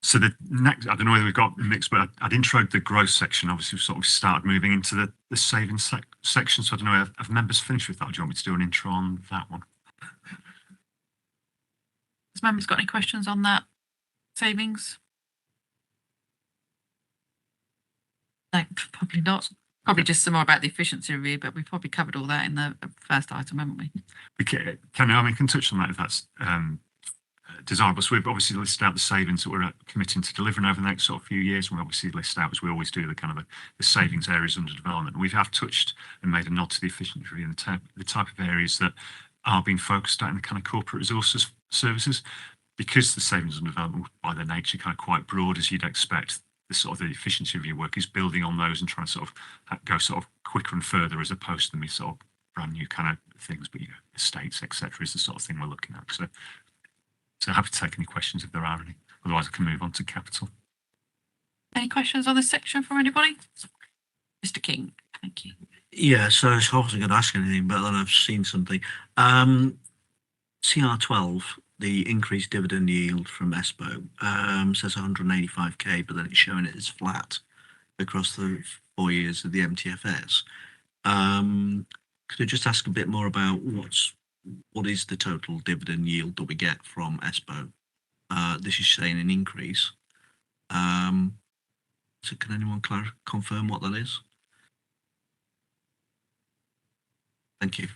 So the next, I don't know whether we've got mixed, but I'd introed the growth section. Obviously, we've sort of started moving into the savings section. So I don't know, have members finished with that? Or do you want me to do an intro on that one? Has members got any questions on that savings? No, probably not. Probably just some more about the efficiency review, but we've probably covered all that in the first item, haven't we? We can touch on that if that's desirable. So we've obviously listed out the savings that we're committing to delivering over the next sort of few years. We obviously list out, as we always do, the kind of the savings areas under development. We have touched and made a nod to the efficiency review and the type of areas that are being focused at in the kind of corporate resources services, because the savings under development by their nature kind of quite broad, as you'd expect. The sort of the efficiency review work is building on those and trying to sort of go sort of quicker and further, as opposed to the sort of brand new kind of things, but estates, etc., is the sort of thing we're looking at. So happy to take any questions if there are any. Otherwise, I can move on to capital. Any questions on this section from anybody? Mr. King, thank you. Yeah, so I wasn't going to ask anything, but then I've seen something. CR12, the increased dividend yield from ESPO, says 185k, but then it's showing it as flat across the 4 years of the MTFS. Could I just ask a bit more about what is the total dividend yield that we get from ESPO? This is saying an increase. So can anyone confirm what that is? Thank you.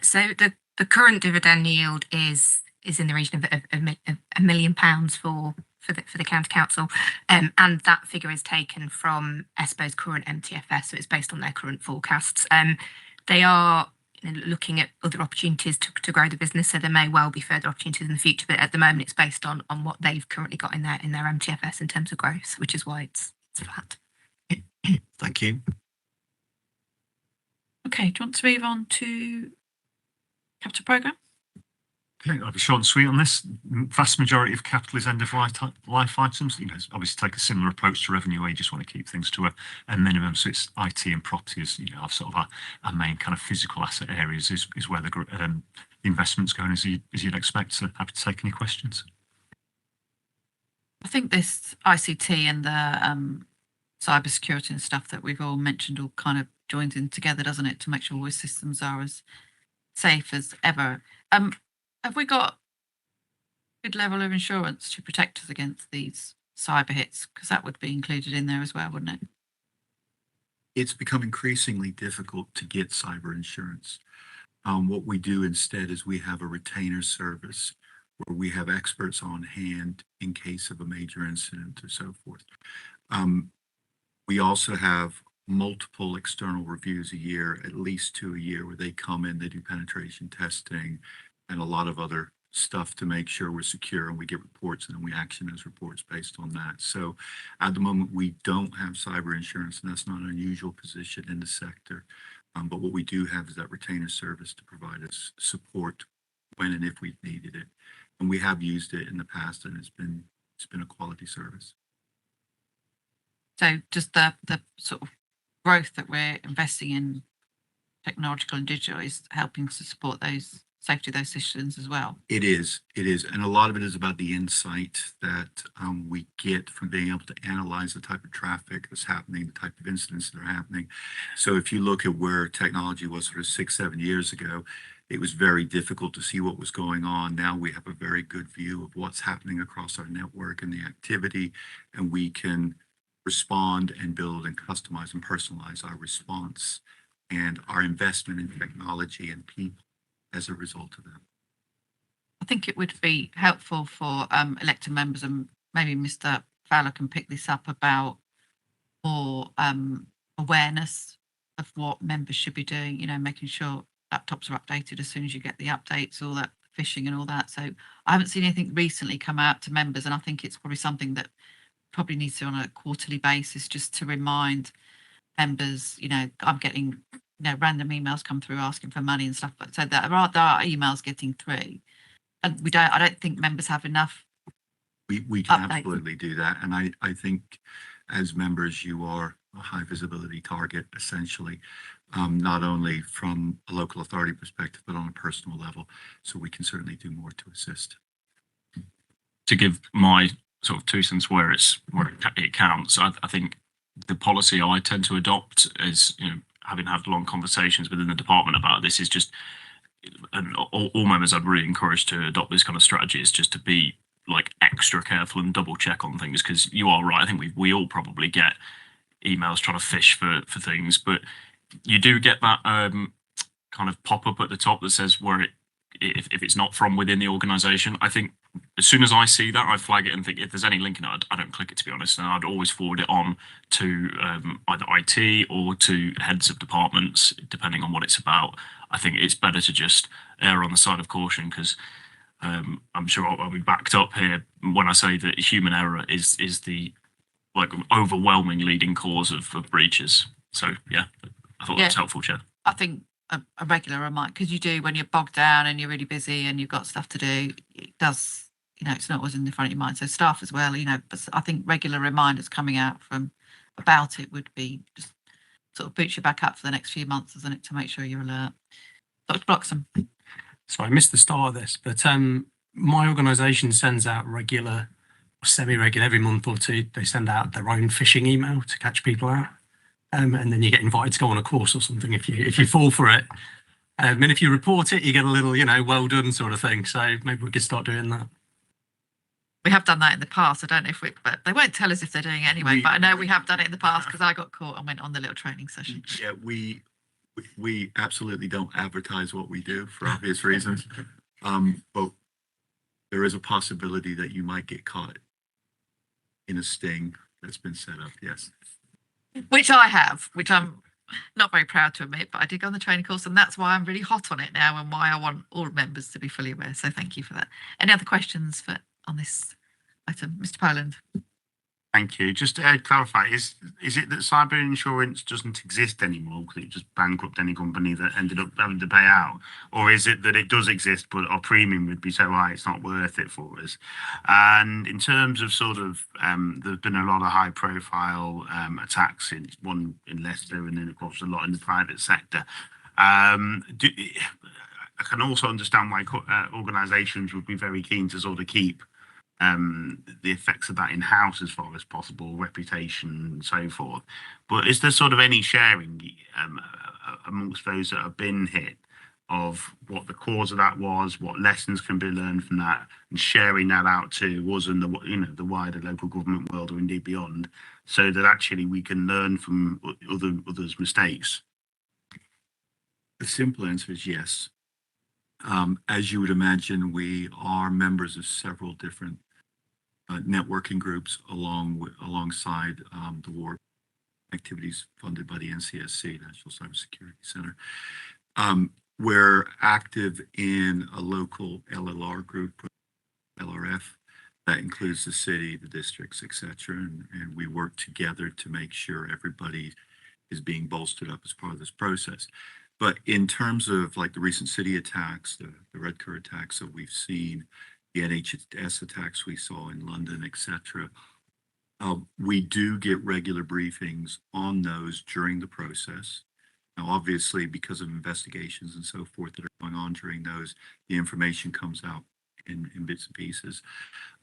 So the current dividend yield is in the region of £1 million for the county council, and that figure is taken from ESPO's current MTFS, so it's based on their current forecasts. They are looking at other opportunities to grow the business, so there may well be further opportunities in the future, but at the moment it's based on what they've currently got in their MTFS in terms of growth, which is why it's flat. Thank you. Okay, do you want to move on to capital programme? Okay, I'll be short and sweet on this. Vast majority of capital is end of life items. Obviously take a similar approach to revenue, where you just want to keep things to a minimum. So it's IT and property is, our sort of our main kind of physical asset areas is where the investment's going, as you'd expect. So happy to take any questions. I think this ICT and the cybersecurity and stuff that we've all mentioned all kind of joins in together, doesn't it, to make sure all systems are as safe as ever. Have we got a good level of insurance to protect us against these cyber hits? Because that would be included in there as well, wouldn't it? It's become increasingly difficult to get cyber insurance. What we do instead is we have a retainer service where we have experts on hand in case of a major incident or so forth. We also have multiple external reviews a year, at least 2 a year, where they come in, they do penetration testing and a lot of other stuff to make sure we're secure, and we get reports and then we action those reports based on that. So at the moment, we don't have cyber insurance, and that's not an unusual position in the sector. But what we do have is that retainer service to provide us support when and if we've needed it. And we have used it in the past, and it's been a quality service. So just the sort of growth that we're investing in technological and digital is helping to support those safety of those systems as well. It is. And a lot of it is about the insight that we get from being able to analyze the type of traffic that's happening, the type of incidents that are happening. So if you look at where technology was sort of 6-7 years ago, it was very difficult to see what was going on. Now we have a very good view of what's happening across our network and the activity, and we can respond and build and customize and personalize our response and our investment in technology and people as a result of that. think it would be helpful for elected members, and maybe Mr. Fowler can pick this up, about more awareness of what members should be doing, making sure laptops are updated as soon as you get the updates, all that phishing and all that. So I haven't seen anything recently come out to members, and I think it's probably something that probably needs to on a quarterly basis, just to remind members, I'm getting, random emails come through asking for money and stuff, but so there are emails getting through. And I don't think members have enough. We can updates. absolutely do that. And I think as members, you are a high visibility target, essentially, not only from a local authority perspective, but on a personal level. So we can certainly do more to assist. To give my sort of 2 cents where it counts, I think the policy I tend to adopt is, having had long conversations within the department about this, is just, and all members I'd really encourage to adopt this kind of strategy, is just to be like extra careful and double check on things, because you are right. I think we all probably get emails trying to fish for things, but you do get that kind of pop up at the top that says if it's not from within the organisation. I think as soon as I see that, I flag it and think if there's any link in it, I don't click it, to be honest, and I'd always forward it on to either IT or to heads of departments, depending on what it's about. I think it's better to just err on the side of caution, because I'm sure I'll be backed up here when I say that human error is the overwhelming leading cause of breaches. So yeah, I thought that was helpful, Chair. I think a regular reminder, because you do, when you're bogged down and you're really busy and you've got stuff to do, it does, it's not always in the front of your mind. So staff as well, but I think regular reminders coming out about it would be just sort of boots you back up for the next few months, isn't it, to make sure you're alert. Dr. Bloxham. So I missed the start of this, but my organisation sends out regular, semi-regular, every month or two, they send out their own phishing email to catch people out. And then you get invited to go on a course or something if you fall for it. And if you report it, you get a little, well done sort of thing. So maybe we could start doing that. We have done that in the past. I don't know but they won't tell us if they're doing it anyway. But I know we have done it in the past, because I got caught and went on the little training session. Yeah, we absolutely don't advertise what we do for obvious reasons. But there is a possibility that you might get caught in a sting that's been set up. Yes. Which I have, which I'm not very proud to admit, but I did go on the training course, and that's why I'm really hot on it now, and why I want all members to be fully aware. So thank you for that. Any other questions on this item? Mr. Poland. Thank you. Just to clarify, is it that cyber insurance doesn't exist anymore because it just bankrupt any company that ended up having to pay out? Or is it that it does exist, but our premium would be so high it's not worth it for us? And in terms of there's been a lot of high profile attacks, one in Leicester, and then of course a lot in the private sector. I can also understand why organisations would be very keen to sort of keep the effects of that in-house as far as possible, reputation and so forth. But is there sort of any sharing amongst those that have been hit of what the cause of that was, what lessons can be learned from that, and sharing that out to us and the wider local government world, or indeed beyond, so that actually we can learn from others' mistakes? The simple answer is yes. As you would imagine, we are members of several different networking groups alongside the war activities funded by the NCSC, National Cybersecurity Center. We're active in a local LLR group, LRF, that includes the city, the districts, etc. And we work together to make sure everybody is being bolstered up as part of this process. But in terms of like the recent city attacks, the Red Car attacks that we've seen, the NHS attacks we saw in London, etc., we do get regular briefings on those during the process. Now, obviously, because of investigations and so forth that are going on during those, the information comes out in bits and pieces.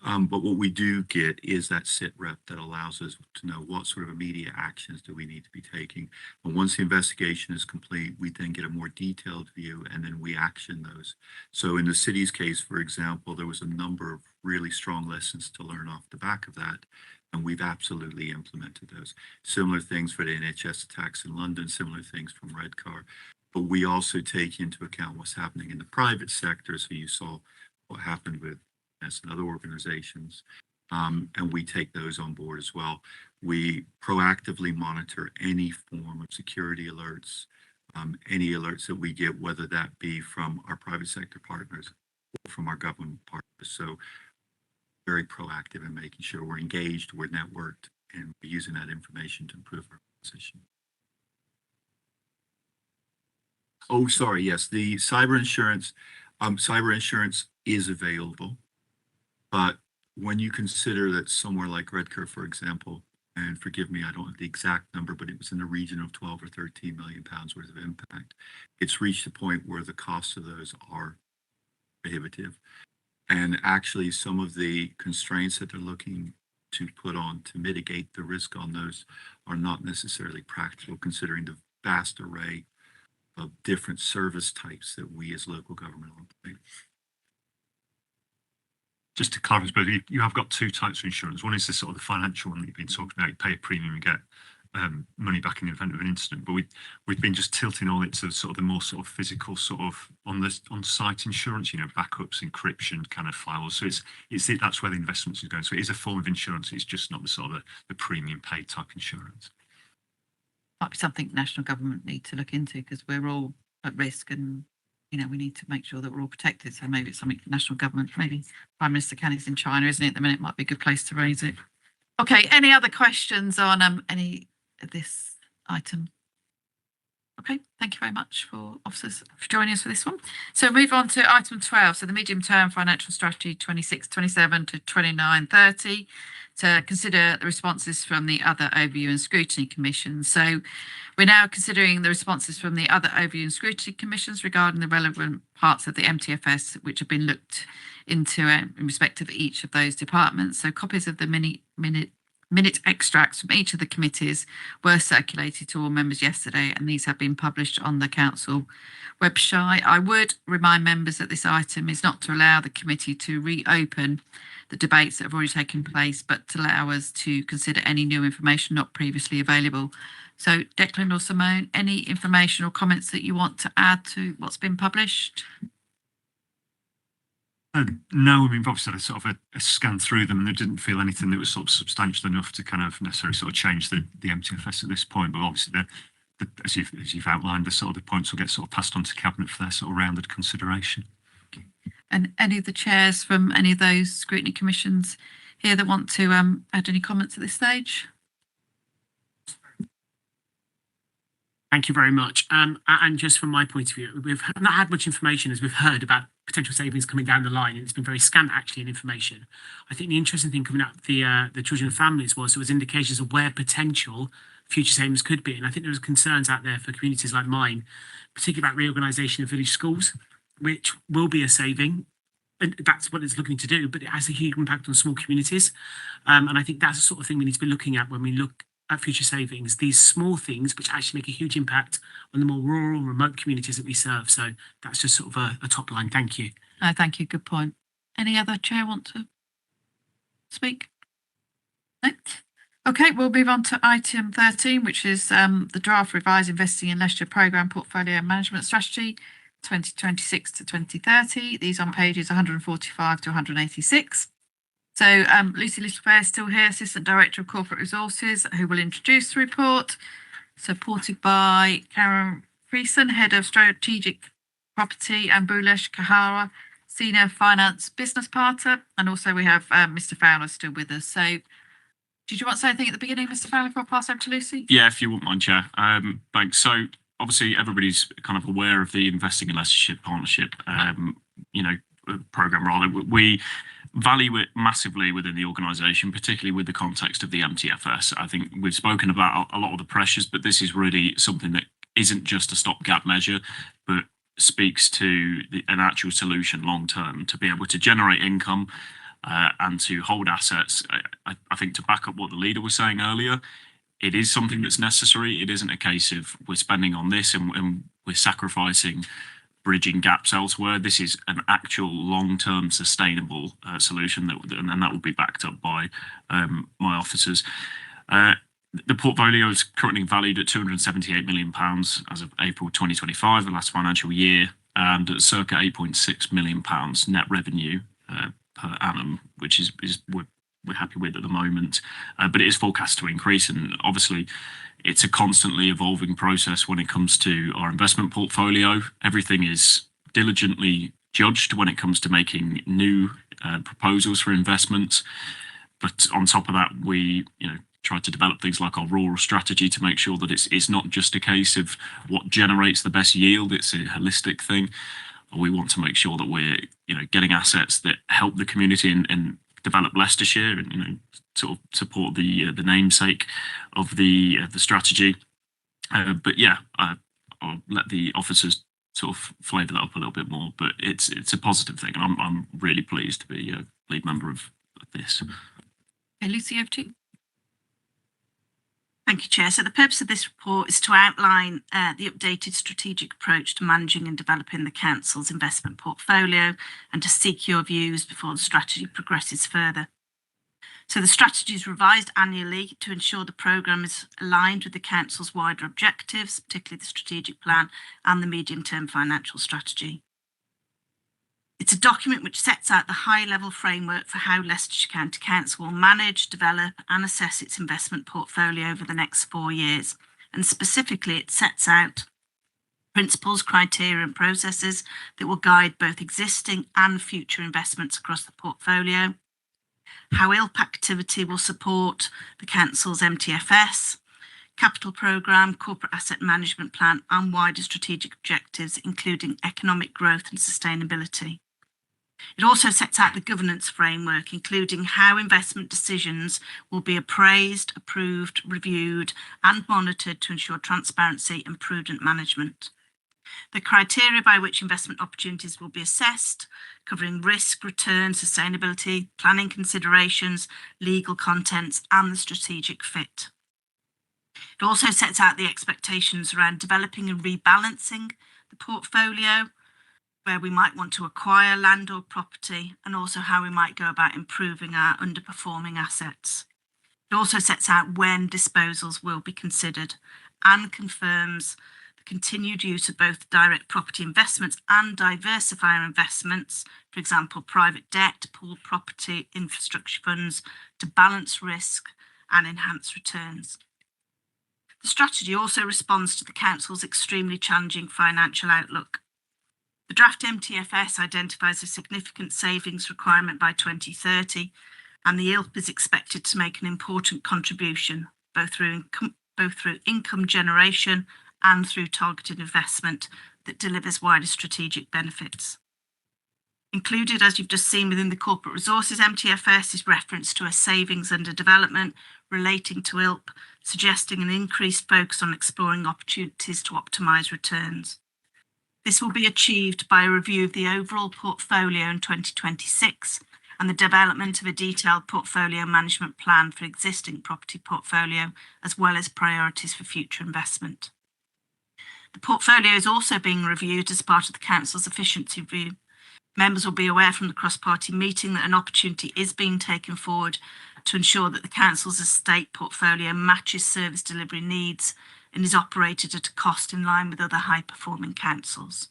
But what we do get is that sit rep that allows us to know what sort of immediate actions do we need to be taking. And once the investigation is complete, we then get a more detailed view, and then we action those. So in the city's case, for example, there was a number of really strong lessons to learn off the back of that, and we've absolutely implemented those. Similar things for the NHS attacks in London, similar things from Red Car. But we also take into account what's happening in the private sector. So you saw what happened with us and other organizations. And we take those on board as well. We proactively monitor any form of security alerts, any alerts that we get, whether that be from our private sector partners or from our government partners. So very proactive in making sure we're engaged, we're networked, and we're using that information to improve our position. Oh, sorry. Yes, the cyber insurance is available, but when you consider that somewhere like Redcar, for example, and forgive me, I don't have the exact number, but it was in the region of 12 or 13 million pounds worth of impact. It's reached a point where the costs of those are prohibitive. And actually, some of the constraints that they're looking to put on to mitigate the risk on those are not necessarily practical, considering the vast array of different service types that we as local government operate. Just to clarify, but you have got two types of insurance. One is the sort of the financial one that you've been talking about. You pay a premium and get money back in the event of an incident. But we've been just tilting all it to sort of the more sort of physical sort of on-site insurance, you know, backups, encryption kind of files. So that's where the investments is going. So it is a form of insurance. It's just not the sort of the premium paid type insurance. Might be something national government need to look into, because we're all at risk, and you know, we need to make sure that we're all protected. So maybe it's something national government, maybe Prime Minister Canning's in China, isn't it, at the minute? Might be a good place to raise it. Okay, any other questions on any of this item? Okay, thank you very much for officers for joining us for this one. So move on to item 12. So the medium term financial strategy 26-27 to 29-30, to consider the responses from the other overview and scrutiny commissions. So we're now considering the responses from the other overview and scrutiny commissions regarding the relevant parts of the MTFS, which have been looked into in respect of each of those departments. So copies of the minute extracts from each of the committees were circulated to all members yesterday, and these have been published on the council website. I would remind members that this item is not to allow the committee to reopen the debates that have already taken place, but to allow us to consider any new information not previously available. So Declan or Simone, any information or comments that you want to add to what's been published? No, I mean, obviously I sort of a scan through them, and I didn't feel anything that was sort of substantial enough to kind of necessarily sort of change the MTFS at this point. But obviously, as you've outlined, the sort of the points will get sort of passed on to Cabinet for their sort of rounded consideration. And any of the chairs from any of those scrutiny commissions here that want to add any comments at this stage? Thank you very much. And just from my point of view, we've not had much information as we've heard about potential savings coming down the line, and it's been very scant actually in information. I think the interesting thing coming out of the children and families was there was indications of where potential future savings could be, and I think there was concerns out there for communities like mine, particularly about reorganisation of village schools, which will be a saving, and that's what it's looking to do, but it has a huge impact on small communities, and I think that's the sort of thing we need to be looking at when we look at future savings, these small things which actually make a huge impact on the more rural, remote communities that we serve. So that's just sort of a top line. Thank you. Thank you. Good point. Any other chair want to speak? No? Okay, we'll move on to item 13, which is the draft revised investing in leisure programme portfolio management strategy 2026 to 2030. These on pages 145 to 186. So Lucy Littlefair is still here, Assistant Director of Corporate Resources, who will introduce the report, supported by Karen Friesen, Head of Strategic Property, and Bhulesh Kahara, Senior Finance Business Partner. And also we have Mr. Fowler still with us. So did you want to say anything at the beginning, Mr. Fowler, before I pass over to Lucy? Yeah, if you wouldn't mind, Chair. Thanks. So obviously everybody's kind of aware of the Investing in Leicestershire Partnership, programme rather. We value it massively within the organisation, particularly with the context of the MTFS. I think we've spoken about a lot of the pressures, but this is really something that isn't just a stopgap measure, but speaks to an actual solution long term to be able to generate income and to hold assets. I think to back up what the leader was saying earlier, it is something that's necessary. It isn't a case of we're spending on this and we're sacrificing bridging gaps elsewhere. This is an actual long-term sustainable solution and that will be backed up by my officers. The portfolio is currently valued at £278 million as of April 2025, the last financial year. and at circa £8.6 million net revenue per annum, which is we're happy with at the moment, but it is forecast to increase. And obviously, it's a constantly evolving process when it comes to our investment portfolio. Everything is diligently judged when it comes to making new proposals for investments. But on top of that, we try to develop things like our rural strategy to make sure that it's not just a case of what generates the best yield. It's a holistic thing. We want to make sure that we're getting assets that help the community and develop Leicestershire and sort of support the namesake of the strategy. But yeah, I'll let the officers sort of flavour that up a little bit more. But it's a positive thing, and I'm really pleased to be a lead member of this. Okay, Lucy, over to you. Thank you, Chair. So the purpose of this report is to outline the updated strategic approach to managing and developing the Council's investment portfolio and to seek your views before the strategy progresses further. So the strategy is revised annually to ensure the programme is aligned with the Council's wider objectives, particularly the strategic plan and the medium-term financial strategy. It's a document which sets out the high-level framework for how Leicestershire County Council will manage, develop and assess its investment portfolio over the next 4 years. And specifically, it sets out principles, criteria and processes that will guide both existing and future investments across the portfolio, how ILP activity will support the Council's MTFS, capital programme, corporate asset management plan and wider strategic objectives, including economic growth and sustainability. It also sets out the governance framework, including how investment decisions will be appraised, approved, reviewed and monitored to ensure transparency and prudent management. The criteria by which investment opportunities will be assessed, covering risk, return, sustainability, planning considerations, legal contents and the strategic fit. It also sets out the expectations around developing and rebalancing the portfolio, where we might want to acquire land or property, and also how we might go about improving our underperforming assets. It also sets out when disposals will be considered and confirms the continued use of both direct property investments and diversifier investments, for example, private debt, pooled property, infrastructure funds, to balance risk and enhance returns. The strategy also responds to the Council's extremely challenging financial outlook. The draft MTFS identifies a significant savings requirement by 2030, and the ILP is expected to make an important contribution, both through income generation and through targeted investment that delivers wider strategic benefits. Included, as you've just seen within the Corporate Resources MTFS, is reference to a savings under development relating to ILP, suggesting an increased focus on exploring opportunities to optimise returns. This will be achieved by a review of the overall portfolio in 2026 and the development of a detailed portfolio management plan for existing property portfolio, as well as priorities for future investment. The portfolio is also being reviewed as part of the Council's efficiency review. Members will be aware from the cross-party meeting that an opportunity is being taken forward to ensure that the Council's estate portfolio matches service delivery needs and is operated at a cost in line with other high-performing councils.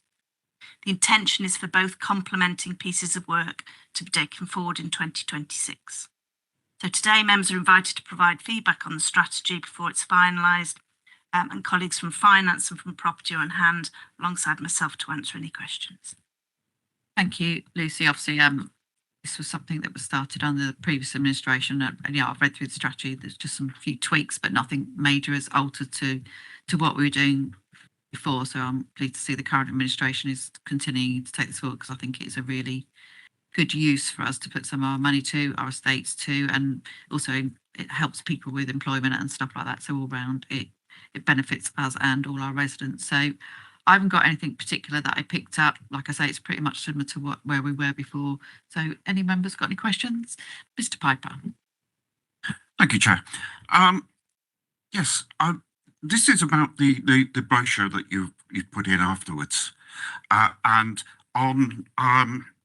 The intention is for both complementing pieces of work to be taken forward in 2026. So today, members are invited to provide feedback on the strategy before it's finalised, and colleagues from finance and from property are on hand alongside myself to answer any questions. Thank you, Lucy. Obviously, this was something that was started under the previous administration. Yeah, I've read through the strategy. There's just some few tweaks, but nothing major has altered to what we were doing before. So I'm pleased to see the current administration is continuing to take this forward, because I think it's a really good use for us to put some of our money to, our estates to, and also it helps people with employment and stuff like that. So all round it benefits us and all our residents. So I haven't got anything particular that I picked up. Like I say, it's pretty much similar to where we were before. So any members got any questions? Mr. Piper. Thank you, Chair. Yes, this is about the brochure that you've put in afterwards. And on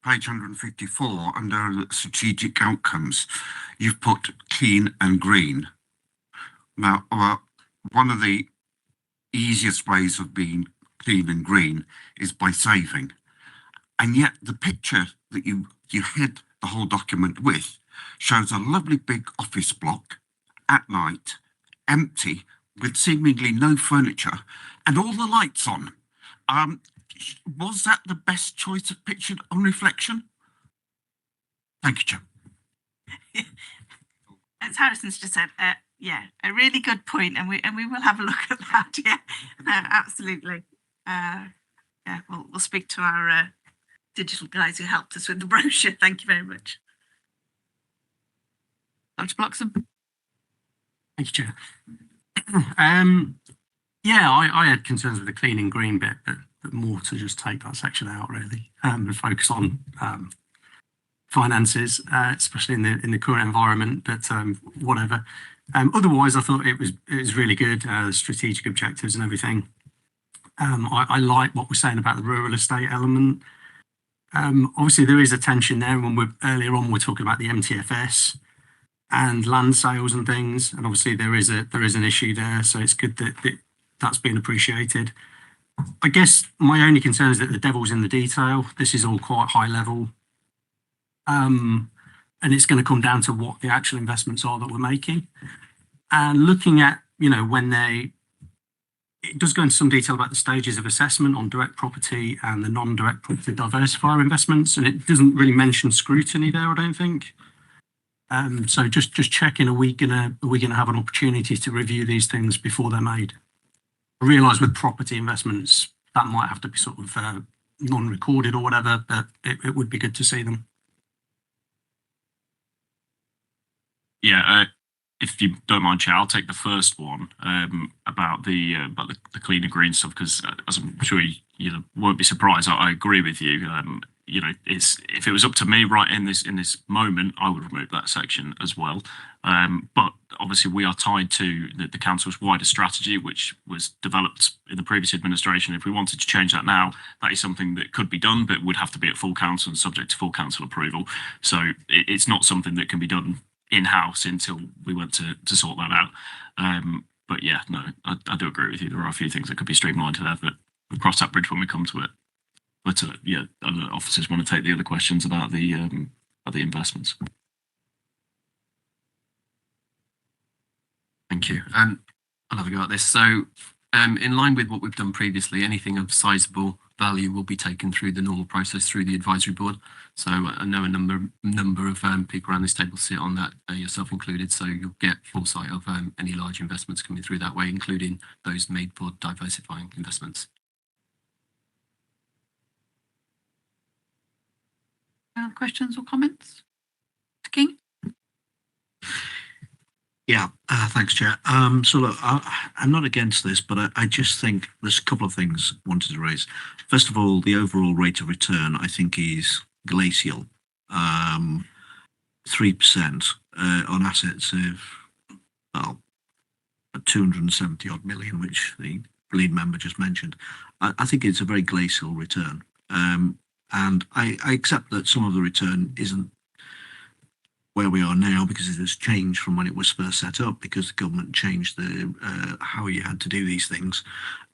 page 154, under strategic outcomes, you've put clean and green. Now, one of the easiest ways of being clean and green is by saving. And yet the picture that you head the whole document with shows a lovely big office block at night, empty, with seemingly no furniture and all the lights on. Was that the best choice of picture on reflection? Thank you, Chair. As Harrison's just said, yeah, a really good point, and we will have a look at that. Yeah, no, absolutely. Yeah, we'll speak to our digital guys who helped us with the brochure. Thank you very much. Dr. Bloxham. Thank you, Chair. Yeah, I had concerns with the clean and green bit, but more to just take that section out really, and focus on finances, especially in the current environment. But whatever. Otherwise, I thought it was really good. Strategic objectives and everything. I like what we're saying about the rural estate element. Obviously, there is a tension there when earlier on we're talking about the MTFS and land sales and things, and obviously there is an issue there. So it's good that that's been appreciated. I guess my only concern is that the devil's in the detail. This is all quite high level, and it's going to come down to what the actual investments are that we're making. And looking at, it does go into some detail about the stages of assessment on direct property and the non-direct property diversifier investments, and it doesn't really mention scrutiny there, I don't think. So just checking, are we gonna have an opportunity to review these things before they're made? I realise with property investments that might have to be sort of non-recorded or whatever, but it would be good to see them. Yeah, if you don't mind, Chair, I'll take the first one about the clean and green stuff, because as I'm sure you won't be surprised, I agree with you. If it was up to me right in this moment, I would remove that section as well. But obviously we are tied to the council's wider strategy, which was developed in the previous administration. If we wanted to change that now, that is something that could be done, but would have to be at full council and subject to full council approval. So it's not something that can be done in-house until we went to sort that out. But yeah, no, I do agree with you. There are a few things that could be streamlined there, but we'll cross that bridge when we come to it. But yeah, other officers want to take the other questions about the investments. Thank you. I'll have a go at this. So in line with what we've done previously, anything of sizable value will be taken through the normal process through the advisory board. So I know a number of people around this table sit on that, yourself included. So you'll get foresight of any large investments coming through that way, including those made for diversifying investments. Questions or comments? King? Yeah, thanks, Chair. So look, I'm not against this, but I just think there's a couple of things I wanted to raise. First of all, the overall rate of return, I think, is glacial. 3% on assets of, well, 270 odd million, which the lead member just mentioned. I think it's a very glacial return. And I accept that some of the return isn't where we are now because it has changed from when it was first set up, because the government changed the how you had to do these things.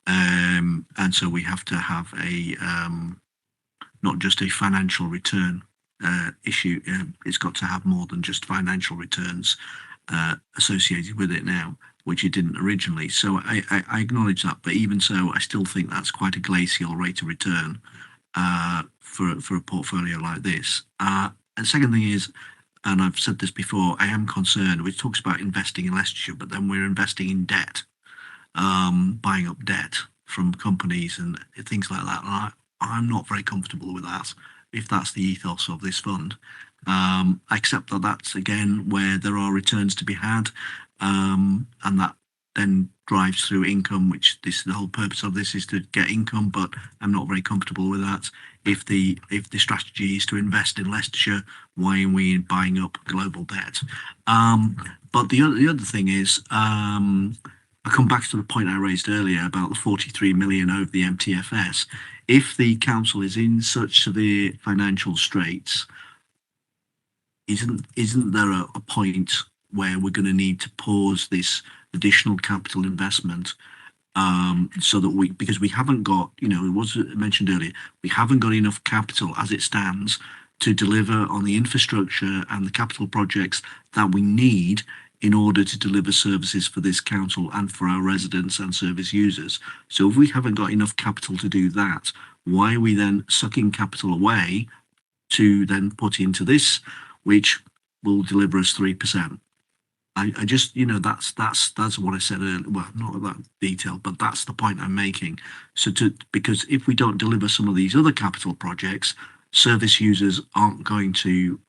And so we have to have a not just a financial return issue. It's got to have more than just financial returns associated with it now, which it didn't originally. So I acknowledge that, but even so, I still think that's quite a glacial rate of return for a portfolio like this. And the second thing is, and I've said this before, I am concerned, which talks about investing in Leicestershire, but then we're investing in debt, buying up debt from companies and things like that. And I'm not very comfortable with that, if that's the ethos of this fund. I accept that that's, again, where there are returns to be had, and that then drives through income, which the whole purpose of this is to get income, but I'm not very comfortable with that. If the strategy is to invest in Leicestershire, why are we buying up global debt? But the other thing is, I come back to the point I raised earlier about the 43 million over the MTFS. If the council is in such severe financial straits, isn't there a point where we're going to need to pause this additional capital investment so that because we haven't got, you know, it was mentioned earlier, we haven't got enough capital as it stands to deliver on the infrastructure and the capital projects that we need in order to deliver services for this council and for our residents and service users. So if we haven't got enough capital to do that, why are we then sucking capital away to then put into this, which will deliver us 3%? I just, you know, that's what I said earlier. Well, not that detail, but that's the point I'm making. So because if we don't deliver some of these other capital projects, service users aren't going to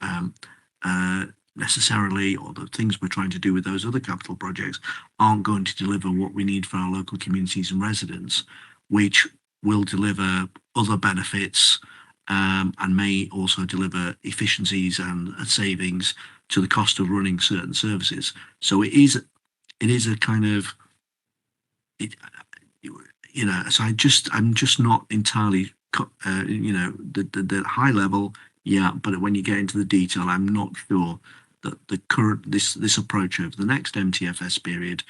necessarily, or the things we're trying to do with those other capital projects aren't going to deliver what we need for our local communities and residents, which will deliver other benefits and may also deliver efficiencies and savings to the cost of running certain services. So it is a kind of, you know, so I'm just not entirely, you know, the high level, yeah, but when you get into the detail, I'm not sure that the current, this approach over the next MTFS period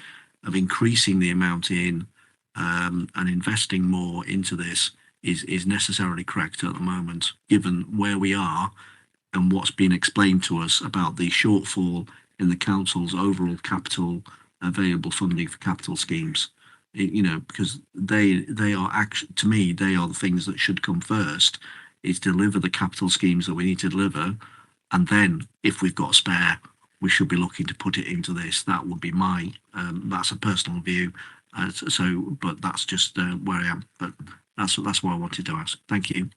of increasing the amount in and investing more into this is necessarily correct at the moment, given where we are and what's been explained to us about the shortfall in the council's overall capital available funding for capital schemes. You know, because they are actually, to me, they are the things that should come first, is deliver the capital schemes that we need to deliver, and then if we've got a spare, we should be looking to put it into this. That would be my that's a personal view. So, but that's just where I am. But that's what I wanted to ask. Thank you.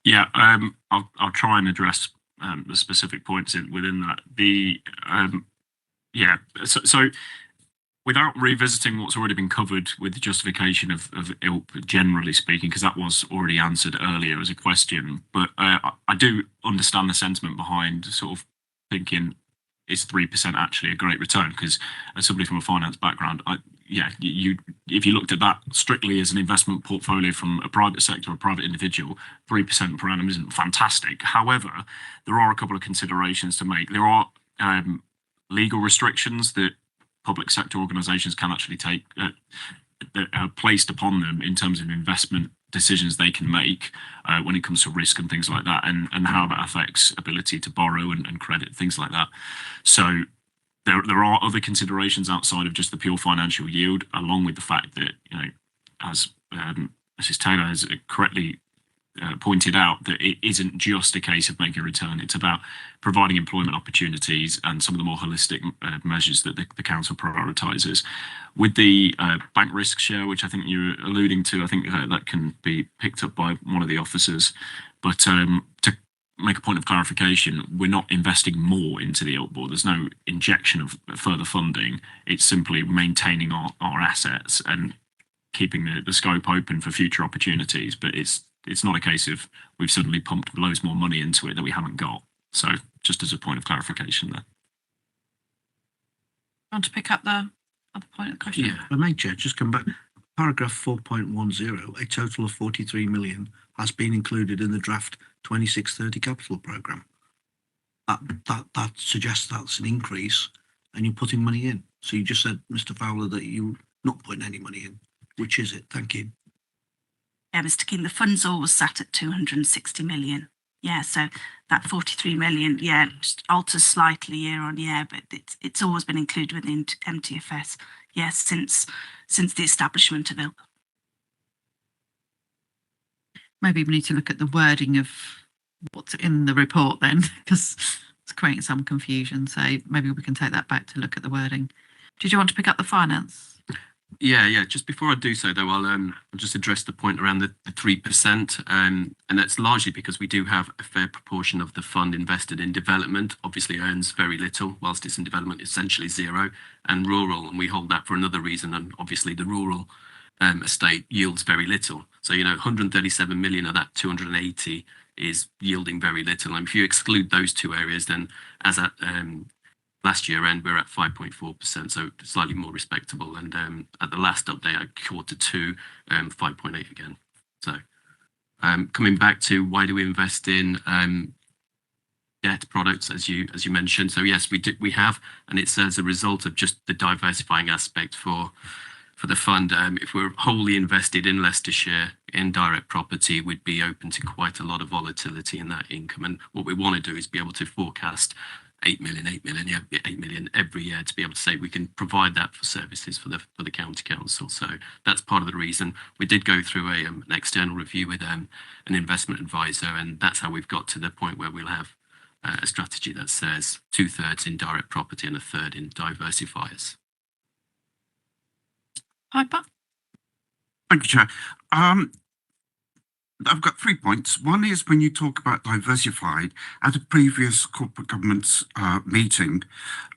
Yeah, I'll try and address the specific points within that. So without revisiting what's already been covered with the justification of ILP generally speaking, because that was already answered earlier as a question, but I do understand the sentiment behind sort of thinking, is 3% actually a great return? Because as somebody from a finance background, if you looked at that strictly as an investment portfolio from a private sector or a private individual, 3% per annum isn't fantastic. However, there are a couple of considerations to make. There are legal restrictions that public sector organisations can actually take that are placed upon them in terms of investment decisions they can make when it comes to risk and things like that, and how that affects ability to borrow and credit, things like that. So there are other considerations outside of just the pure financial yield, along with the fact that, you know, as Mrs. Taylor has correctly pointed out, that it isn't just a case of making a return. It's about providing employment opportunities and some of the more holistic measures that the council prioritises. With the bank risk share, which I think you're alluding to, I think that can be picked up by one of the officers. But to make a point of clarification, we're not investing more into the ILP board. There's no injection of further funding. It's simply maintaining our assets and keeping the scope open for future opportunities. But it's not a case of we've suddenly pumped loads more money into it that we haven't got. So just as a point of clarification there. Want to pick up the other point of the question? Yeah, I may, Chair, just come back. Paragraph 4.10, a total of 43 million has been included in the draft 2630 capital programme. That suggests that's an increase and you're putting money in. So you just said, Mr. Fowler, that you're not putting any money in. Which is it? Thank you. Yeah, Mr. King, the fund's always sat at 260 million. Yeah, so that 43 million, yeah, just alters slightly year on year, but it's always been included within MTFS, yes, since the establishment of ILP. Maybe we need to look at the wording of what's in the report then, because it's creating some confusion. So maybe we can take that back to look at the wording. Did you want to pick up the finance? Yeah. Just before I do so, though, I'll just address the point around the 3%, and that's largely because we do have a fair proportion of the fund invested in development. Obviously, earns very little, whilst it's in development, essentially zero, and rural, and we hold that for another reason. And obviously, the rural estate yields very little. So 137 million of that 280 is yielding very little. And if you exclude those two areas, then as at last year end, we're at 5.4%, so slightly more respectable. And at the last update, at Q2, 5.8 again. So coming back to why do we invest in debt products, as you mentioned. So yes, we have, and it's as a result of just the diversifying aspect for for the fund. If we're wholly invested in Leicestershire in direct property, we'd be open to quite a lot of volatility in that income. And what we want to do is be able to forecast 8 million every year to be able to say we can provide that for services for the county council. So that's part of the reason. We did go through an external review with an investment advisor, and that's how we've got to the point where we'll have a strategy that says 2/3 in direct property and 1/3 in diversifiers. Piper? Thank you, Chair. I've got 3 points. One is when you talk about diversified, at a previous corporate governance meeting,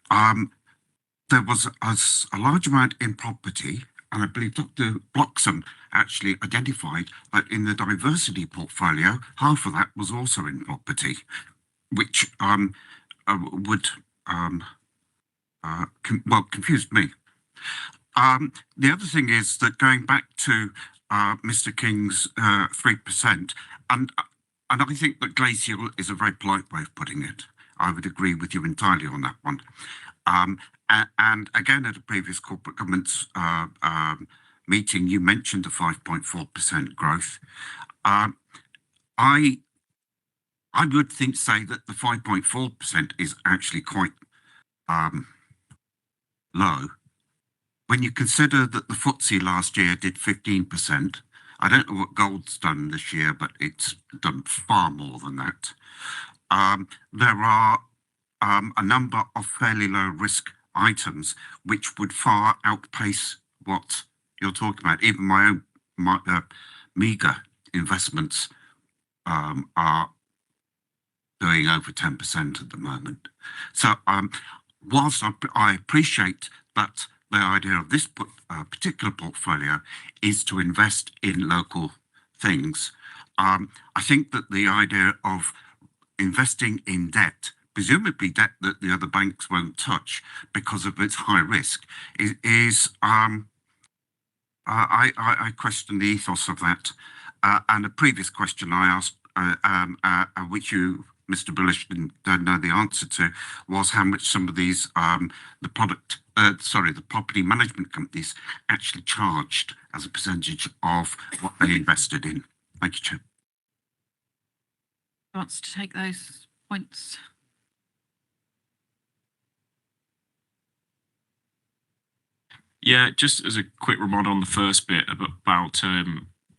there was a large amount in property, and I believe Dr. Bloxham actually identified that in the diversity portfolio, half of that was also in property, which would confused me. The other thing is that going back to Mr. King's 3%, and I think that glacial is a very polite way of putting it. I would agree with you entirely on that one. And again, at a previous corporate governance meeting, you mentioned the 5.4% growth. I would say that the 5.4% is actually quite low. When you consider that the FTSE last year did 15%, I don't know what gold's done this year, but it's done far more than that. There are a number of fairly low risk items which would far outpace what you're talking about. Even my own meager investments are doing over 10% at the moment. So whilst I appreciate that the idea of this particular portfolio is to invest in local things, I think that the idea of investing in debt, presumably debt that the other banks won't touch because of its high risk, is I question the ethos of that. And a previous question I asked, which you, Mr. Bullish, don't know the answer to, was how much some of these the property management companies actually charged as a percentage of what they invested in. Thank you, Chair. Who wants to take those points? Yeah, just as a quick reminder on the first bit about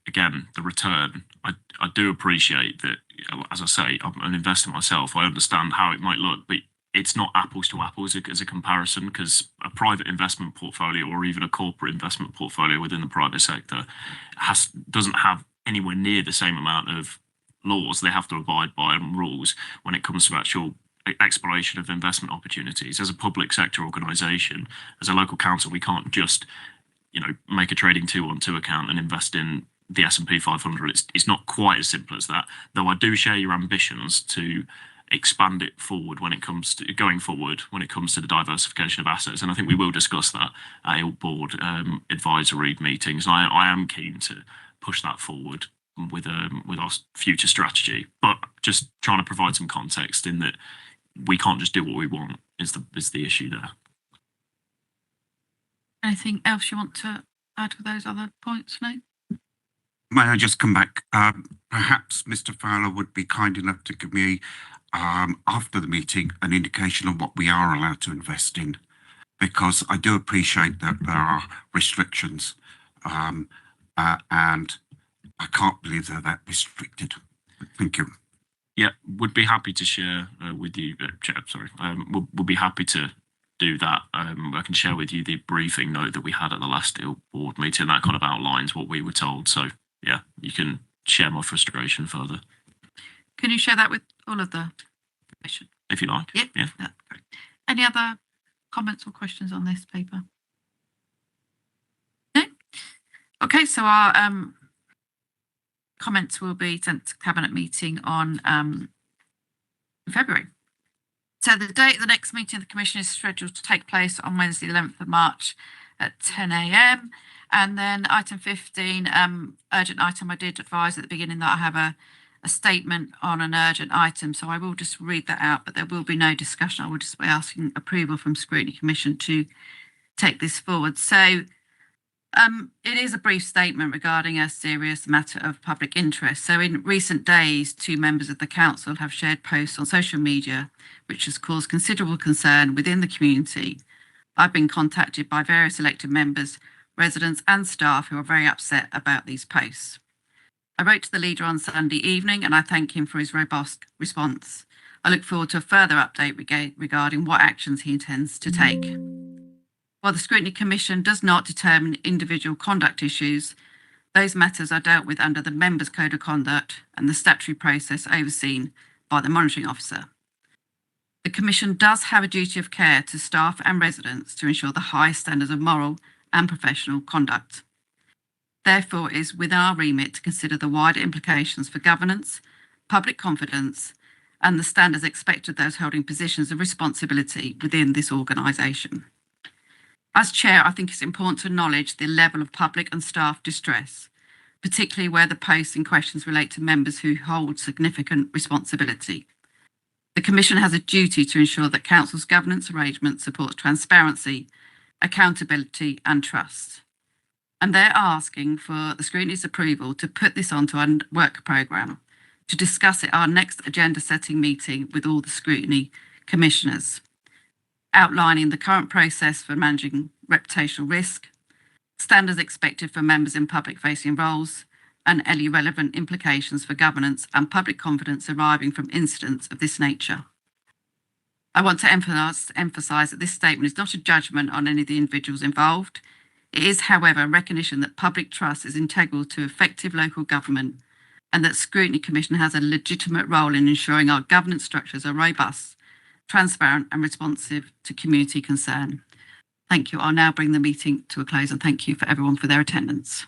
again, the return. I do appreciate that, as I say, I'm an investor myself. I understand how it might look, but it's not apples to apples as a comparison, because a private investment portfolio or even a corporate investment portfolio within the private sector doesn't have anywhere near the same amount of laws they have to abide by and rules when it comes to actual exploration of investment opportunities. As a public sector organisation, as a local council, we can't just, make a trading 212 account and invest in the S&P 500. It's not quite as simple as that, though I do share your ambitions to expand it forward when it comes to the diversification of assets. And I think we will discuss that at our board advisory meetings. And I am keen to push that forward with our future strategy, but just trying to provide some context in that we can't just do what we want is the issue there. Anything else you want to add to those other points, Nate? May I just come back? Perhaps Mr. Fowler would be kind enough to give me, after the meeting, an indication of what we are allowed to invest in, because I do appreciate that there are restrictions, and I can't believe they're that restricted. Thank you. Yeah, would be happy to share with you, Chair. Sorry, we'll be happy to do that. I can share with you the briefing note that we had at the last board meeting. That kind of outlines what we were told. So yeah, you can share my frustration further. Can you share that with all of the commission? If you like. Yep. Yeah. Great. Any other comments or questions on this paper? No? Okay, so our comments will be sent to Cabinet meeting on February. So the date of the next meeting of the Commission is scheduled to take place on Wednesday, 11th of March at 10 a.m. And then item 15, urgent item, I did advise at the beginning that I have a statement on an urgent item. So I will just read that out, but there will be no discussion. I will just be asking approval from Scrutiny Commission to take this forward. So It is a brief statement regarding a serious matter of public interest. So in recent days, 2 members of the council have shared posts on social media, which has caused considerable concern within the community. I've been contacted by various elected members, residents and staff who are very upset about these posts. I wrote to the leader on Sunday evening and I thank him for his robust response. I look forward to a further update regarding what actions he intends to take. While the Scrutiny Commission does not determine individual conduct issues, those matters are dealt with under the Members' Code of Conduct and the statutory process overseen by the Monitoring Officer. The Commission does have a duty of care to staff and residents to ensure the highest standards of moral and professional conduct. Therefore, it is within our remit to consider the wider implications for governance, public confidence, and the standards expected of those holding positions of responsibility within this organisation. As Chair, I think it's important to acknowledge the level of public and staff distress, particularly where the posts in questions relate to members who hold significant responsibility. The Commission has a duty to ensure that Council's governance arrangement supports transparency, accountability and trust. And they're asking for the Scrutiny's approval to put this onto our work programme to discuss at our next agenda setting meeting with all the Scrutiny Commissioners, outlining the current process for managing reputational risk, standards expected for members in public-facing roles, and any relevant implications for governance and public confidence arising from incidents of this nature. I want to emphasise that this statement is not a judgment on any of the individuals involved. It is, however, a recognition that public trust is integral to effective local government and that Scrutiny Commission has a legitimate role in ensuring our governance structures are robust, transparent and responsive to community concern. Thank you. I'll now bring the meeting to a close and thank you for everyone for their attendance.